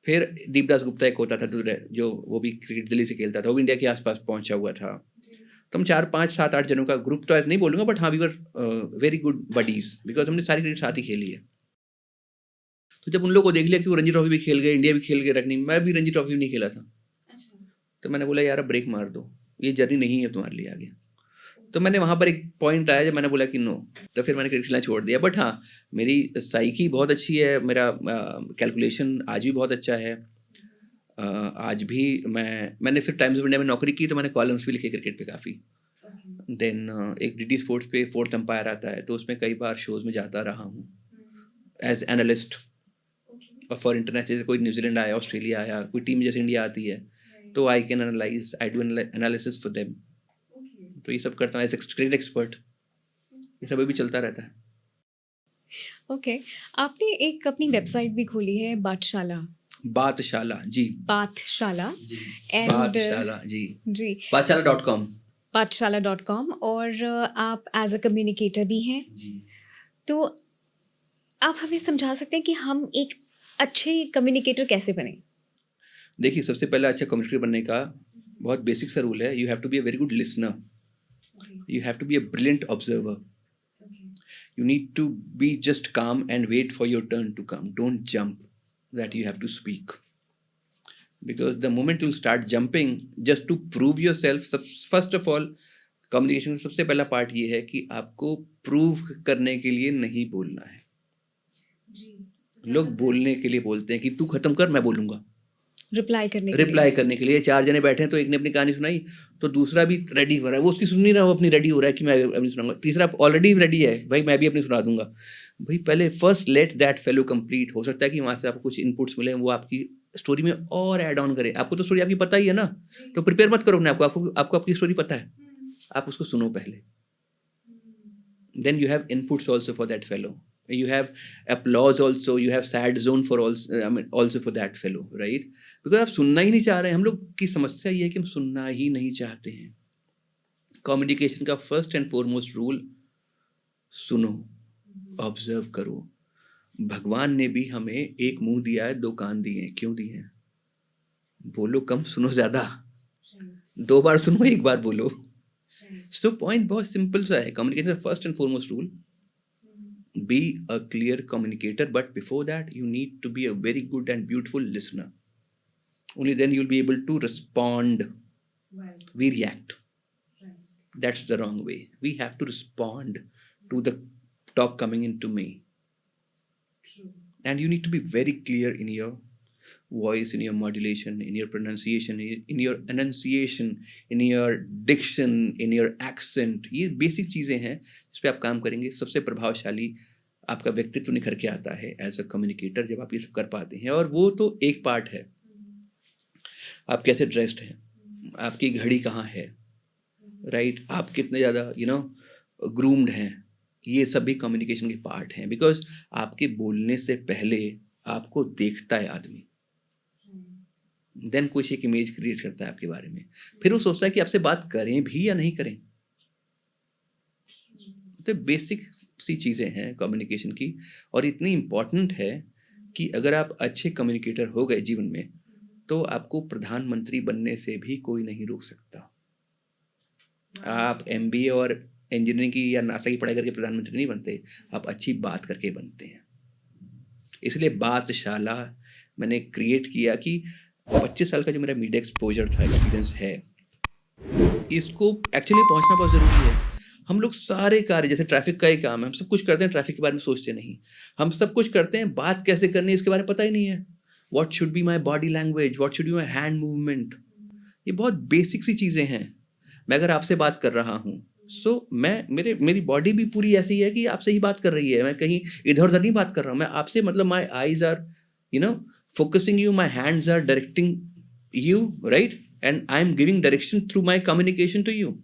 फिर दीपदास गुप्ता एक होता था जो वो भी क्रिकेट दिल्ली से खेलता था, वो भी इंडिया के आसपास पहुंचा हुआ था। तो हम 4, 5, 7, 8 जनों का ग्रुप तो ऐसे नहीं बोलूँगा, बट हाँ, we were very good buddies, because हमने सारी क्रिकेट साथ ही खेली है। तो जब उन लोगों को देख लिया कि वो रणजी ट्रॉफी भी खेल गए, इंडिया भी खेल गए रखनी, मैं भी रणजी ट्रॉफी नहीं खेला था। तो मैंने बोला यार अब ब्रेक मार दो, ये जर्नी नहीं है तुम्हारे लिए आगे। तो मैंने वहाँ पर एक पॉइंट आया जब मैंने बोला कि नो, तो फिर मैंने क्रिकेट खेलना छोड़ दिया। बट हाँ, मेरी साइकी बहुत अच्छी है, मेरा कैलकुलेशन आज भी बहुत अच्छा है। आज भी मैंने फिर टाइम्स ऑफ इंडिया में नौकरी की, तो मैंने कॉलम्स भी लिखे क्रिकेट पे काफ़ी। देन एक DD स्पोर्ट्स पे 4th अंपायर आता है, तो उसमें कई बार शोज़ में जाता रहा हूँ एज एनालिस्ट फॉर इंटरनेशनल। जैसे कोई न्यूजीलैंड आया, ऑस्ट्रेलिया आया, कोई टीम जैसे इंडिया आती है, तो I can analyse, I do analysis for them. तो ये सब करता हूँ एज क्रिकेट एक्सपर्ट, ये सब भी चलता रहता है। ओके, आपने एक अपनी वेबसाइट भी खोली है, बातशाला। बातशाला, जी। बातशाला, जी, एंड बातशाला, जी। जी, बातशाला.com। पाठशाला.com, और आप एज अ कम्युनिकेटर भी हैं। जी। तो आप हमें समझा सकते हैं कि हम एक अच्छे कम्युनिकेटर कैसे बने? देखिए, सबसे पहला अच्छा कम्युनिकेटर बनने का बहुत बेसिक सा रूल है, you have to be a very good listener, you have to be a brilliant observer, you need to be just calm and wait for your turn to come, don't jump that you have to speak, because the moment you start jumping just to prove yourself, first of all communication का सबसे पहला part ये है कि आपको prove करने के लिए नहीं बोलना है। लोग बोलने के लिए बोलते हैं कि तू खत्म कर, मैं बोलूंगा। रिप्लाई करने के लिए 4 जने बैठे हैं, तो एक ने अपनी कहानी सुनाई, तो दूसरा भी रेडी हो रहा है, वो उसकी सुन नहीं रहा, वो अपनी रेडी हो रहा है कि मैं अपनी सुनाऊंगा। तीसरा ऑलरेडी रेडी है, भाई मैं भी अपनी सुना दूंगा। भाई पहले first let that fellow complete. हो सकता है कि वहाँ से आपको कुछ इनपुट्स मिले, वो आपकी स्टोरी में और ऐड ऑन करे। आपको तो स्टोरी आपकी पता ही है ना, तो प्रिपेयर मत करो अपने आपको, आपको आपकी स्टोरी पता है, आप उसको सुनो पहले। Then you have inputs also for that fellow, you have applause also, you have sad zone for also, I mean also for that fellow, right? Because आप सुनना ही नहीं चाह रहे हैं। हम लोग की समस्या ये है कि हम सुनना ही नहीं चाहते हैं। कम्युनिकेशन का फर्स्ट एंड फॉरमोस्ट रूल, सुनो, ऑब्जर्व करो। भगवान ने भी हमें एक मुंह दिया है, 2 कान दिए हैं। क्यों दिए हैं? बोलो कम, सुनो ज्यादा। 2 बार सुनो, 1 बार बोलो। सो पॉइंट बहुत सिंपल सा है। कम्युनिकेशन का first and foremost rule, be a clear communicator, but before that you need to be a very good and beautiful listener. Only then you'll be able to respond. We react. That's the wrong way. We have to respond to the talk coming into me. And you need to be very clear in your voice, in your modulation, in your pronunciation, in your enunciation, in your diction, in your accent. ये basic चीज़ें हैं जिस पे आप काम करेंगे। सबसे प्रभावशाली आपका व्यक्तित्व निखर के आता है एज अ कम्युनिकेटर, जब आप ये सब कर पाते हैं। और वो तो एक पार्ट है, आप कैसे ड्रेस्ड हैं, आपकी घड़ी कहाँ है, राइट, आप कितने ज़्यादा ग्रूम्ड हैं, ये सभी कम्युनिकेशन के पार्ट हैं। बिकॉज आपके बोलने से पहले आपको देखता है आदमी, देन कुछ एक इमेज क्रिएट करता है आपके बारे में, फिर वो सोचता है कि आपसे बात करें भी या नहीं करें। तो बेसिक सी चीज़ें हैं कम्युनिकेशन की, और इतनी इम्पॉर्टेंट है कि अगर आप अच्छे कम्युनिकेटर हो गए जीवन में, तो आपको प्रधानमंत्री बनने से भी कोई नहीं रोक सकता। आप MBA और इंजीनियरिंग की या नासा की पढ़ाई करके प्रधानमंत्री नहीं बनते, आप अच्छी बात करके बनते हैं। इसलिए बातशाला मैंने क्रिएट किया कि 25 साल का जो मेरा मीडिया एक्सपोजर था, एक्सपीरियंस है, इसको एक्चुअली पहुंचना बहुत ज़रूरी है। हम लोग सारे कार्य, जैसे ट्रैफिक का ही काम है, हम सब कुछ करते हैं, ट्रैफिक के बारे में सोचते नहीं। हम सब कुछ करते हैं, बात कैसे करनी है इसके बारे में पता ही नहीं है। What should be my body language, what should be my hand movement, ये बहुत बेसिक सी चीज़ें हैं। मैं अगर आपसे बात कर रहा हूँ, मेरी बॉडी भी पूरी ऐसी है कि आपसे ही बात कर रही है। मैं कहीं इधर उधर नहीं बात कर रहा हूँ, मैं आपसे, मतलब my eyes are focusing you, my hands are directing you, right? And I'm giving direction through my communication to you,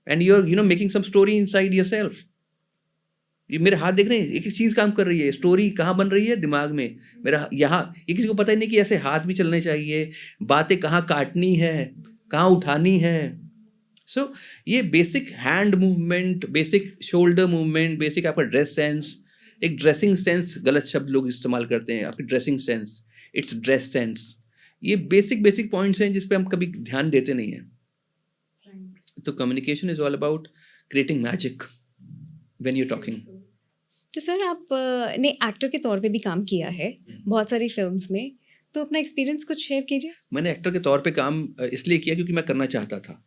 and you're making some story inside yourself. ये मेरे हाथ देख रहे हैं, एक एक चीज काम कर रही है, स्टोरी कहाँ बन रही है, दिमाग में मेरा। यहाँ ये किसी को पता ही नहीं कि ऐसे हाथ भी चलने चाहिए, बातें कहाँ काटनी है, कहाँ उठानी है। सो ये basic hand movement, basic shoulder movement, basic आपका ड्रेस सेंस। एक ड्रेसिंग सेंस गलत शब्द लोग इस्तेमाल करते हैं, आपकी dressing sense, it's dress sense. ये बेसिक पॉइंट्स हैं जिस पे हम कभी ध्यान देते नहीं हैं। तो communication is all about creating magic when you talking. तो सर, आप ने एक्टर के तौर पे भी काम किया है बहुत सारी फिल्म्स में, तो अपना एक्सपीरियंस कुछ शेयर कीजिए। मैंने एक्टर के तौर पे काम इसलिए किया क्योंकि मैं करना चाहता था।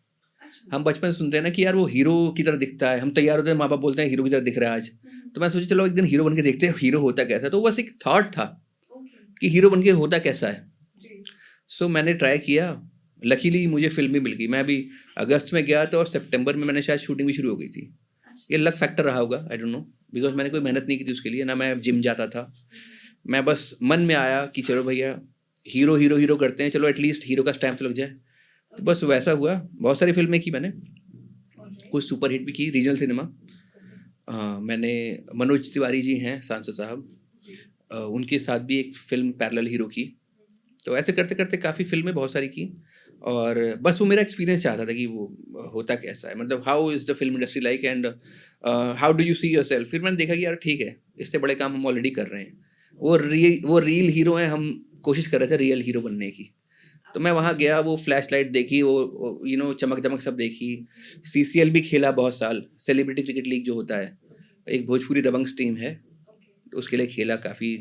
हम बचपन से सुनते हैं ना कि यार वो हीरो की तरह दिखता है, हम तैयार होते हैं, माँ बाप बोलते हैं हीरो की तरह दिख रहा है आज। तो मैं सोचा चलो एक दिन हीरो बन के देखते हैं हीरो होता कैसा है। तो बस एक थॉट था कि हीरो बन के होता कैसा है। सो मैंने ट्राई किया, लकीली मुझे फिल्म भी मिल गई। मैं अभी अगस्त में गया था और सितंबर में मैंने शायद शूटिंग भी शुरू हो गई थी। ये लक फैक्टर रहा होगा, आई डोंट नो, बिकॉज मैंने कोई मेहनत नहीं की थी उसके लिए, ना मैं जिम जाता था। मैं बस मन में आया कि चलो भैया हीरो हीरो हीरो करते हैं, चलो एटलीस्ट हीरो का स्टैम्प तो लग जाए। तो बस वैसा हुआ। बहुत सारी फिल्में की मैंने, कुछ सुपर हिट भी की रीजनल सिनेमा। मैंने मनोज तिवारी जी हैं सांसद साहब, उनके साथ भी एक फिल्म पैरेलल हीरो की। तो ऐसे करते करते काफ़ी फिल्में बहुत सारी की, और बस वो मेरा एक्सपीरियंस चाहता था कि वो होता कैसा है, मतलब how is the film industry like, and how do you see your self. फिर मैंने देखा कि यार ठीक है, इससे बड़े काम हम ऑलरेडी कर रहे हैं। वो रियल हीरो हैं, हम कोशिश कर रहे थे रियल हीरो बनने की। तो मैं वहाँ गया, वो फ्लैश लाइट देखी, वो चमक दमक सब देखी। CCL भी खेला बहुत साल, सेलिब्रिटी क्रिकेट लीग जो होता है, एक भोजपुरी दबंग्स टीम है, तो उसके लिए खेला काफ़ी,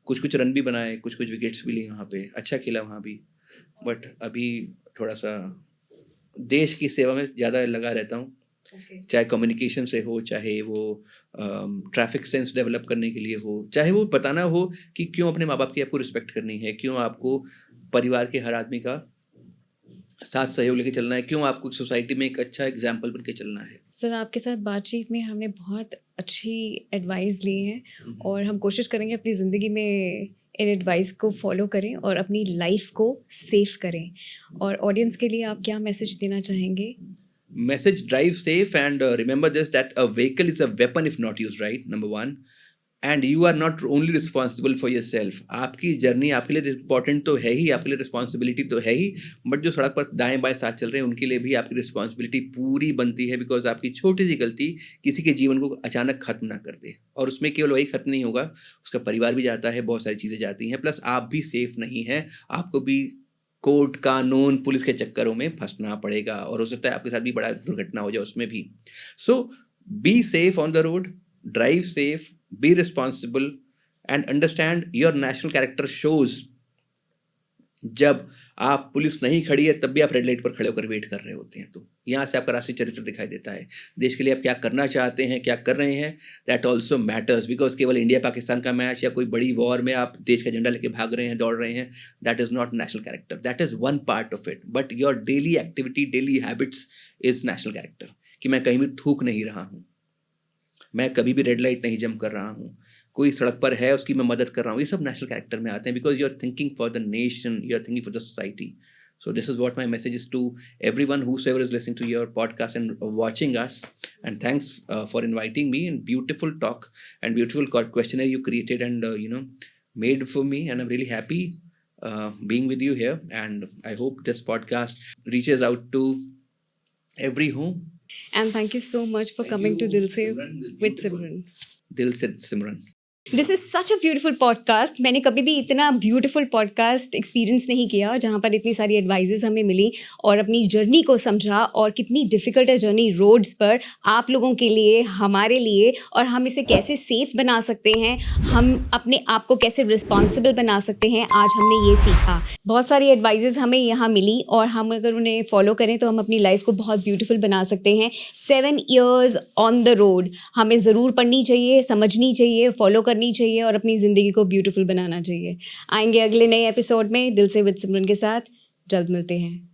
कुछ रन भी बनाए, कुछ विकेट्स भी लिए वहाँ पे, अच्छा खेला वहाँ भी। बट अभी थोड़ा सा देश की सेवा में ज़्यादा लगा रहता हूँ, चाहे कम्युनिकेशन से हो, चाहे वो ट्रैफिक सेंस डेवलप करने के लिए हो, चाहे वो बताना हो कि क्यों अपने माँ बाप की आपको रिस्पेक्ट करनी है, क्यों आपको परिवार के हर आदमी का साथ सहयोग लेके चलना है, क्यों आपको सोसाइटी में एक अच्छा एग्जाम्पल बन के चलना है। सर, आपके साथ बातचीत में हमने बहुत अच्छी एडवाइस ली है और हम कोशिश करेंगे अपनी ज़िंदगी में इन एडवाइस को फॉलो करें और अपनी लाइफ को सेफ करें। और ऑडियंस के लिए आप क्या मैसेज देना चाहेंगे? Message: drive safe and remember this, that a vehicle is a weapon if not used right, number one. And you are not only responsible for yourself. आपकी जर्नी आपके लिए इम्पोर्टेंट तो है ही, आपके लिए रिस्पॉन्सिबिलिटी तो है ही, बट जो सड़क पर दाएं बाएं साथ चल रहे हैं उनके लिए भी आपकी रिस्पॉन्सिबिलिटी पूरी बनती है, बिकॉज आपकी छोटी सी गलती किसी के जीवन को अचानक खत्म ना कर दे। और उसमें केवल वही खत्म नहीं होगा, उसका परिवार भी जाता है, बहुत सारी चीज़ें जाती हैं, प्लस आप भी सेफ नहीं हैं, आपको भी कोर्ट कानून पुलिस के चक्करों में फंसना पड़ेगा और हो सकता है आपके साथ भी बड़ा दुर्घटना हो जाए उसमें भी। So be safe on the road, drive safe, be responsible and understand your national character shows जब आप पुलिस नहीं खड़ी है तब भी आप रेड लाइट पर खड़े होकर वेट कर रहे होते हैं, तो यहाँ से आपका राष्ट्रीय चरित्र दिखाई देता है। देश के लिए आप क्या करना चाहते हैं, क्या कर रहे हैं, दैट ऑल्सो मैटर्स, बिकॉज केवल इंडिया पाकिस्तान का मैच या कोई बड़ी वॉर में आप देश का झंडा लेके भाग रहे हैं, दौड़ रहे हैं, that is not national character, that is one part of it, but your daily activity, daily habits is national character. कि मैं कहीं भी थूक नहीं रहा हूँ, मैं कभी भी रेड लाइट नहीं जंप कर रहा हूँ, कोई सड़क पर है उसकी मैं मदद कर रहा हूँ, ये सब नेशनल कैरेक्टर में आते हैं, because you are thinking for the nation, you are thinking for the society. So this is what my message is to everyone whosoever is listening to your podcast and watching us. And thanks for inviting me, and beautiful talk and beautiful questionnaire you created and made for me, and I'm really happy being with you here. And I hope this podcast reaches out to every home. And thank you so much for coming to Dil Se with Simran. Dil Se Simran. This is such a beautiful podcast. मैंने कभी भी इतना beautiful podcast experience नहीं किया जहाँ पर इतनी सारी एडवाइजेस हमें मिली और अपनी जर्नी को समझा, और कितनी डिफ़िकल्ट है जर्नी रोड्स पर आप लोगों के लिए, हमारे लिए, और हम इसे कैसे सेफ़ बना सकते हैं, हम अपने आप को कैसे रिस्पॉन्सिबल बना सकते हैं, आज हमने ये सीखा। बहुत सारी एडवाइजेस हमें यहाँ मिली और हम अगर उन्हें फॉलो करें तो हम अपनी लाइफ को बहुत ब्यूटिफुल बना सकते हैं। 7 years ऑन द रोड हमें ज़रूर पढ़नी चाहिए, समझनी चाहिए, फॉलो करनी चाहिए और अपनी ज़िंदगी को ब्यूटीफुल बनाना चाहिए। आएंगे अगले नए एपिसोड में दिल से विद सिमरन के साथ, जल्द मिलते हैं।